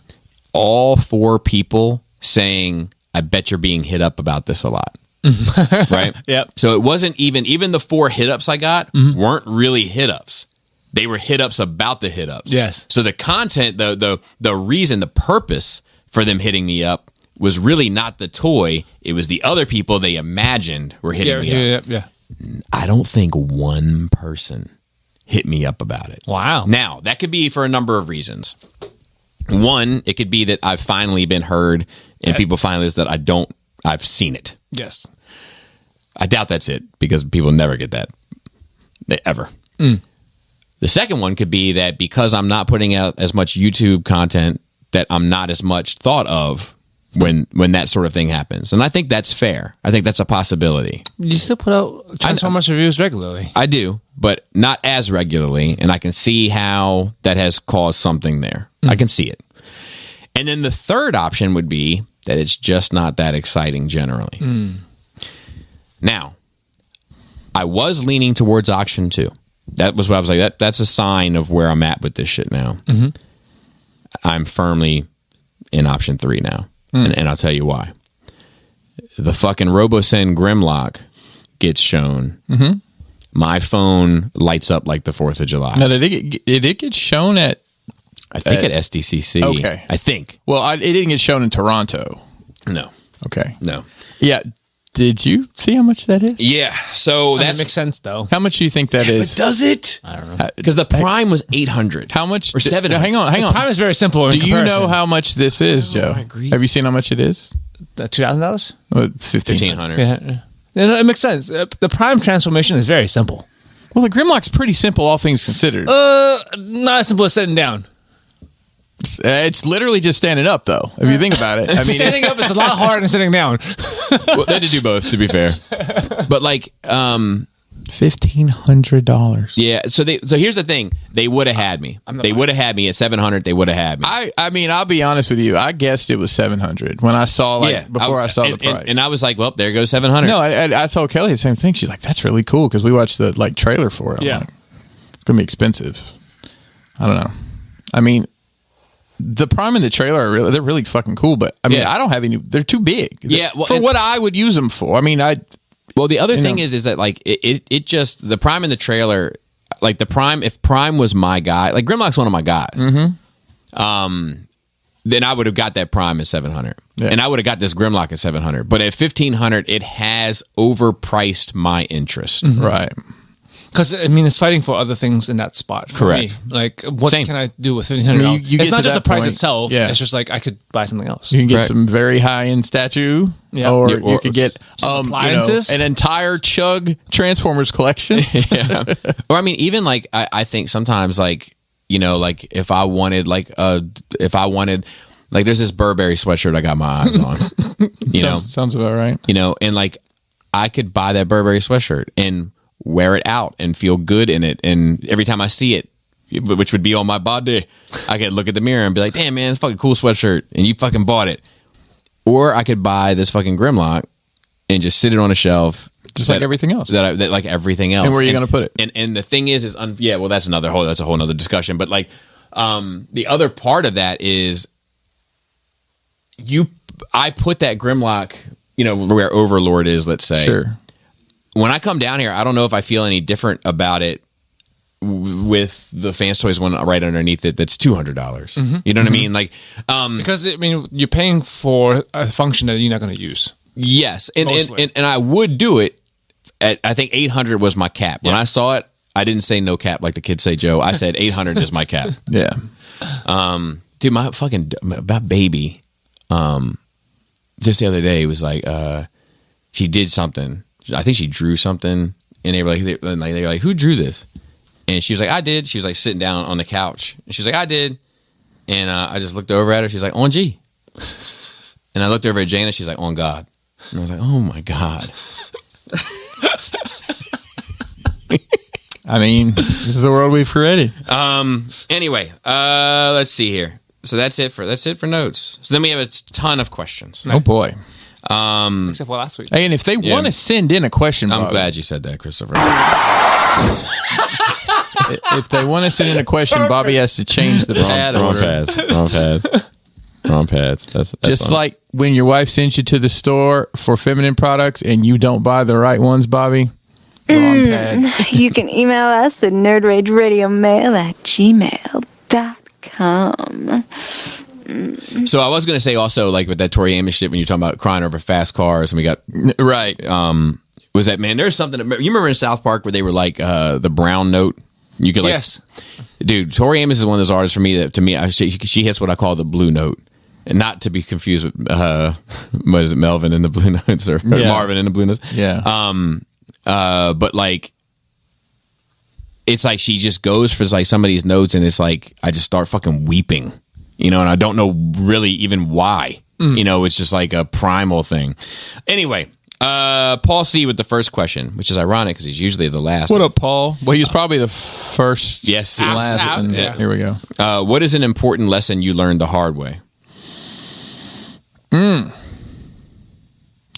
All 4 people saying, I bet you're being hit up about this a lot. Right? Yep. So it wasn't even the 4 hit ups I got weren't really hit ups. They were hit ups about the hit ups. Yes. So the content, the reason, the purpose for them hitting me up was really not the toy. It was the other people they imagined were hitting me up. Yeah. I don't think one person hit me up about it. Wow. Now, that could be for a number of reasons. One, it could be that I've finally been heard and people finally that I've seen it. Yes. I doubt that's it because people never get that. Ever. The second one could be that because I'm not putting out as much YouTube content that I'm not as much thought of when that sort of thing happens. And I think that's fair. I think that's a possibility. You still put out Transformers reviews regularly. I do, but not as regularly, and I can see how that has caused something there. I can see it. And then the third option would be that it's just not that exciting generally. Now, I was leaning towards auction 2. That was what I was like, that's a sign of where I'm at with this shit now. I'm firmly in option 3 now, and I'll tell you why. The fucking RoboSend Grimlock gets shown. My phone lights up like the 4th of July. Now, did it get shown at? I think at SDCC. Okay. I think. Well, it didn't get shown in Toronto. No. Okay. No. Yeah. Did you see how much that is? Yeah. So That that's makes sense, though. How much do you think that is? Does it? I don't know. Because the Prime was 800. How much? Or 700. Hang on. Prime is very simple. Do you know how much this is, Joe? I agree. Have you seen how much it is? $2,000? Well, it's 1500. Yeah. No, it makes sense. The Prime transformation is very simple. Well, the Grimlock's pretty simple, all things considered. Not as simple as sitting down. It's literally just standing up, though. If you think about it, I mean, Standing up is a lot harder than sitting down. Well, they did do both, to be fair. But like, $1,500. yeah. So here's the thing: they would have had me. They would have had me at 700. They would have had me. I mean, I'll be honest with you. I guessed it was 700 when I saw before I saw the price. and I was like, well, there goes 700. No, I told Kelly the same thing. She's like, "That's really cool," because we watched the trailer for it. I'm Yeah. like, it's gonna be expensive. I don't know. I mean, the Prime and the trailer are they're really fucking cool, but I mean, Yeah. I don't have any. They're too big. Yeah, well, for what I would use them for. I mean, Well, the other thing know. is that like it just the Prime in the trailer, like the Prime. If Prime was my guy, like Grimlock's one of my guys. Then I would have got that Prime at 700, Yeah. and I would have got this Grimlock at 700. But at 1500, it has overpriced my interest. right. Because, I mean, it's fighting for other things in that spot. For Correct. me. Like, what Same. can I do with $1,500? I mean, you It's get not to just the that price point, itself. yeah. It's just like I could buy something else. You can get Right. some very high end statue, Yeah. or Yeah, you could get appliances. an entire Chug Transformers collection. Yeah. Or I mean, even like I think sometimes like like if I wanted like there's this Burberry sweatshirt I got my eyes on. Sounds about right. And like I could buy that Burberry sweatshirt and wear it out and feel good in it. And every time I see it, which would be on my body, I could look at the mirror and be like, damn, man, it's a fucking cool sweatshirt. And you fucking bought it. Or I could buy this fucking Grimlock and just sit it on a shelf. Just like everything else. That like everything else. And where are you going to put it? And the thing is yeah, well, that's a whole nother discussion. But like, the other part of that is I put that Grimlock, where Overlord is, let's say. Sure. When I come down here, I don't know if I feel any different about it with the Fans Toys one right underneath it that's $200. Mm-hmm. You know what I mean? Like, because you're paying for a function that you're not going to use. Yes, and Mostly. I would do it at, I think 800 was my cap. When I saw it, I didn't say no cap like the kids say, Joe. I said 800 is my cap. Yeah. Dude, my baby, just the other day was like, she did something. I think she drew something, and they were like, who drew this? And she was like, I did. She was like sitting down on the couch, and she was like, I did. And I just looked over at her. She's like, on G. And I looked over at Jana. She's like, on God. And I was like, oh my God. I mean, this is the world we've created. Anyway, let's see here. So that's it for notes. So then we have a ton of questions. Oh boy. Except for last week. Hey, and if they want to send in a question, I'm Bobby, glad you said that, Christopher. if they want to send in a question, Bobby has to change the pad Wrong order. pads. That's Just like when your wife sends you to the store for feminine products and you don't buy the right ones, Bobby. Wrong pads. You can email us at nerdrageradiomail@gmail.com. So I was going to say also, like with that Tori Amos shit, when you're talking about crying over fast cars, and we got Right. was that, man? There's something. You remember in South Park where they were like the brown note? You could like, Yes. dude. Tori Amos is one of those artists for me that she hits what I call the blue note, and not to be confused with what is it, Melvin and the Blue Notes or Marvin and the Blue Notes? Yeah. But like, it's like she just goes for like some of these notes, and it's like I just start fucking weeping, and I don't know really even why. It's just like a primal thing. Anyway, Paul C with the first question, which is ironic because he's usually the last. What up, Paul? Well, he was probably the first. Yes, and last. And yeah. Here we go. What is an important lesson you learned the hard way?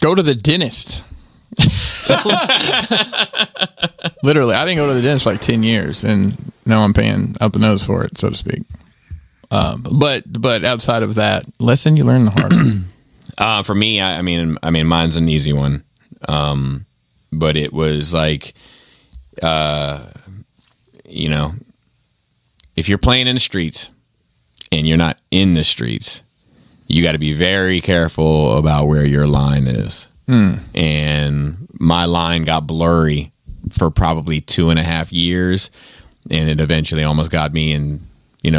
Go to the dentist. Literally, I didn't go to the dentist for like 10 years, and now I'm paying out the nose for it, so to speak. But outside of that, lesson you learn the hard way. For me, I mean, mine's an easy one. But it was like, if you're playing in the streets and you're not in the streets, you got to be very careful about where your line is. And my line got blurry for probably 2.5 years, and it eventually almost got me in,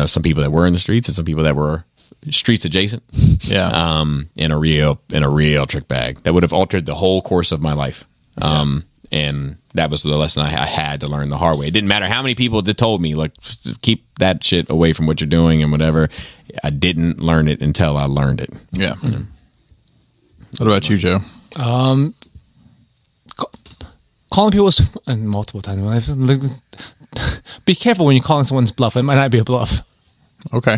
some people that were in the streets and some people that were streets adjacent. Yeah. In a real trick bag that would have altered the whole course of my life. And that was the lesson I had to learn the hard way. It didn't matter how many people told me, like, just keep that shit away from what you're doing and whatever. I didn't learn it until I learned it. Yeah. What about you, Joe? Calling people multiple times in my life. Be careful when you're calling someone's bluff. It might not be a bluff. Okay.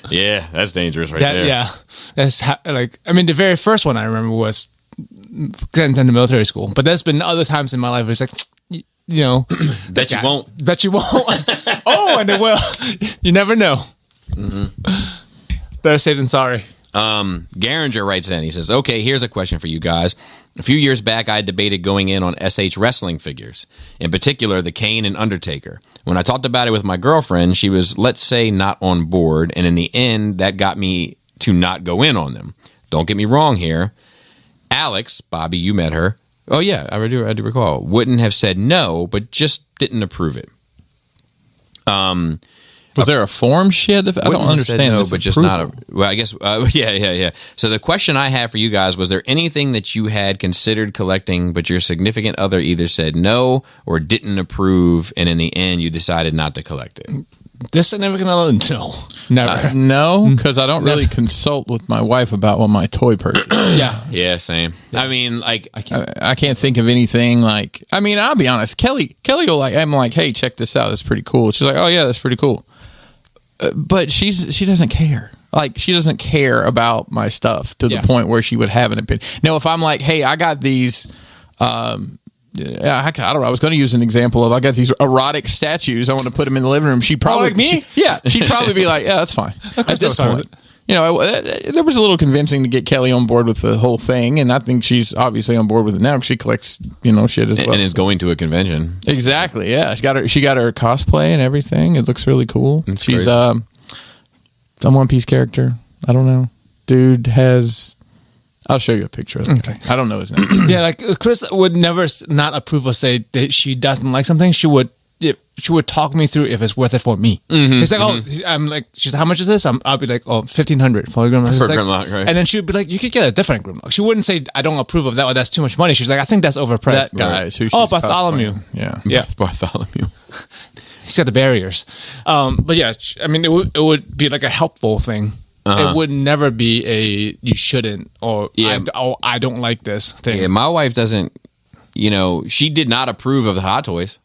Yeah, that's dangerous there. Yeah, that's the very first one I remember was getting into military school. But there's been other times in my life where it's like, Bet you won't. Oh, and it will. You never know. Better safe than sorry. Garinger writes in. He says, okay, here's a question for you guys. A few years back, I debated going in on SH wrestling figures, in particular, the Kane and Undertaker. When I talked about it with my girlfriend, she was, let's say, not on board, and in the end, that got me to not go in on them. Don't get me wrong here. Alex, Bobby, you met her. Oh, yeah, I do recall. Wouldn't have said no, but just didn't approve it. Was there a form she had to? I don't understand. No, but just not. Well, I guess. Yeah. So the question I had for you guys was: there anything that you had considered collecting, but your significant other either said no or didn't approve, and in the end, you decided not to collect it? this significant other? No, never. No, because I don't really consult with my wife about what my toy purchase. Yeah. Yeah, same. I mean, like, I can't think of anything like. I mean, I'll be honest. Kelly will like. I'm like, hey, check this out. It's pretty cool. She's like, oh yeah, that's pretty cool. But she doesn't care. Like, she doesn't care about my stuff to the point where she would have an opinion. Now, if I'm like, hey, I got these. I don't know. I was going to use an example of I got these erotic statues. I want to put them in the living room. She'd probably like me? She'd probably be like, yeah, that's fine. At this fine point, you know, there was a little convincing to get Kelly on board with the whole thing, and I think she's obviously on board with it now because she collects, you know, shit as well. and is going to a convention. Exactly. Yeah, she got her cosplay and everything. It looks really cool. It's She's crazy. Some One Piece character. I don't know. Dude has. I'll show you a picture of it. Okay. I don't know his name. Yeah, like Chris would never not approve or say that she doesn't like something. She would talk me through if it's worth it for me. It's like, I'm like, she's like, how much is this? I'll be like, 1,500 for a Grimlock. For a Grimlock, right. And then she would be like, you could get a different Grimlock. She wouldn't say, I don't approve of that, or that's too much money. She's like, I think that's overpriced. That guy is who she's Bartholomew. cosplaying. Yeah. Bartholomew. He's got the barriers. But yeah, I mean, it would be like a helpful thing. It would never be a you shouldn't or I don't like this thing. Yeah, my wife doesn't. You know, she did not approve of the Hot Toys.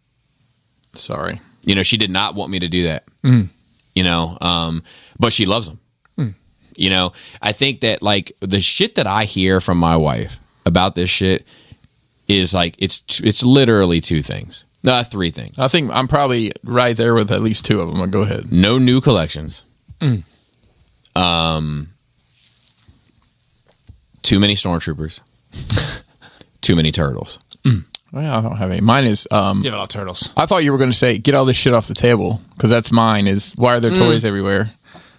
Sorry. You know, she did not want me to do that. You know, but she loves them. You know, I think that like the shit that I hear from my wife about this shit is like it's literally two things. Three things. I think I'm probably right there with at least two of them. I'll go ahead. No new collections. Too many stormtroopers. Too many turtles. Well, I don't have any. Mine is. You have a lot of turtles. I thought you were going to say get all this shit off the table because that's mine. Is why are there toys everywhere?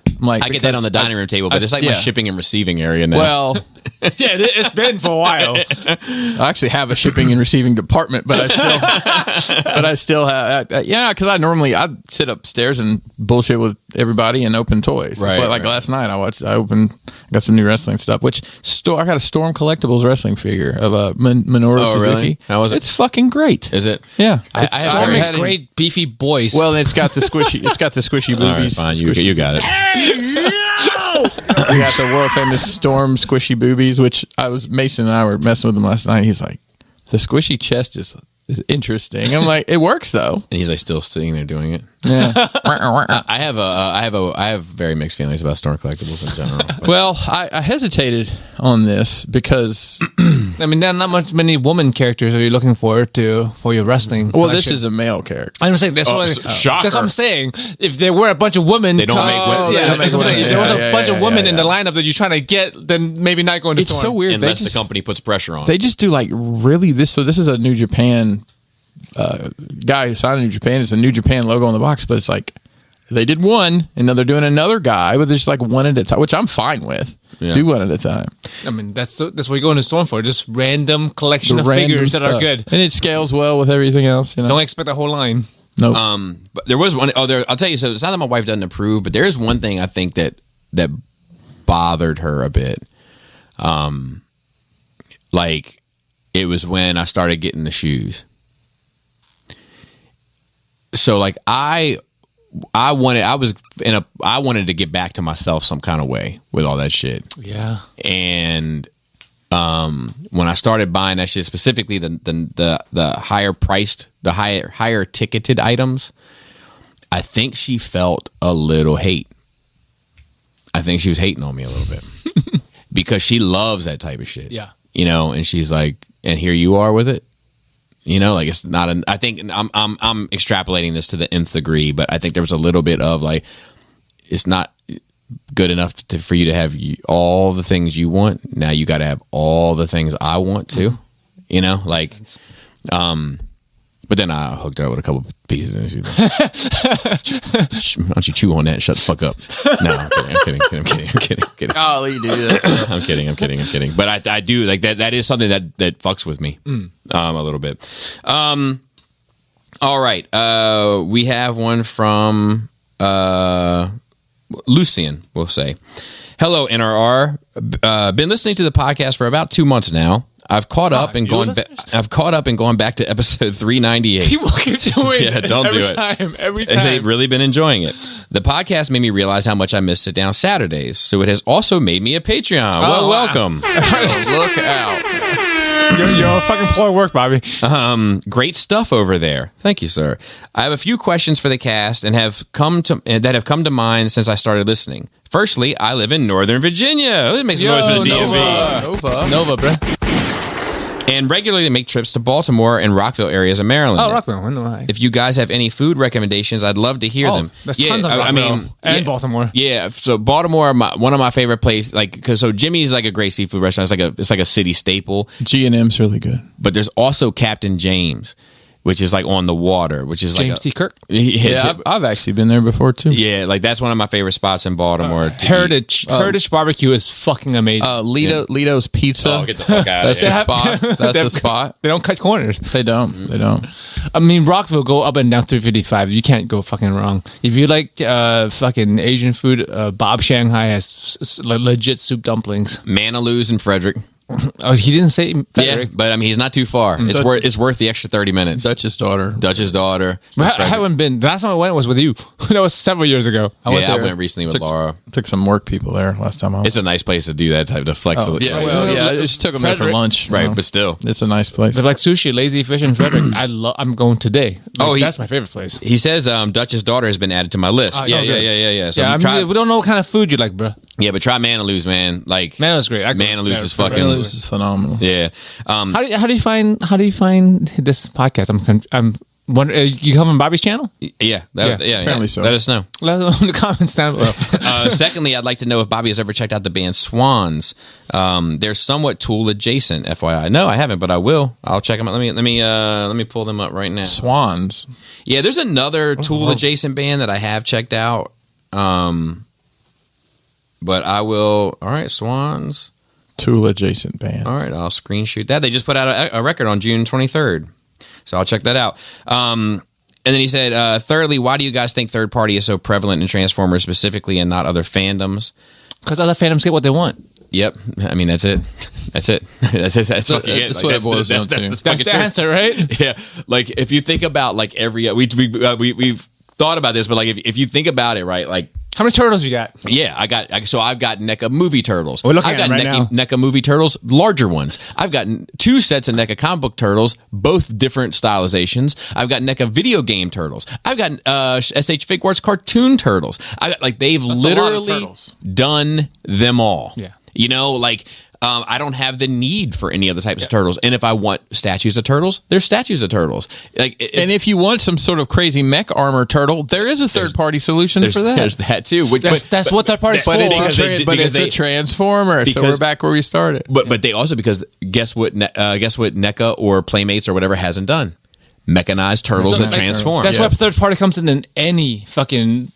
I'm like, I get that on the dining room table, but it's like my shipping and receiving area now. Well, Yeah, it's been for a while. I actually have a shipping and receiving department, but I still have. Because I sit upstairs and bullshit with everybody and open toys. Right, Like last night, I got some new wrestling stuff. I got a Storm Collectibles wrestling figure of a Minoru Suzuki. Really? How was it? It's fucking great. Is it? Yeah, Storm makes had it- great beefy boys. Well, it's got the squishy. It's got the squishy All right, boobies. fine. Squishy- You got it. We got the world famous Storm squishy boobies, which Mason and I were messing with them last night. He's like, the squishy chest is interesting. I'm like, it works though. And he's like still sitting there doing it. Yeah. I have very mixed feelings about Storm Collectibles in general. But Well, I hesitated on this because I mean, there are not many woman characters are you looking for your wrestling. this is a male character. I'm saying that's shocker. That's what I'm saying. If there were a bunch of women, They don't make women- Yeah, they don't make that's what I'm saying. If women. there was Yeah, a bunch of women in the yeah. lineup that you're trying to get, then maybe not going to It's Storm. so weird. unless the company puts pressure on. They just do like really this. So this is a New Japan guy who signed New Japan. It's a New Japan logo on the box, but it's like they did one, and now they're doing another guy, but there's like one at a time, which I'm fine with. Yeah. Do one at a time. I mean, that's what you're going to Storm for. Just random collection The of random figures that are stuff. good. And it scales well with everything else. You know, Don't expect a whole line. nope. But there was one. I'll tell you. So it's not that my wife doesn't approve, but there is one thing I think that bothered her a bit. Like it was when I started getting the shoes. So like I wanted to get back to myself some kind of way with all that shit. Yeah. And when I started buying that shit, specifically the higher priced, the higher ticketed items, I think she felt a little hate. I think she was hating on me a little bit because she loves that type of shit. Yeah. You know, and she's like, and here you are with it. You know, like it's not I think I'm extrapolating this to the nth degree, but I think there was a little bit of like, it's not good enough for you to have all the things you want. Now you got to have all the things I want too. You know, like, but then I hooked her up with a couple pieces and she why don't you chew on that and shut the fuck up? No, I'm kidding. Golly, dude. I'm kidding. But I do like that. That is something that fucks with me a little bit. All right. We have one from Lucian, we'll say. Hello, NRR. Been listening to the podcast for about 2 months now. I've caught up and gone. I've caught up and gone back to episode 398. People keep doing Yeah, it. don't do it. Every time. They've really been enjoying it. The podcast made me realize how much I miss sit down Saturdays, so it has also made me a Patreon. Well, wow. welcome. Look out. You're fucking pulling work, Bobby. Great stuff over there. Thank you, sir. I have a few questions for the cast and have come to mind since I started listening. Firstly, I live in Northern Virginia. Let's make some noise for the DMV. Nova, bro. And regularly make trips to Baltimore and Rockville areas of Maryland. Oh, Rockville. I know why. If you guys have any food recommendations, I'd love to hear them. There's tons of Rockville and Baltimore. Yeah, so Baltimore, one of my favorite places, because Jimmy's like a great seafood restaurant. It's like a city staple. G&M's really good. But there's also Captain James, which is like on the water, which is James T. Kirk. Yeah, I've actually been there before too. Yeah, like that's one of my favorite spots in Baltimore. Heritage barbecue is fucking amazing. Lito's Pizza. Oh, get the fuck out of That's here. the spot. That's the spot. They don't cut corners. They don't. They don't. I mean, Rockville, go up and down 355. You can't go fucking wrong. If you like fucking Asian food, Bob Shanghai has legit soup dumplings. Manaloo's in Frederick. Oh, he didn't say Frederick. Yeah, but I mean, he's not too far. It's worth the extra 30 minutes. Duchess daughter. Duchess daughter. I haven't been. The last time I went was with you. That was several years ago. I went recently with Laura. Took some work people there last time I went. It's a nice place to do that type of flex. I just took them there for Frederick. lunch. Right, but still. It's a nice place. They're like sushi, lazy fish, and Frederick. I'm going today. That's my favorite place. He says Duchess daughter has been added to my list. Yeah. So we don't know what kind of food you like, bro. Yeah, but try Manaloo's, man. Like Manaloo's great. Manaloo's is fucking. Manaloo's is phenomenal. Yeah. How do you find this podcast? I'm wondering. You come from Bobby's channel? Yeah. Apparently so. Let us know. Let us know in the comments down below. Secondly, I'd like to know if Bobby has ever checked out the band Swans. They're somewhat Tool adjacent, FYI. No, I haven't, but I will. I'll check them out. Let me pull them up right now. Swans. Yeah, there's another Tool adjacent band that I have checked out. But I will. All right, Swans. Tool adjacent band. All right, I'll screenshot that. They just put out a record on June 23rd. So I'll check that out. And then he said, thirdly, why do you guys think third party is so prevalent in Transformers specifically and not other fandoms? Because other fandoms get what they want. Yep. I mean, that's it. That's it. That's what you get. That's what it boils down to. That's the answer, right? Yeah. Like, if you think about, like, we've thought about this, but, like, if you think about it, right, like, how many turtles you got? Yeah, I've got NECA movie turtles. We're looking I've got at them right now. NECA movie turtles, larger ones. I've got 2 sets of NECA comic book turtles, both different stylizations. I've got NECA video game turtles. I've got SH Figuarts cartoon turtles. They've literally done them all. Yeah. You know, like, I don't have the need for any other types of turtles. And if I want statues of turtles, there's statues of turtles. Like, and if you want some sort of crazy mech armor turtle, there is a third-party solution for that. There's that too. That's what third party's for. But it's a transformer, so we're back where we started. But they also, because guess what NECA or Playmates or whatever hasn't done? Mechanized turtles that transform. That's why third party comes in any fucking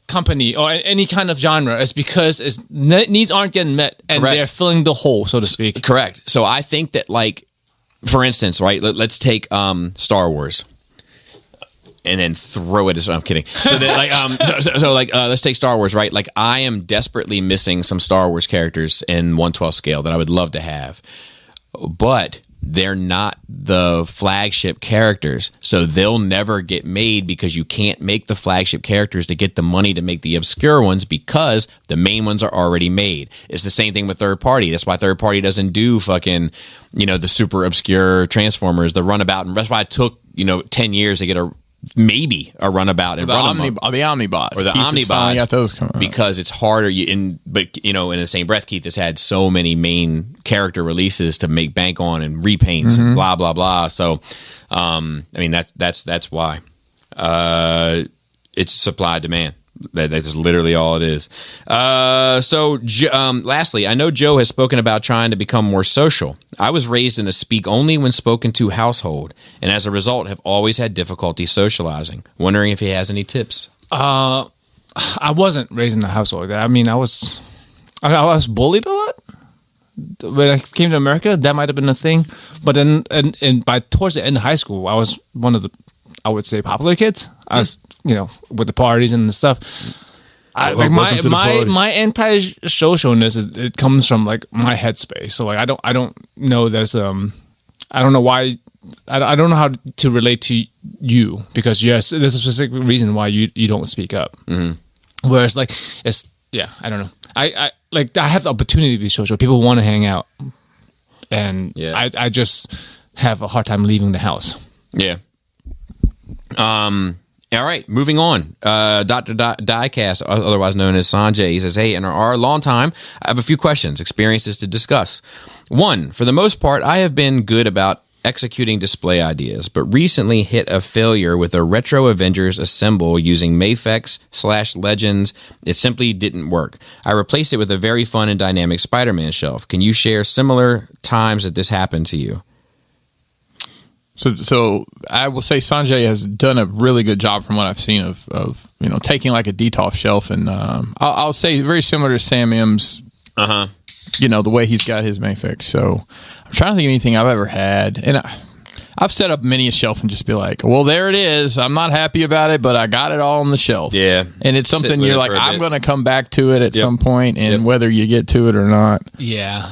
company or any kind of genre. It's because needs aren't getting met and they're filling the hole, so to speak. Correct. So I think that, like, for instance, right, let's take Star Wars and then throw it as I'm kidding. So that, let's take Star Wars, right? Like, I am desperately missing some Star Wars characters in 1/12 scale that I would love to have. But they're not the flagship characters, so they'll never get made because you can't make the flagship characters to get the money to make the obscure ones because the main ones are already made. It's the same thing with third party. That's why third party doesn't do fucking, the super obscure Transformers, the runabout, and that's why it took 10 years to get a runabout and the Omnibots or the Omnibots. Got those coming because it's harder. In the same breath, Keith has had so many main character releases to make bank on and repaints and blah blah blah. So, I mean that's why it's supply demand. That's literally all it is. Lastly, I know Joe has spoken about trying to become more social. I was raised in a speak only when spoken to household, and as a result have always had difficulty socializing. Wondering if he has any tips. I wasn't raised in a household. I mean, I was bullied a lot. When I came to America, that might have been a thing. But then, and by towards the end of high school, I was one of the, I would say, popular kids. I was, with the parties and the stuff. Welcome to the party. my anti-socialness it comes from like my headspace. So like I don't know there's I don't know why I don't know how to relate to you because yes, there's a specific reason why you don't speak up. Whereas like it's I don't know. I have the opportunity to be social. People want to hang out, and I just have a hard time leaving the house. Yeah. All right, moving on. Dr. Diecast, otherwise known as Sanjay, he says, hey, in our long time, I have a few questions, experiences to discuss. One, for the most part, I have been good about executing display ideas, but recently hit a failure with a Retro Avengers Assemble using Mafex/Legends. It simply didn't work. I replaced it with a very fun and dynamic Spider-Man shelf. Can you share similar times that this happened to you? So I will say Sanjay has done a really good job from what I've seen of taking like a DTOF shelf, and I'll say very similar to Sam M's. The way he's got his Mafex. So I'm trying to think of anything I've ever had, and I've set up many a shelf and just be like, well, there it is. I'm not happy about it, but I got it all on the shelf. Yeah, and it's something you're like, I'm going to come back to it at some point, and whether you get to it or not. Yeah,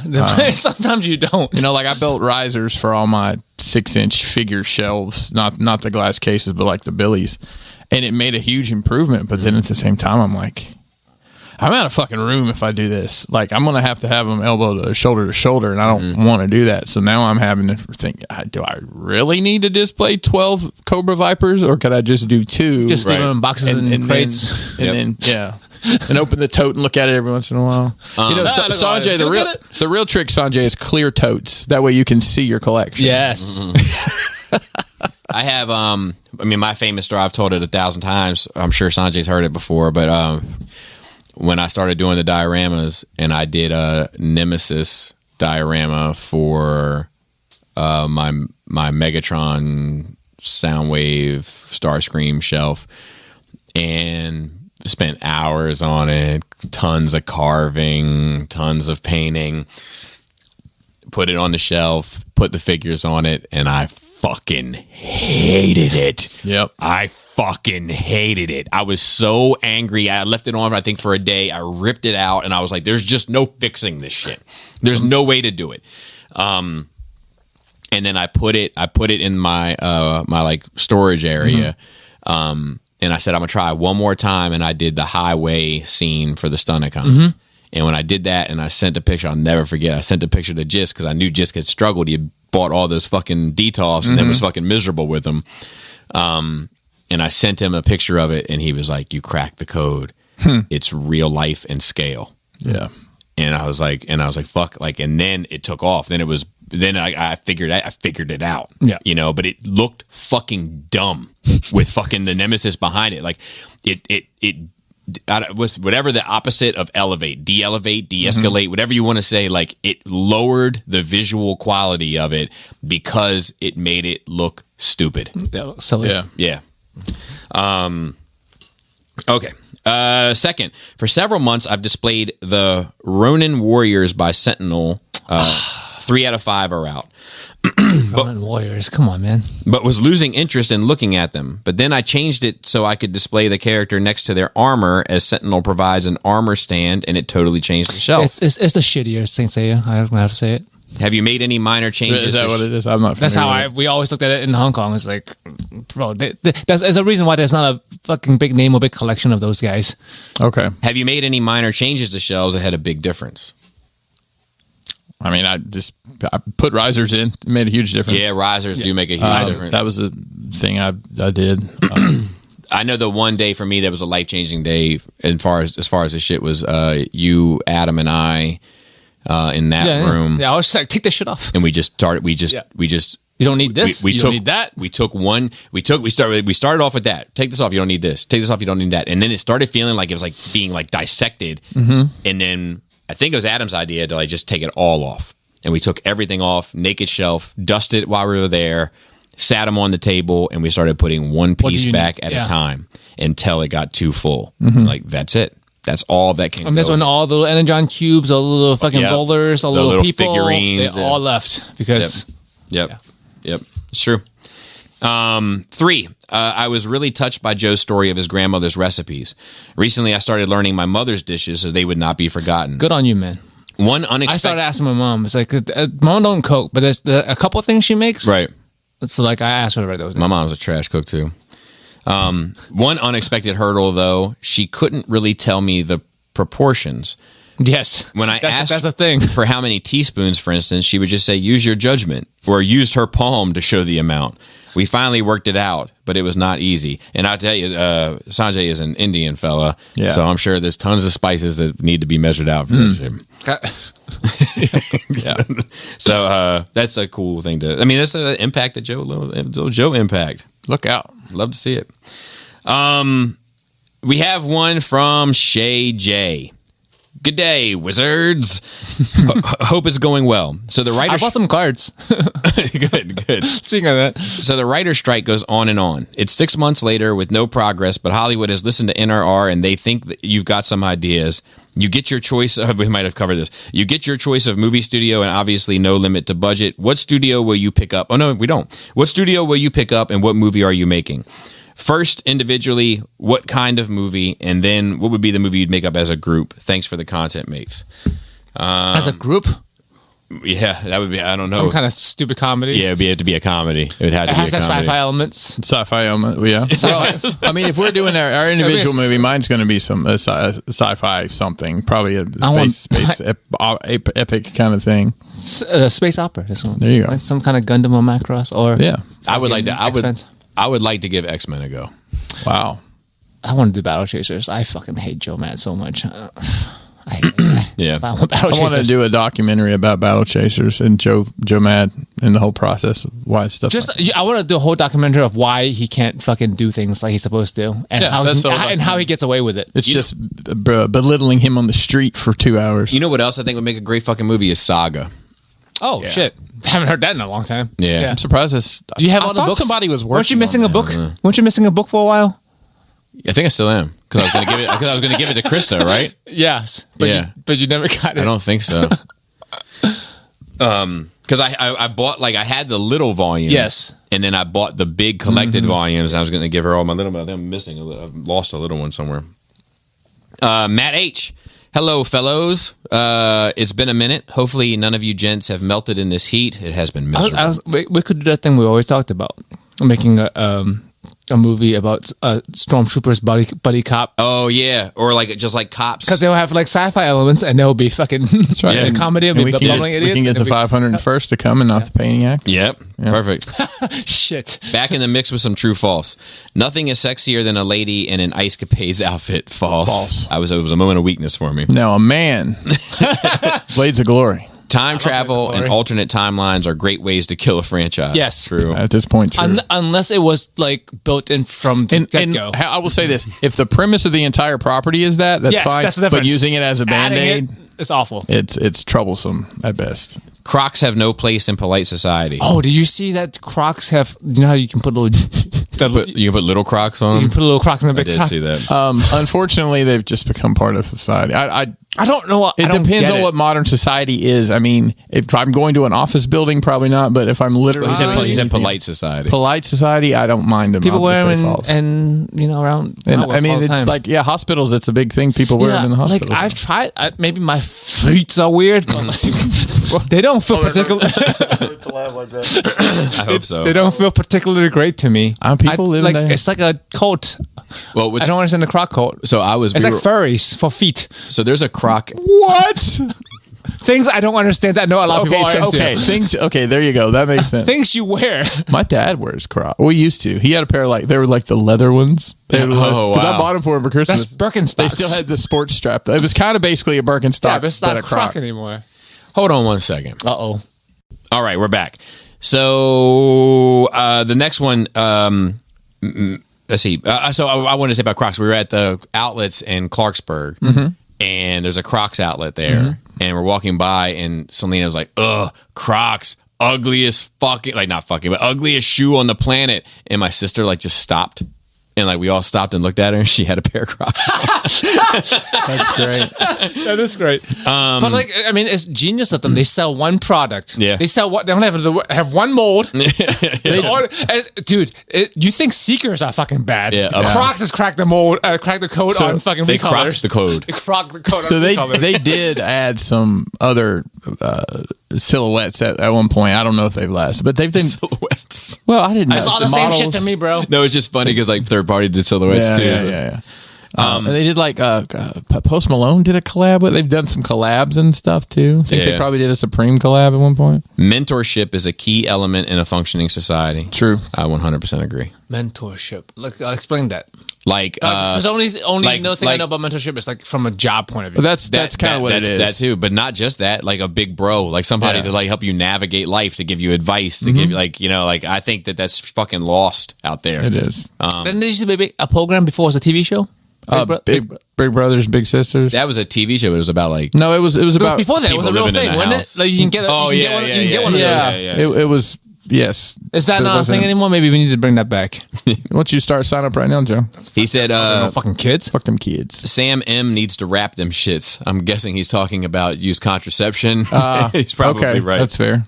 sometimes you don't. Like I built risers for all my 6-inch figure shelves, not the glass cases, but like the Billies, and it made a huge improvement. But then at the same time, I'm like, I'm out of fucking room if I do this. Like, I'm going to have them elbow to shoulder, and I don't want to do that. So now I'm having to think, do I really need to display 12 Cobra Vipers, or could I just do 2? Just leave them in boxes and crates. And open the tote and look at it every once in a while. Sanjay, the real trick, Sanjay, is clear totes. That way you can see your collection. Yes. I have, my famous story, I've told it 1,000 times. I'm sure Sanjay's heard it before, but when I started doing the dioramas, and I did a Nemesis diorama for my Megatron Soundwave Starscream shelf, and spent hours on it, tons of carving, tons of painting, put it on the shelf, put the figures on it, and I fucking hated it. Yep. I fucking hated it. I was so angry. I left it on, I think, for a day. I ripped it out, and I was like, there's just no fixing this shit. There's no way to do it. And then I put it in my my like storage area. And I said, I'm gonna try one more time, and I did the highway scene for the Stunticon. And when I did that, and I sent a picture, I'll never forget. I sent a picture to Jisk because I knew Jisk had struggled. He had bought all those fucking DTOFs and then was fucking miserable with them. And I sent him a picture of it, and he was like, "You cracked the code. It's real life and scale." Yeah. And I was like, fuck, like, and then it took off. Then I figured it out. Yeah. But it looked fucking dumb with fucking the Nemesis behind it. Like it was whatever the opposite of elevate, de-elevate, de-escalate, whatever you want to say. Like, it lowered the visual quality of it because it made it look stupid. Yeah, silly. Yeah. Okay. Second, for several months, I've displayed the Ronin Warriors by Sentinel. 3 out of 5 are out. Ronin Warriors, come on, man. But was losing interest in looking at them. But then I changed it so I could display the character next to their armor, as Sentinel provides an armor stand, and it totally changed the shelf. It's the shittier Saint Seiya. I don't know how to say it. Have you made any minor changes? Is that what it is? I'm not familiar. That's how we always looked at it in Hong Kong. It's like, bro, there's a reason why there's not a fucking big name or big collection of those guys. Okay. Have you made any minor changes to shelves that had a big difference? I mean, I put risers in. It made a huge difference. Yeah, risers do make a huge difference. That was a thing I did. I know the one day for me that was a life-changing day as far as this shit was you, Adam, and I in that room. Yeah, I was just like, take this shit off. And we just started. We just. You don't need this. You don't need that. We started off with that. Take this off. You don't need this. Take this off. You don't need that. And then it started feeling like it was like being like dissected. And then I think it was Adam's idea to like just take it all off. And we took everything off, naked shelf, dusted it while we were there, sat them on the table, and we started putting one piece back at a time until it got too full. Like, that's it. That's all that can. And this one, all the little Energon cubes, all the little fucking rollers, all the little people, figurines, they all left because. Yep. It's true. 3, I was really touched by Joe's story of his grandmother's recipes. Recently, I started learning my mother's dishes so they would not be forgotten. Good on you, man. One I unexpected... started asking my mom. It's like, Mom don't cook, but there's a couple things she makes. Right. It's like I asked her about those. My mom's a trash cook, too. One unexpected hurdle, though, she couldn't really tell me the proportions. Yes. When that's a thing. for how many teaspoons, for instance, she would just say, use your judgment, or used her palm to show the amount. We finally worked it out, but it was not easy. And I'll tell you, Sanjay is an Indian fella, so I'm sure there's tons of spices that need to be measured out for this shit. Yeah. So that's a cool thing to... I mean, that's the impact that little Joe impact. Look out. Love to see it. We have one from Shay J. Good day, wizards. Hope it's going well. So the writer... I bought some cards. Good. Speaking of that. So the writer's strike goes on and on. It's 6 months later with no progress, but Hollywood has listened to NRR and they think that you've got some ideas. You get your choice of... We might have covered this. You get your choice of movie studio and obviously no limit to budget. What studio will you pick up? Oh, no, we don't. What studio will you pick up and what movie are you making? First, individually, what kind of movie, and then what would be the movie you'd make up as a group? Thanks for the content, mates. As a group? Yeah, that would be, I don't know. Some kind of stupid comedy? Yeah, it would have to be a comedy. It would have to It be has a that comedy. sci-fi elements. Sci-fi element, yeah. Well, I mean, if we're doing our individual movie, mine's going to be some sci-fi something, probably a space epic kind of thing. Space opera. This one. There you go. Like some kind of Gundam or Macross or I would like to. X-Men. I would like to give X-Men a go. Wow. I want to do Battle Chasers. I fucking hate Joe Mad so much. I hate it. Yeah. I want Battle I want to Chasers. do a documentary about Battle Chasers and Joe Mad and the whole process of why stuff. I want to do a whole documentary of why he can't fucking do things like he's supposed to, and how he gets away with it. It's just belittling him on the street for 2 hours. You know what else I think would make a great fucking movie is Saga. Oh shit! Haven't heard that in a long time. Yeah. I'm surprised this. Do you have all I the thought books? somebody was working. Weren't you missing on a that. book? Weren't you missing a book for a while? I think I still am because I was going to give it. Because I was going to give it to Krista, right? Yes, but you never got it. I don't think so. Because I bought I had the little volumes. Yes. And then I bought the big collected volumes. And I was going to give her all my little. I think I'm missing. I've lost a little one somewhere. Matt H. Hello, fellows. It's been a minute. Hopefully, none of you gents have melted in this heat. It has been miserable. We could do that thing we always talked about, making a movie about stormtroopers buddy cop. Oh yeah, or just like cops. Because they'll have like sci-fi elements, and they'll be fucking right. the comedy. Will And be bumbling idiots. we can get the 501st to come and not the painting act. Yep, perfect. Shit. Back in the mix with some true false. Nothing is sexier than a lady in an Ice Capades outfit. False. It was a moment of weakness for me. Now, a man. Blades of Glory. Time travel and alternate timelines are great ways to kill a franchise. Yes. True. At this point, true. Unless it was like built in from the get-go. I will say this: if the premise of the entire property is that's Yes, fine. that's the difference. But using it as a Adding band-aid, it's awful. it's troublesome at best. Crocs have no place in polite society. Oh, do you see that Crocs have? You know how you can put little. You can put little Crocs on you can them? put a little Crocs in a I big did Croc. see that. Unfortunately, they've just become part of society. I don't know. It depends on what modern society is. I mean, if I'm going to an office building, probably not. But if I'm literally He said polite society. polite society, I don't mind them. people wear them false. and around. And, all I mean, the it's time. like hospitals. It's a big thing. People wear them in the hospital. Like I've tried. Maybe my feet are weird, but they don't feel particularly. I hope so. They don't feel particularly great to me. People live like there. it's like a coat. Well, I don't understand the Croc coat. so It's like furries for feet. So there's a Croc. What? Things I don't understand that I know a lot of people are into. Things. Okay, there you go. That makes sense. Things you wear. My dad wears Crocs. We used to. He had a pair they were like the leather ones. Because I bought them for him for Christmas. That's Birkenstocks. They still had the sports strap. It was kind of basically a Birkenstock, Yeah, but it's not but a a Croc. anymore. Hold on one second. Uh-oh. All right, we're back. So the next one, let's see. So I want to say about Crocs. We were at the outlets in Clarksburg, and there's a Crocs outlet there, and we're walking by, and Selena was like, "Ugh, Crocs, ugliest fucking, like not fucking, but ugliest shoe on the planet." And my sister just stopped And like we all stopped and looked at her, and she had a pair of Crocs. That's great. That is great. But like, I mean, it's genius of them. They sell one product. Yeah. They sell what? They don't have one mold. Dude, you think Seekers are fucking bad? Yeah. Crocs has cracked the mold, cracked the code So on fucking They recolors. crocked the code. They crocked the code. So on they recolors. did add some other silhouettes at one point. I don't know if they've lasted, but they've been. Silhouettes. Well, I didn't know. It's all the The same shit models- to me, bro. No, it's just funny because like third party did silhouettes Yeah, too. yeah, so- yeah. And they did like Post Malone did a collab with. They've done some collabs and stuff too. I think Yeah. they probably did a Supreme collab at one point. Mentorship is a key element in a functioning society. True. I 100% agree. Mentorship. Look, I'll explain that. Like, Because only like- no thing I like- know about mentorship is like from a job point of view. But that's kind of what it is. That too, but not just that. Like a big bro, like somebody Yeah. to like help you navigate life, to give you advice, to give you like like I think that's fucking lost out there. It is. Didn't there used to be a program before it was a TV show? Big Brothers, Big Sisters. That was a TV show. It was about like No, it was about Before that, it was a people real living in thing, a wasn't house. it? Like you can get. Oh, you yeah, can get one, yeah, you can get yeah, one of yeah, those. yeah. It was yes. Is that But it not a wasn't- thing anymore? Maybe we need to bring that back. Once you start, sign up right now, Joe. he said. No fucking kids. Fuck them kids. Sam M needs to wrap them shits. I'm guessing he's talking about use contraception. He's probably Okay, right. that's fair.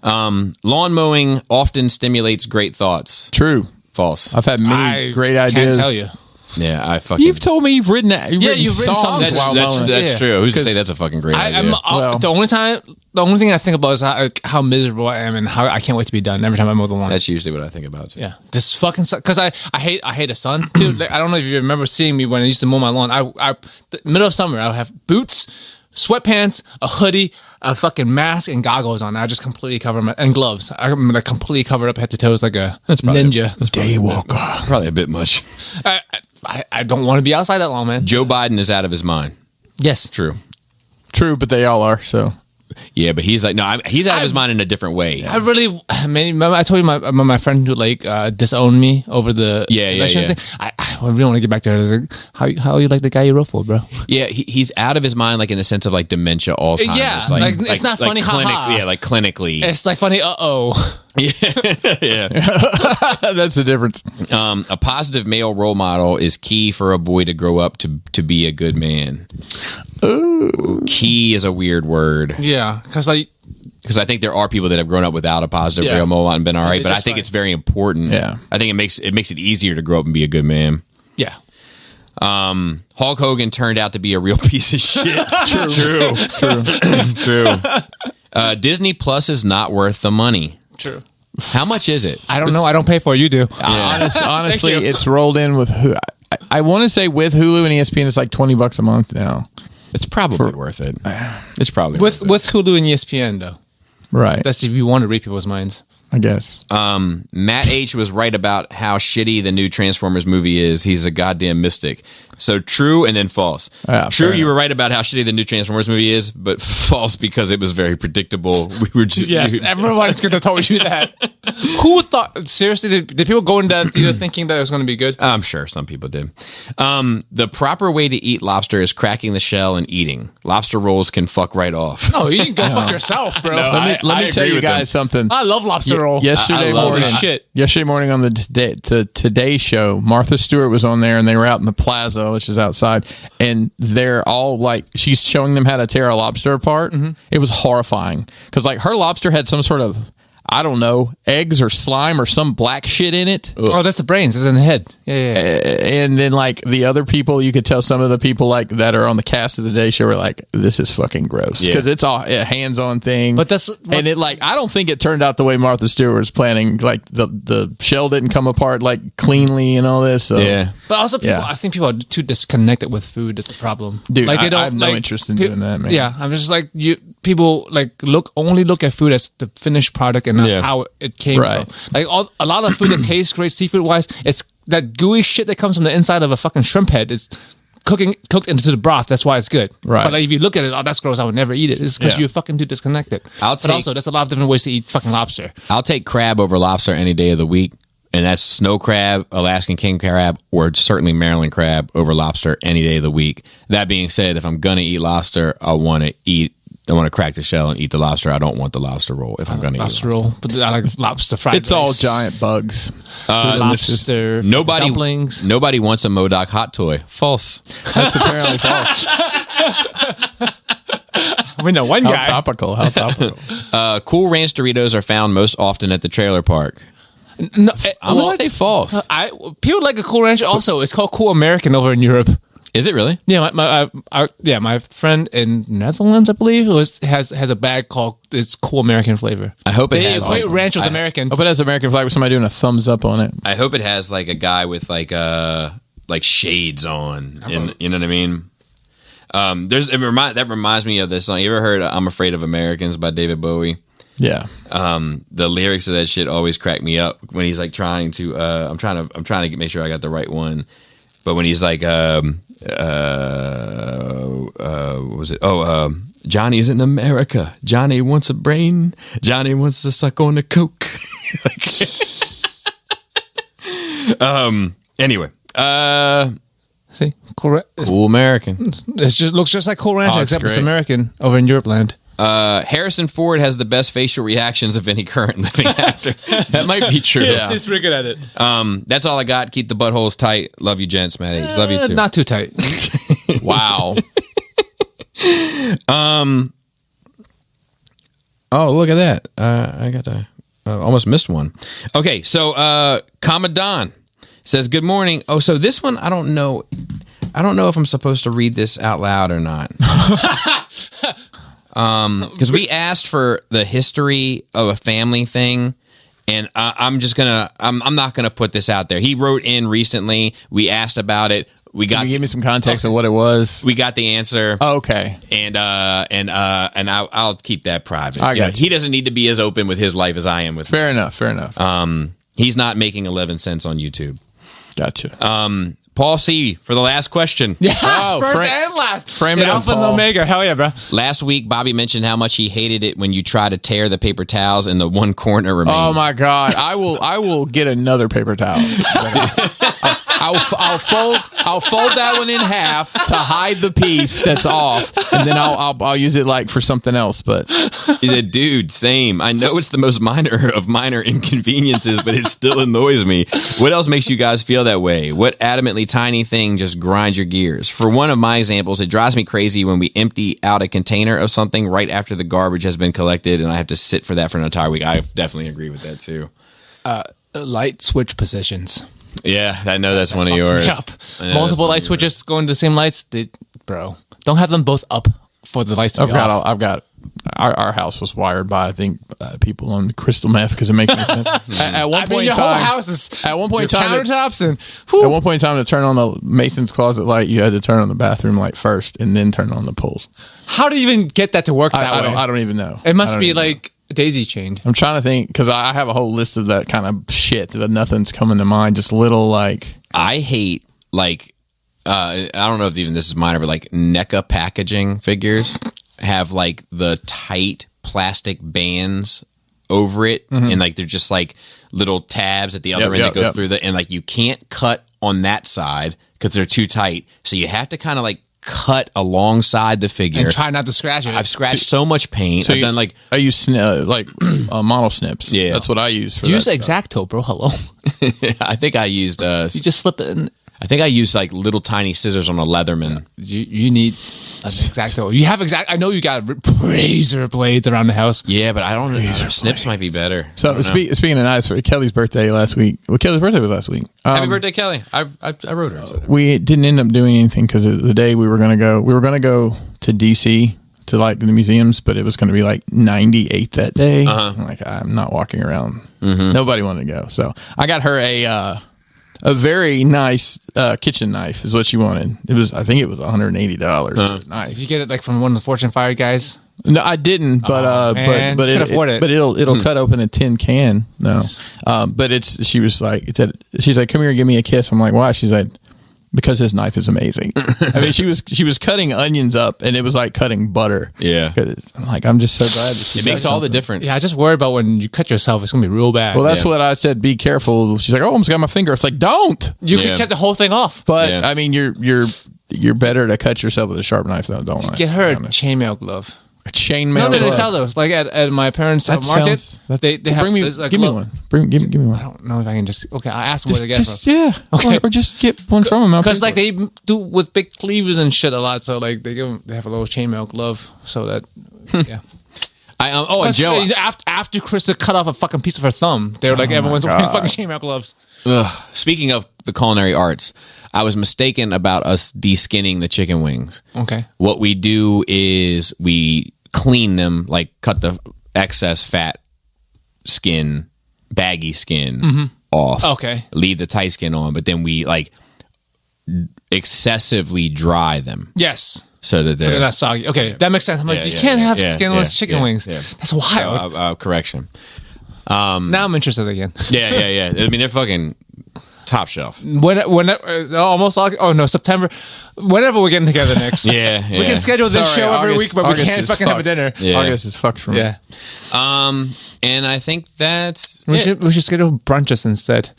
Lawn mowing often stimulates great thoughts. True. False. I've had many I great ideas. Can't tell you. Yeah, I fucking. You've told me you've written that. You've written you've written songs. that's while mowing. that's Yeah. true. Who's to 'Cause say that's a fucking great idea? I'm Well- the only thing I think about is how miserable I am and how I can't wait to be done every time I mow the lawn. That's usually what I think about too. Yeah, this fucking because I hate the sun too. Like, I don't know if you remember seeing me when I used to mow my lawn. I the middle of summer I would have boots, sweatpants, a hoodie, a fucking mask, and goggles on. I just completely cover my and gloves. I'm like completely covered up head to toes like a ninja. Daywalker. Probably a bit much. I don't want to be outside that long, man. Joe Biden is out of his mind. Yes, True. True, but they all are. So Yeah, but he's like, no, he's out of his mind in a different way. I really, remember I told you my friend who like disowned me over the election yeah. thing. I really want to get back to her. I was like, how you like the guy you wrote for, bro? Yeah, he's out of his mind, like in the sense of like dementia, Alzheimer's. Yeah, like, it's not funny, haha. Yeah, like clinically. It's like funny. Yeah. that's the difference. A positive male role model is key for a boy to grow up to be a good man. Ooh. Key is a weird word Yeah, because like because I think there are people that have grown up without a positive Yeah. role model and been all right, but I just think fine. it's very important. Yeah. I think it makes it easier to grow up and be a good man. yeah. Hulk Hogan turned out to be a real piece of shit. True. Disney Plus is not worth the money. True. How much is it? I don't know. I don't pay for it. You do. Honestly, Thank you. it's rolled in with I want to say with Hulu and ESPN, it's like $20 a month now. It's probably worth it. It's probably with worth it. Hulu and ESPN though. Right. That's if you want to read people's minds. I guess. Matt H was right about how shitty the new Transformers movie is. He's a goddamn mystic. So true and then false. Yeah, True, fair you were enough. right about how shitty the new Transformers movie is, but false because it was very predictable. We were just Yes, everyone's going to told you that. Who thought? Seriously, did people go in that theater thinking that it was going to be good? I'm sure some people did. The proper way to eat lobster is cracking the shell and eating. Lobster rolls can fuck right off. No, you can go fuck yourself, bro. Let me tell you guys something. I love lobster roll. Yesterday I love morning, this shit. Yesterday morning on the Today Show, Martha Stewart was on there, and they were out in the plaza, which is outside, and they're all like, she's showing them how to tear a lobster apart. It was horrifying because like her lobster had some sort of, I don't know, eggs or slime or some black shit in it. Oh, that's the brains. It's in the head. Yeah. And then like the other people, you could tell some of the people like that are on the cast of the Today Show were like, this is fucking gross because it's all a hands-on thing. But that's and it like, I don't think it turned out the way Martha Stewart was planning. Like the shell didn't come apart like cleanly and all this. So. Yeah. But also, people, Yeah. I think people are too disconnected with food. That's the problem, Dude, Like I have no interest in doing that, man. Yeah, I'm just like people like only look at food as the finished product and not Yeah. how it came Right. from. Like a lot of food that tastes great seafood wise, it's that gooey shit that comes from the inside of a fucking shrimp head. It's cooked into the broth. That's why it's good. Right. But like if you look at it, oh, that's gross. I would never eat it. It's because Yeah. you're fucking too disconnected. I'll but take- also, there's a lot of different ways to eat fucking lobster. I'll take crab over lobster any day of the week. And that's snow crab, Alaskan king crab, or certainly Maryland crab over lobster any day of the week. That being said, if I'm going to eat lobster, I want to eat to crack the shell and eat the lobster. I don't want the lobster roll if I'm going to eat Lobster roll, but I like lobster fried. It's all rice. giant bugs. Lobster. Nobody dumplings. Nobody wants a MODOK hot toy. False. That's apparently false. We know one How guy. topical. How topical. Cool Ranch Doritos are found most often at the trailer park. No, I'm going to say false. People like a Cool Ranch. Also, it's called Cool American over in Europe. Is it really? Yeah, my friend in Netherlands, I believe, has a bag called it's Cool American flavor. I hope it has. Wait, Ranch was American. Hope it has American flag with somebody doing a thumbs up on it. I hope it has like a guy with like shades on, and you know what I mean. That reminds me of this song. You ever heard "I'm Afraid of Americans" by David Bowie? Yeah. The lyrics of that shit always crack me up when he's like trying to. I'm trying to make sure I got the right one, but when he's like, what was it? Johnny's in America. Johnny wants a brain. Johnny wants to suck on a Coke. Anyway, See, Cool American. it just looks just like Cool Ranch, Oh, it's except it's great. American over in Europe land. Harrison Ford has the best facial reactions of any current living actor. That might be true. Yeah. He's pretty good at it. That's all I got. Keep the buttholes tight. Love you, gents, Matty. Love you too. Not too tight. Wow. Oh, look at that. I got almost missed one. Okay, so Commodon says, good morning. Oh, so this one, I don't know if I'm supposed to read this out loud or not. Because we asked for the history of a family thing, and I'm not gonna put this out there. He wrote in recently. We asked about it. Can you give me some context of what it was? We got the answer. Oh, okay. And I'll keep that private. I got you. He doesn't need to be as open with his life as I am with. Fair enough. He's not making 11 cents on YouTube. Gotcha. Paul C. for the last question. Yeah, Oh, first frame- and last. frame The it up, Alpha and Paul. Omega. Hell yeah, bro. Last week, Bobby mentioned how much he hated it when you try to tear the paper towels and the one corner remains. Oh my God! I will get another paper towel. I'll fold that one in half to hide the piece that's off, and then I'll use it like for something else. But He said, dude, same. I know it's the most minor of minor inconveniences, but it still annoys me. What else makes you guys feel that way? What adamantly tiny thing just grinds your gears? For one of my examples, it drives me crazy when we empty out a container of something right after the garbage has been collected, and I have to sit for that for an entire week. I definitely agree with that, too. Light switch positions. Yeah, I know that's one of yours. Yep. I know that's Multiple one light of switches going to the same lights. Bro, don't have them both up for the lights to be off. I've got our house was wired by I think people on crystal meth because it makes no sense. At one point in your time, whole house is at one point in your time, countertops and at one point in time to turn on the Mason's closet light, you had to turn on the bathroom light first and then turn on the poles. how do you even get that to work that way? I don't even know. It must I don't be even know. like daisy chained. I'm trying to think because I have a whole list of that kind of shit, but nothing's coming to mind. Just little like I hate like I don't know if even this is minor, but like NECA packaging figures have like the tight plastic bands over it, and like they're just like little tabs at the other end that go through and like you can't cut on that side because they're too tight, so you have to kind of like cut alongside the figure. And try not to scratch it. I've scratched so much paint. I've done like I use mono snips. Yeah. That's what I use for Use that stuff. X-Acto, bro. Hello. I think I used You just slip it in. I think I used like little tiny scissors on a Leatherman. You need an X-Acto. You have I know you got razor blades around the house. Yeah, but I don't know. Snips might be better. So speaking of knives, for Kelly's birthday last week. Well, Kelly's birthday was last week. Happy birthday, Kelly! I wrote her. We didn't end up doing anything because the day we were going to go to DC to like the museums, but it was going to be like 98 that day. I'm like, I'm not walking around. Nobody wanted to go, so I got her a very nice kitchen knife is what she wanted. I think it was $180. Nice. Did you get it like from one of the Fortune Fire guys? No, I didn't, but man. but Could afford it. but it'll cut open a tin can. No, but she was like, she's like, come here and give me a kiss. I'm like, why? She's like, because his knife is amazing. I mean, she was cutting onions up, and it was like cutting butter. Yeah. I'm like, I'm just so glad. That It makes all the difference. Yeah, I just worry about when you cut yourself, it's gonna be real bad. Well, that's Yeah. what I said. Be careful. She's like, oh, I almost got my finger. It's like, don't. you Yeah. can cut the whole thing off. But Yeah. I mean, you're better to cut yourself with a sharp knife than a dull knife. Get her a to be honest. chainmail glove. chainmail. No, they glove. sell those. Like at my parents' That market, sounds- they Well, have. bring me, there's, like, give me glove- one. Give me one. I don't know if I can just. Okay, I asked them where to get it from. Yeah. Okay. Or just get one from them. Because like they do with big cleavers and shit a lot, so like they have a little chainmail glove, so that yeah. And Joe, after Krista cut off a fucking piece of her thumb, they were like everyone's wearing fucking chainmail gloves. speaking of the culinary arts, I was mistaken about us de-skinning the chicken wings. Okay. What we do is we clean them, like cut the excess fat skin, baggy skin off. Okay. Leave the tight skin on, but then we like excessively dry them Yes. so that So they're they're not soggy. Okay, that makes sense. I'm like, Yeah, you yeah, can't yeah, have yeah, skinless chicken yeah, wings. yeah. That's wild. correction. Now I'm interested again. Yeah. I mean, they're fucking top shelf. When almost September. Whenever we're getting together next. Yeah, We can schedule this Sorry, show every August- week, but we August can't is fucking have a fucked. dinner. Yeah. August is fucked for me. Yeah. And I think that's We it. should schedule brunches instead.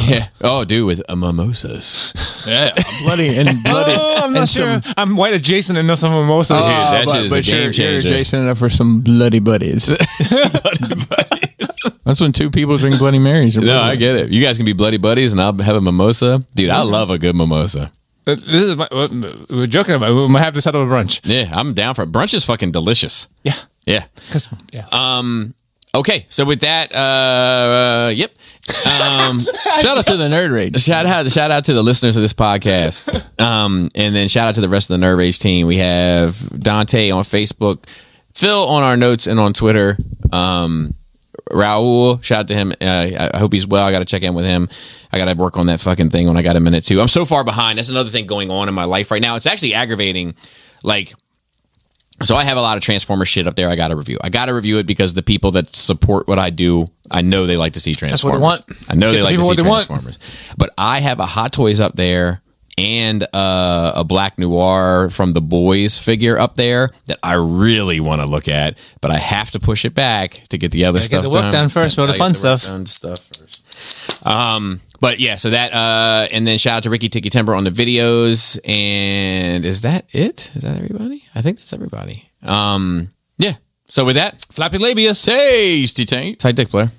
Yeah. Oh, dude, with mimosas. Yeah, bloody and bloody. I'm not and sure. I'm white adjacent enough to mimosas. Dude, that but, shit is a but game you're changer. adjacent enough for some bloody buddies. That's when two people drink Bloody Marys. No, I get it. You guys can be bloody buddies, and I'll have a mimosa. Dude, I love a good mimosa. This is we're joking about. We might have to settle a brunch. Yeah, I'm down for it. Brunch is fucking delicious. Yeah. Yeah. Because Okay, so with that, yep. Shout out to the Nerd Rage. Shout out to the listeners of this podcast. And then shout out to the rest of the Nerd Rage team. We have Dante on Facebook, Phil on our notes and on Twitter. Raul, shout out to him. I hope he's well. I got to check in with him. I got to work on that fucking thing when I got a minute too. I'm so far behind. That's another thing going on in my life right now. It's actually aggravating. Like, so I have a lot of Transformer shit up there I got to review. I got to review it because the people that support what I do, I know they like to see Transformers. what they want. I know Get they the like to people see what they want. Transformers. But I have a Hot Toys up there and a Black Noir from The Boys figure up there that I really want to look at, but I have to push it back to get the other stuff get the work done first, but the Gotta fun get the work done first. But yeah, so that and then shout out to Ricky Tiki Timber on the videos. And is that it? Is that everybody? I think that's everybody. Yeah. So with that, Flappy Labius. Tasty taint. tight dick player.